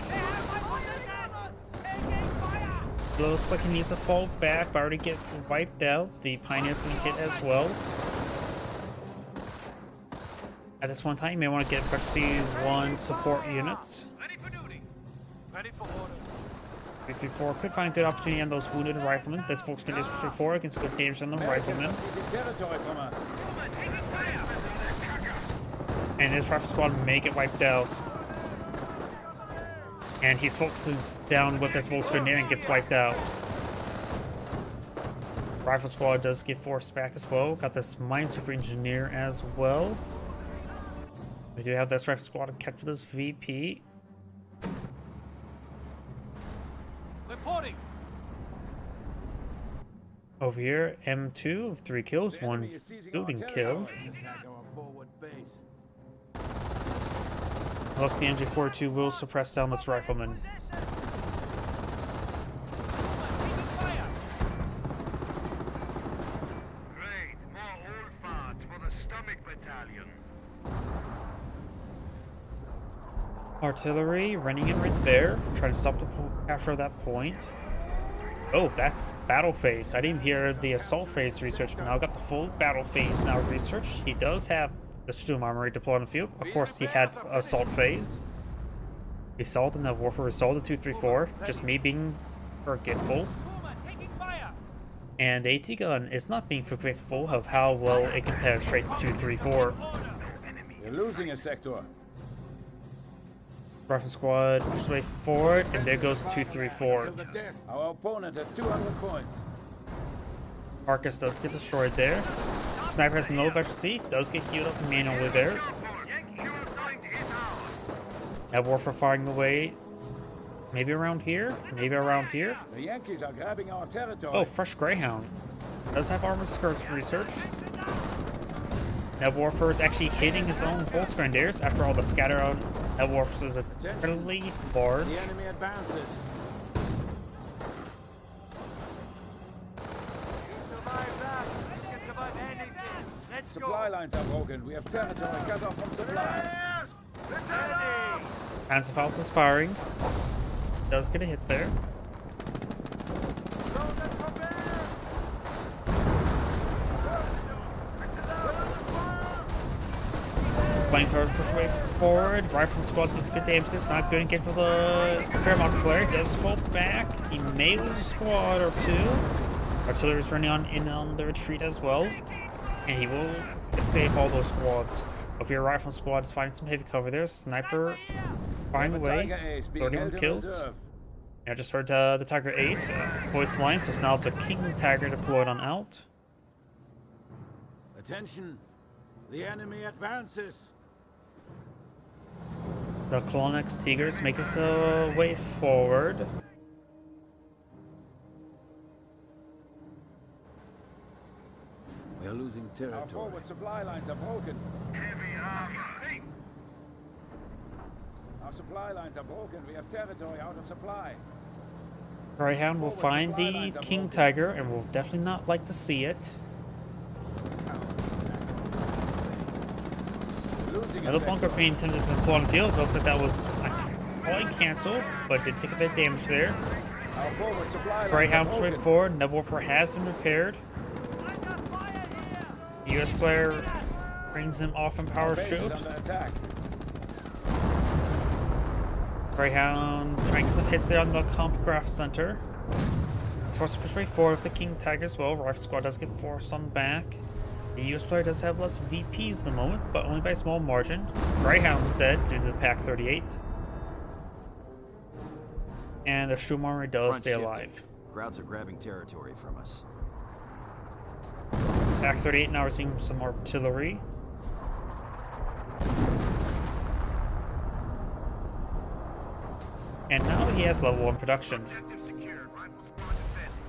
Looks like he needs to fall back, but already get wiped out. The Pioneer's going to hit as well. At this one time, you may want to get C1 support units. Ready for duty. Ready for orders. 54 could find a good opportunity on those wounded riflemen. This folks can just push forward against good damage on the riflemen. And his rifle squad may get wiped out. And he's focusing down with this Volksgrenadier and gets wiped out. Rifle squad does get forced back as well. Got this Minesweeper engineer as well. We do have this rifle squad kept with this VP. Reporting. Over here, M2, 3 kills, 1 building kill. Plus the MG42 will suppress down this rifleman. Great, more old farts for the stomach battalion. Artillery running in right there, trying to stop the capture of that point. Oh, that's battle phase. I didn't hear the assault phase research, but now I've got the full battle phase now researched. He does have the Sturm Armory deployed on the field. Of course, he had assault phase. Assault and the Warfare Assault, the 234. Just me being forgetful. And the AT gun is not being forgetful of how well it can penetrate the 234. We're losing a sector. Rifle squad pushes way forward, and there goes the 234. Our opponent has 200 points. Marcus does get destroyed there. Sniper has no efficiency, does get healed up manually there. Now Warfare firing away. Maybe around here? Maybe around here? The Yankees are grabbing our territory. Oh, fresh Greyhound. Does have armor skirts researched. Now Warfare is actually hitting his own Volksgrenadiers after all the scatter out. Now Warfare is incredibly large. The enemy advances. Supply lines are broken. We have territory cut off from supply. Panzerfaust is firing. Does get a hit there. Flamethrower push way forward. Rifle squad gets good damage. It's not good against with a fair amount of player. Does fall back. He may lose a squad or two. Artillery is running in on the retreat as well. And he will save all those squads. Over here, rifle squad is finding some heavy cover there. Sniper firing away. 31 kills. I just heard the Tiger Ace voice line, so it's now the King Tiger deployed on out. Attention! The enemy advances. The Clonex Tigers make its way forward. We are losing territory. Our forward supply lines are broken. Heavy armor. Our supply lines are broken. We have territory out of supply. Greyhound will find the King Tiger and will definitely not like to see it. Another bunker being intended to deploy on the field. Looks like that was probably cancelled, but did take a bit of damage there. Our forward supply lines Greyhound are straight broken. forward. Nebulfer has been repaired. The US player brings him off in power Base is shoot. under attack. Greyhound trying to get some hits there on the Compgraph Center. He's forced to push way forward with the King Tiger as well. Rifle Squad does get forced on back. The US player does have less VPs at the moment, but only by a small margin. Greyhound's dead due to the Pack 38. And the Schumacher does Front stay shifting. alive. Krauts are grabbing territory from us. Pack 38 now we're seeing some artillery. And now he has level 1 production. Objective secured. Rifle squad defending.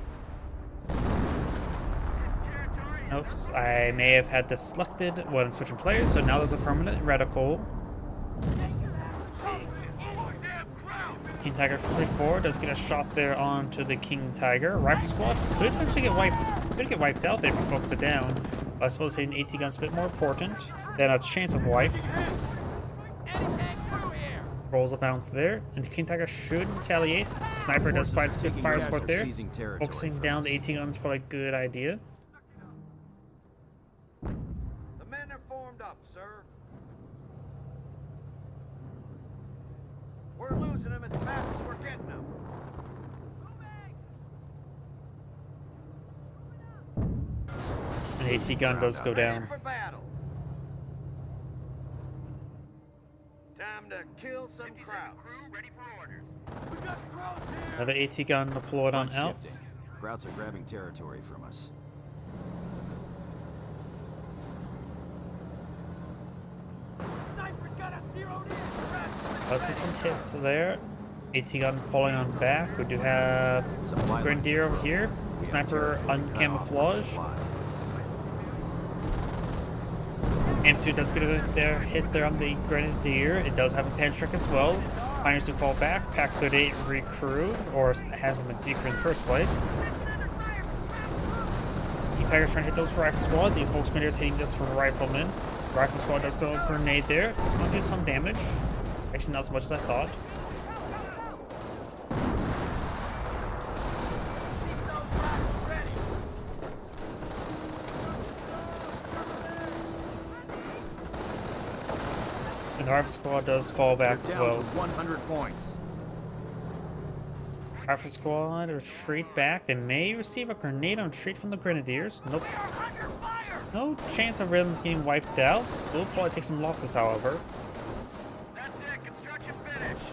This territory Oops, I may have had this selected when switching players, so now there's a permanent reticle. King Tiger 3-4 does get a shot there onto the King Tiger. Rifle Squad could potentially get wiped out there if you focus it down. I suppose hitting AT guns a bit more important than a chance of wipe. Rolls a bounce there, and the King Tiger should retaliate. Sniper does find some good fire support there. Focusing down the AT guns is probably a good idea. The men are formed up, sir. We're losing them as fast as we're getting them. An AT gun does go down. For battle. Time to kill some crowds. crew ready for orders. We got crows here. Another AT gun deployed on Front out. shifting. Krauts are grabbing territory from us. Sniper's got us zeroed in. Let's see some hits there. AT gun falling on back. We do have Supply Grenadier lines are over here. broken. We have Sniper territory cut off from uncamouflage. supply. M2 does get a there, hit there on the Grenadier. It does have a pan trick as well. Pioneers do fall back. Pack 38 recruit, or hasn't been decrewed in the first place. King Tiger's trying to hit those Rifle Squad. These Volksgrenadiers hitting this from Riflemen. Rifle Squad does throw a grenade there. It's going to do some damage. Actually, not as much as I thought. And the Rifle Squad does fall back as Down well. to 100 points. Rifle Squad retreat back. They may receive a grenade on retreat from the Grenadiers. Nope. No chance of them getting wiped out. We'll probably take some losses, however. That's it. Construction finished.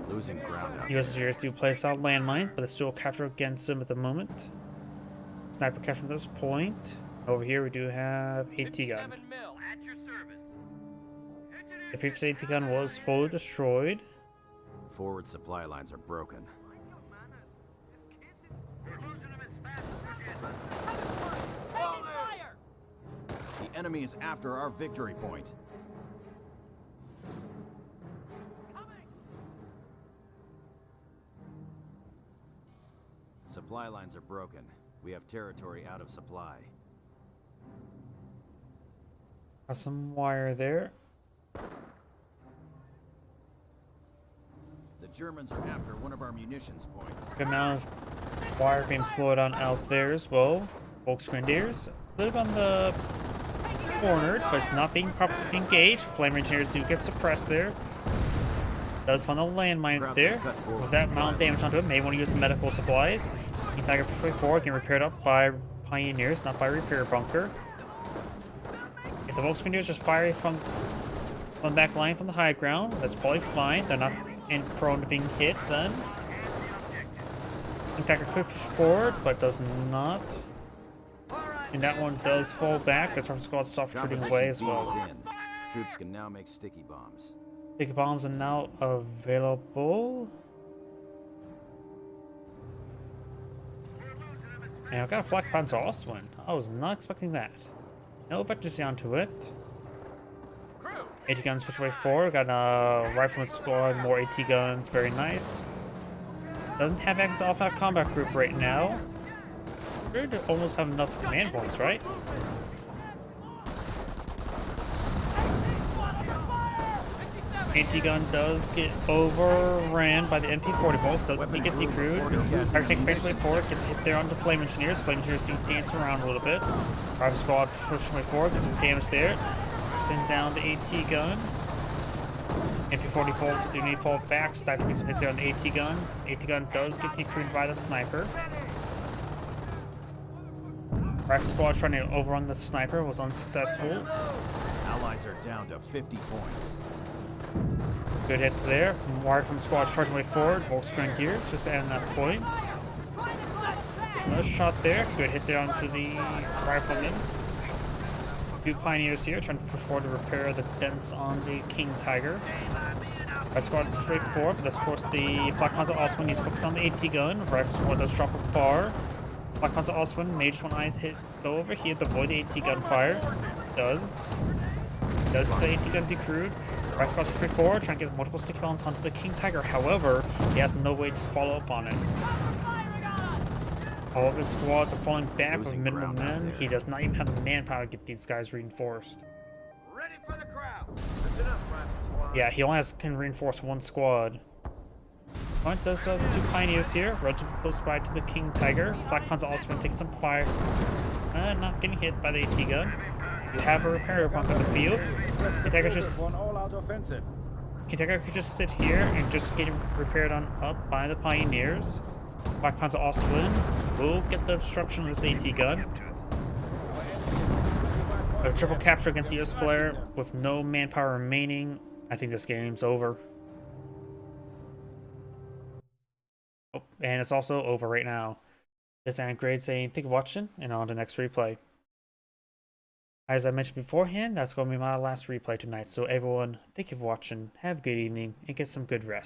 Losing ground out. US engineers do place out landmine, but they still capture against them at the moment. Sniper capture from this point. Over here we do have AT gun. 7 mil at your service. The previous AT gun was fully destroyed. Forward supply lines are broken. We're losing them as fast as we're getting. The enemy is after our victory point. Supply lines are broken. We have territory out of supply. Got some wire there. The Germans are after one of our munitions points. Good amount of wire being deployed on out there as well. Volksgrenadiers. A little bit on the cornered, but it's not being properly engaged. Flame engineers do get suppressed there. Does find a landmine there. With that amount of damage onto it, may want to use the medical supplies. King Tiger push way forward, getting repaired up by Pioneers, not by repair bunker. If the Volksgrenadiers just fire from the back line from the high ground, that's probably fine. They're not prone to being hit then. King Tiger could push forward, but does not. And that one does fall back. That's from Squad soft shooting away as well. Composition B is in. Troops can now make sticky bombs. Sticky bombs are now available. And I've got a flak panzer also one. I was not expecting that. No vectors onto it. AT guns push way forward. Got a rifleman squad, more AT guns, very nice. Doesn't have access to Alpha Combat Group right now. Should almost have enough command points, right? AT gun does get overran by the MP40 bolts, doesn't get decrewed. Tiger tank face way forward, gets hit there on the Flame Engineers. Flame Engineers do dance around a little bit. Private Squad pushing way forward, gets some damage there. Send down the AT gun. MP40 folks do need to fall back. Sniper gets some hits there on the AT gun. AT gun does get decrewed by the sniper. Private Squad trying to overrun the sniper was unsuccessful. Allies are down to 50 points. Good hits there. Wire from squad charging way forward. Volks Grenadiers just adding that point. Another shot there. Good hit there onto the rifleman. Two Pioneers here trying to push forward to repair the dents on the King Tiger. Right squad push way forward, but of course the Flak Panzer also needs to focus on the AT gun. Rifle squad does drop a bar. Flak Panzer also may just want to hit go over here to avoid the AT gun fire. Does get the AT gun decrewed. Right squad's push way forward, trying to get multiple stick balance onto the King Tiger. However, he has no way to follow up on it. All of his squads are falling back with minimum men. He does not even have the manpower to get these guys reinforced. Ready for the crowd. That's enough, Private Squad. Yeah, he only can reinforce one squad. Point does the two Pioneers here, relatively close by to the King Tiger. Flak Panzer also been taking some fire. Not getting hit by the AT gun. You have a repair bunker in the field. King Tiger just all-out offensive. King Tiger could just sit here and just get repaired on up by the Pioneers. Flak Panzer also will get the obstruction of this AT gun. A triple capture against the US player with no manpower remaining. I think this game's over. Oh, and it's also over right now. This is Grade saying thank you for watching, and on to the next replay. As I mentioned beforehand, that's going to be my last replay tonight. So everyone, thank you for watching, have a good evening, and get some good rest.